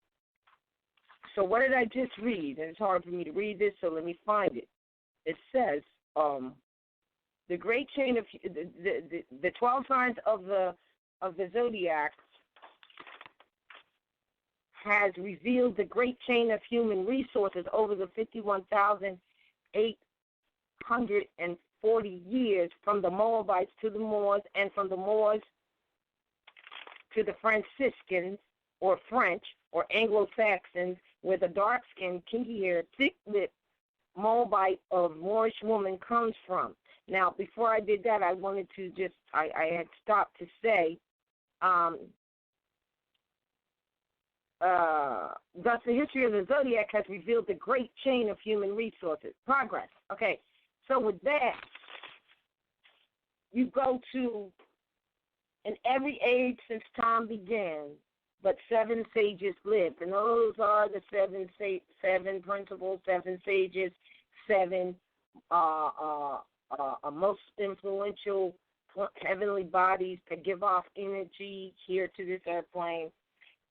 So what did I just read? And it's hard for me to read this, so let me find it. It says, the great chain of the 12 signs of the zodiac has revealed the great chain of human resources over the 51,840 years, from the Moabites to the Moors, and from the Moors to the Franciscans, or French, or Anglo-Saxons, where the dark-skinned, kinky-haired, thick-lipped Moabite of Moorish woman comes from. Now, before I did that, I wanted to just, I had stopped to say, thus the history of the zodiac has revealed the great chain of human resources. Progress. Okay, so with that, you go to, in every age since time began, but 7 sages lived. And those are the seven principles, 7 sages, 7 most influential heavenly bodies that give off energy here to this airplane.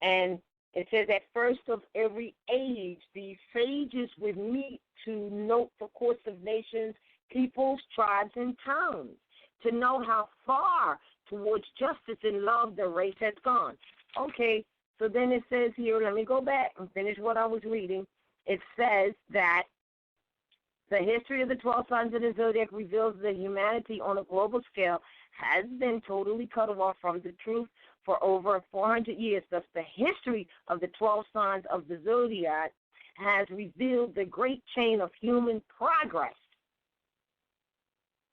And it says at first of every age, these sages would meet to note the course of nations, peoples, tribes, and towns, to know how far towards justice and love the race has gone. Okay, so then it says here, let me go back and finish what I was reading. It says that the history of the 12 signs of the zodiac reveals that humanity on a global scale has been totally cut off from the truth for over 400 years. Thus, the history of the 12 signs of the zodiac has revealed the great chain of human progress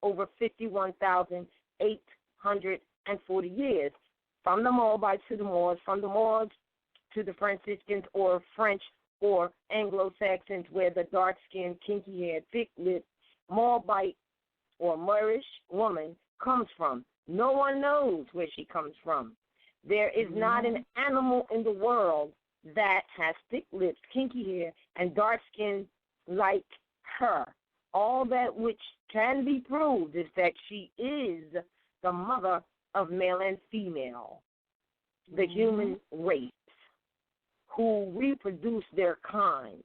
over 51,840 years, from the Moabites to the Moors, from the Moors to the Franciscans, or French, or Anglo-Saxons, where the dark-skinned, kinky-haired, thick-lipped Moabite or Moorish woman comes from. No one knows where she comes from. There is not an animal in the world that has thick lips, kinky hair, and dark skin like her. All that which can be proved is that she is the mother of male and female, the human race, who reproduce their kind.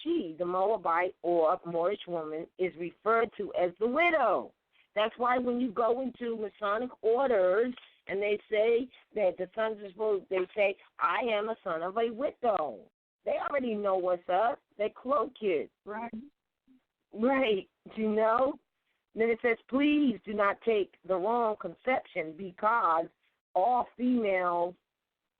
She, the Moabite or Moorish woman, is referred to as the widow. That's why when you go into Masonic orders and they say that the sons are supposed, they say, I am a son of a widow. They already know what's up. They cloak it. Right. Right, you know? Then it says, please do not take the wrong conception, because all females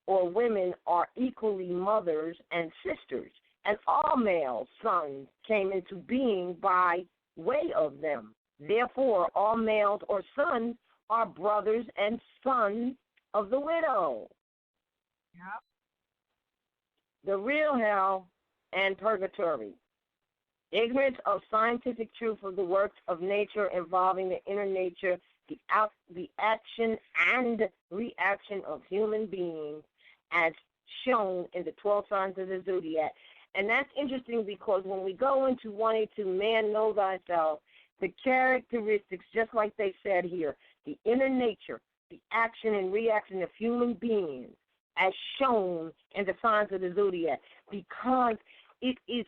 or women are equally mothers and sisters, and all male sons came into being by way of them. Therefore, all males or sons are brothers and sons of the widow. Yep. The real hell and purgatory. Ignorance of scientific truth of the works of nature involving the inner nature, the action and reaction of human beings, as shown in the 12 signs of the zodiac. And that's interesting, because when we go into wanting to man know thyself, the characteristics, just like they said here, the inner nature, the action and reaction of human beings, as shown in the signs of the zodiac, because it is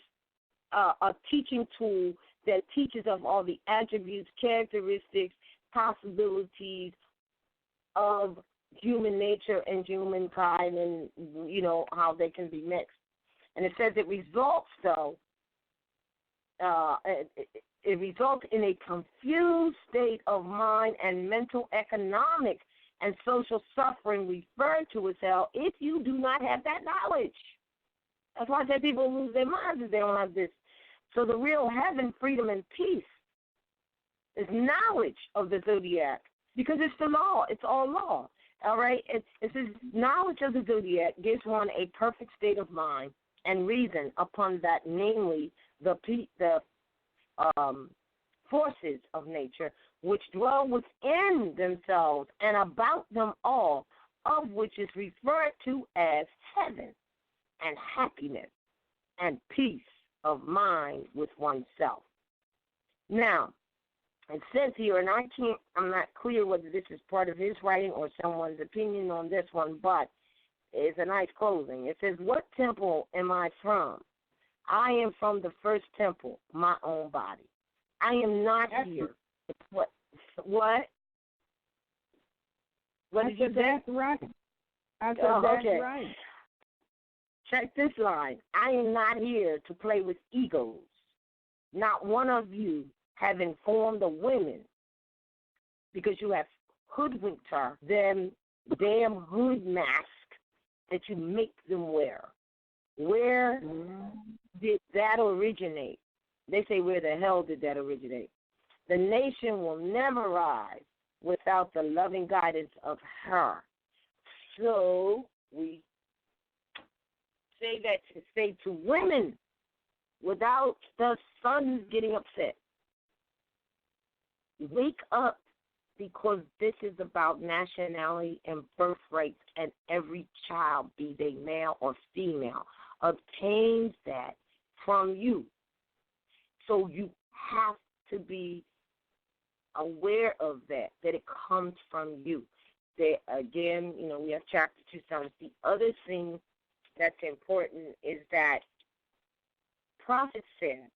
a teaching tool that teaches of all the attributes, characteristics, possibilities of human nature and humankind, and, you know, how they can be mixed. And it says it results, though, it results in a confused state of mind and mental, economic, and social suffering referred to as hell if you do not have that knowledge. That's why I say people lose their minds if they don't have this. So the real heaven, freedom, and peace is knowledge of the zodiac, because it's the law. It's all law. All right? It says knowledge of the zodiac gives one a perfect state of mind and reason upon that, namely the forces of nature which dwell within themselves and about them all, of which is referred to as heaven and happiness and peace of mind with oneself. Now, it says here, and I'm not clear whether this is part of his writing or someone's opinion on this one, but it's a nice closing. It says, what temple am I from? I am from the first temple, my own body. I am not here. What? What did you say? That's right. I said that's okay. right. Check this line. I am not here to play with egos. Not one of you have informed the women because you have hoodwinked her, them damn hood mask that you make them wear. Where did that originate? They say, where the hell did that originate? The nation will never rise without the loving guidance of her. So we say that to say to women without the sons getting upset. Wake up, because this is about nationality and birthrights, and every child, be they male or female, obtains that from you. So you have to be aware of that it comes from you. Again, we have chapter 2 sons. The other thing that's important is that prophet said,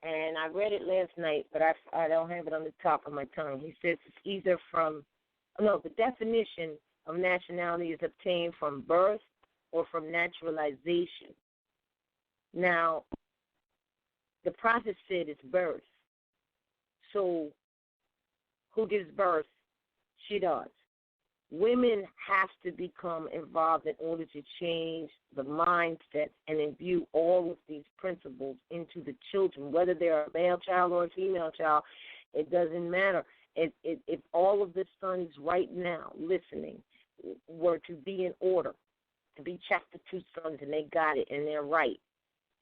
and I read it last night, but I don't have it on the top of my tongue. He says it's either the definition of nationality is obtained from birth or from naturalization. Now, the prophet said it's birth. So who gives birth? She does. Women have to become involved in order to change the mindset and imbue all of these principles into the children, whether they're a male child or a female child. It doesn't matter. If all of the sons right now listening were to be in order, to be chapter 2 sons, and they got it and they're right,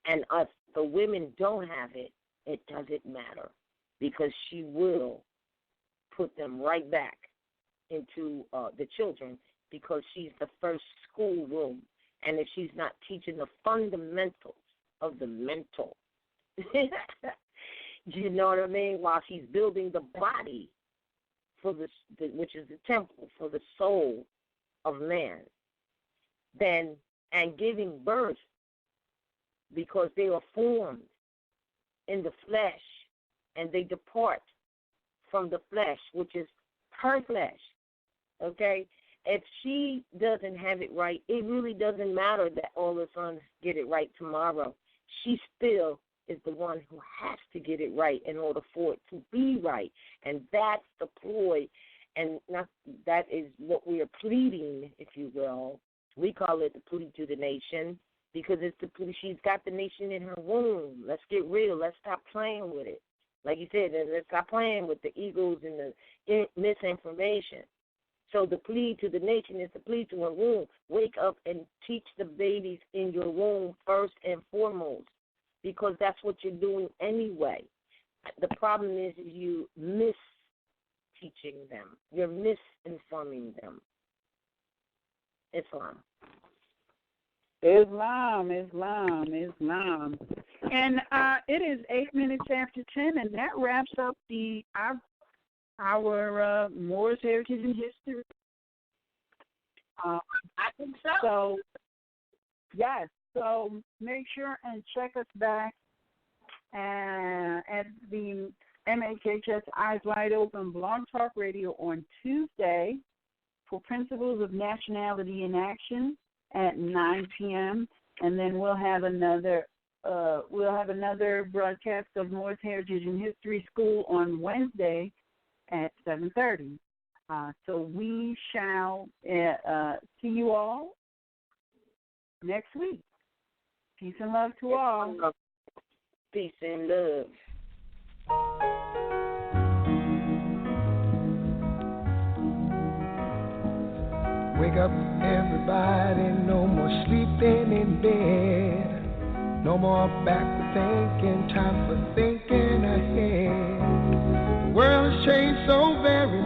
and us, the women don't have it, it doesn't matter, because she will put them right back into the children, because she's the first schoolroom. And if she's not teaching the fundamentals of the mental, you know what I mean, while she's building the body for which is the temple for the soul of man, then, and giving birth, because they are formed in the flesh and they depart from the flesh, which is her flesh. Okay? If she doesn't have it right, it really doesn't matter that all the sons get it right tomorrow. She still is the one who has to get it right in order for it to be right. And that's the ploy, and that is what we are pleading, if you will. We call it the plea to the nation, because it's the plea. She's got the nation in her womb. Let's get real. Let's stop playing with it. Like you said, let's stop playing with the egos and the misinformation. So the plea to the nation is the plea to her womb. Wake up and teach the babies in your womb first and foremost, because that's what you're doing anyway. The problem is you miss-teaching them. You're misinforming them. Islam. And it is 8 minutes after 10, and that wraps up our Moorish Heritage and History. I think so. So, yes. So make sure and check us back at the MHHS Eyes Wide Open Blog Talk Radio on Tuesday for Principles of Nationality in Action at 9 p.m. And then we'll have another broadcast of Moorish Heritage and History School on Wednesday at 7:30. So we shall see you all next week. Peace and love to all. Peace and love. Wake up, everybody, no more sleeping in bed. No more backward thinking, time for thinking ahead. The world has changed so very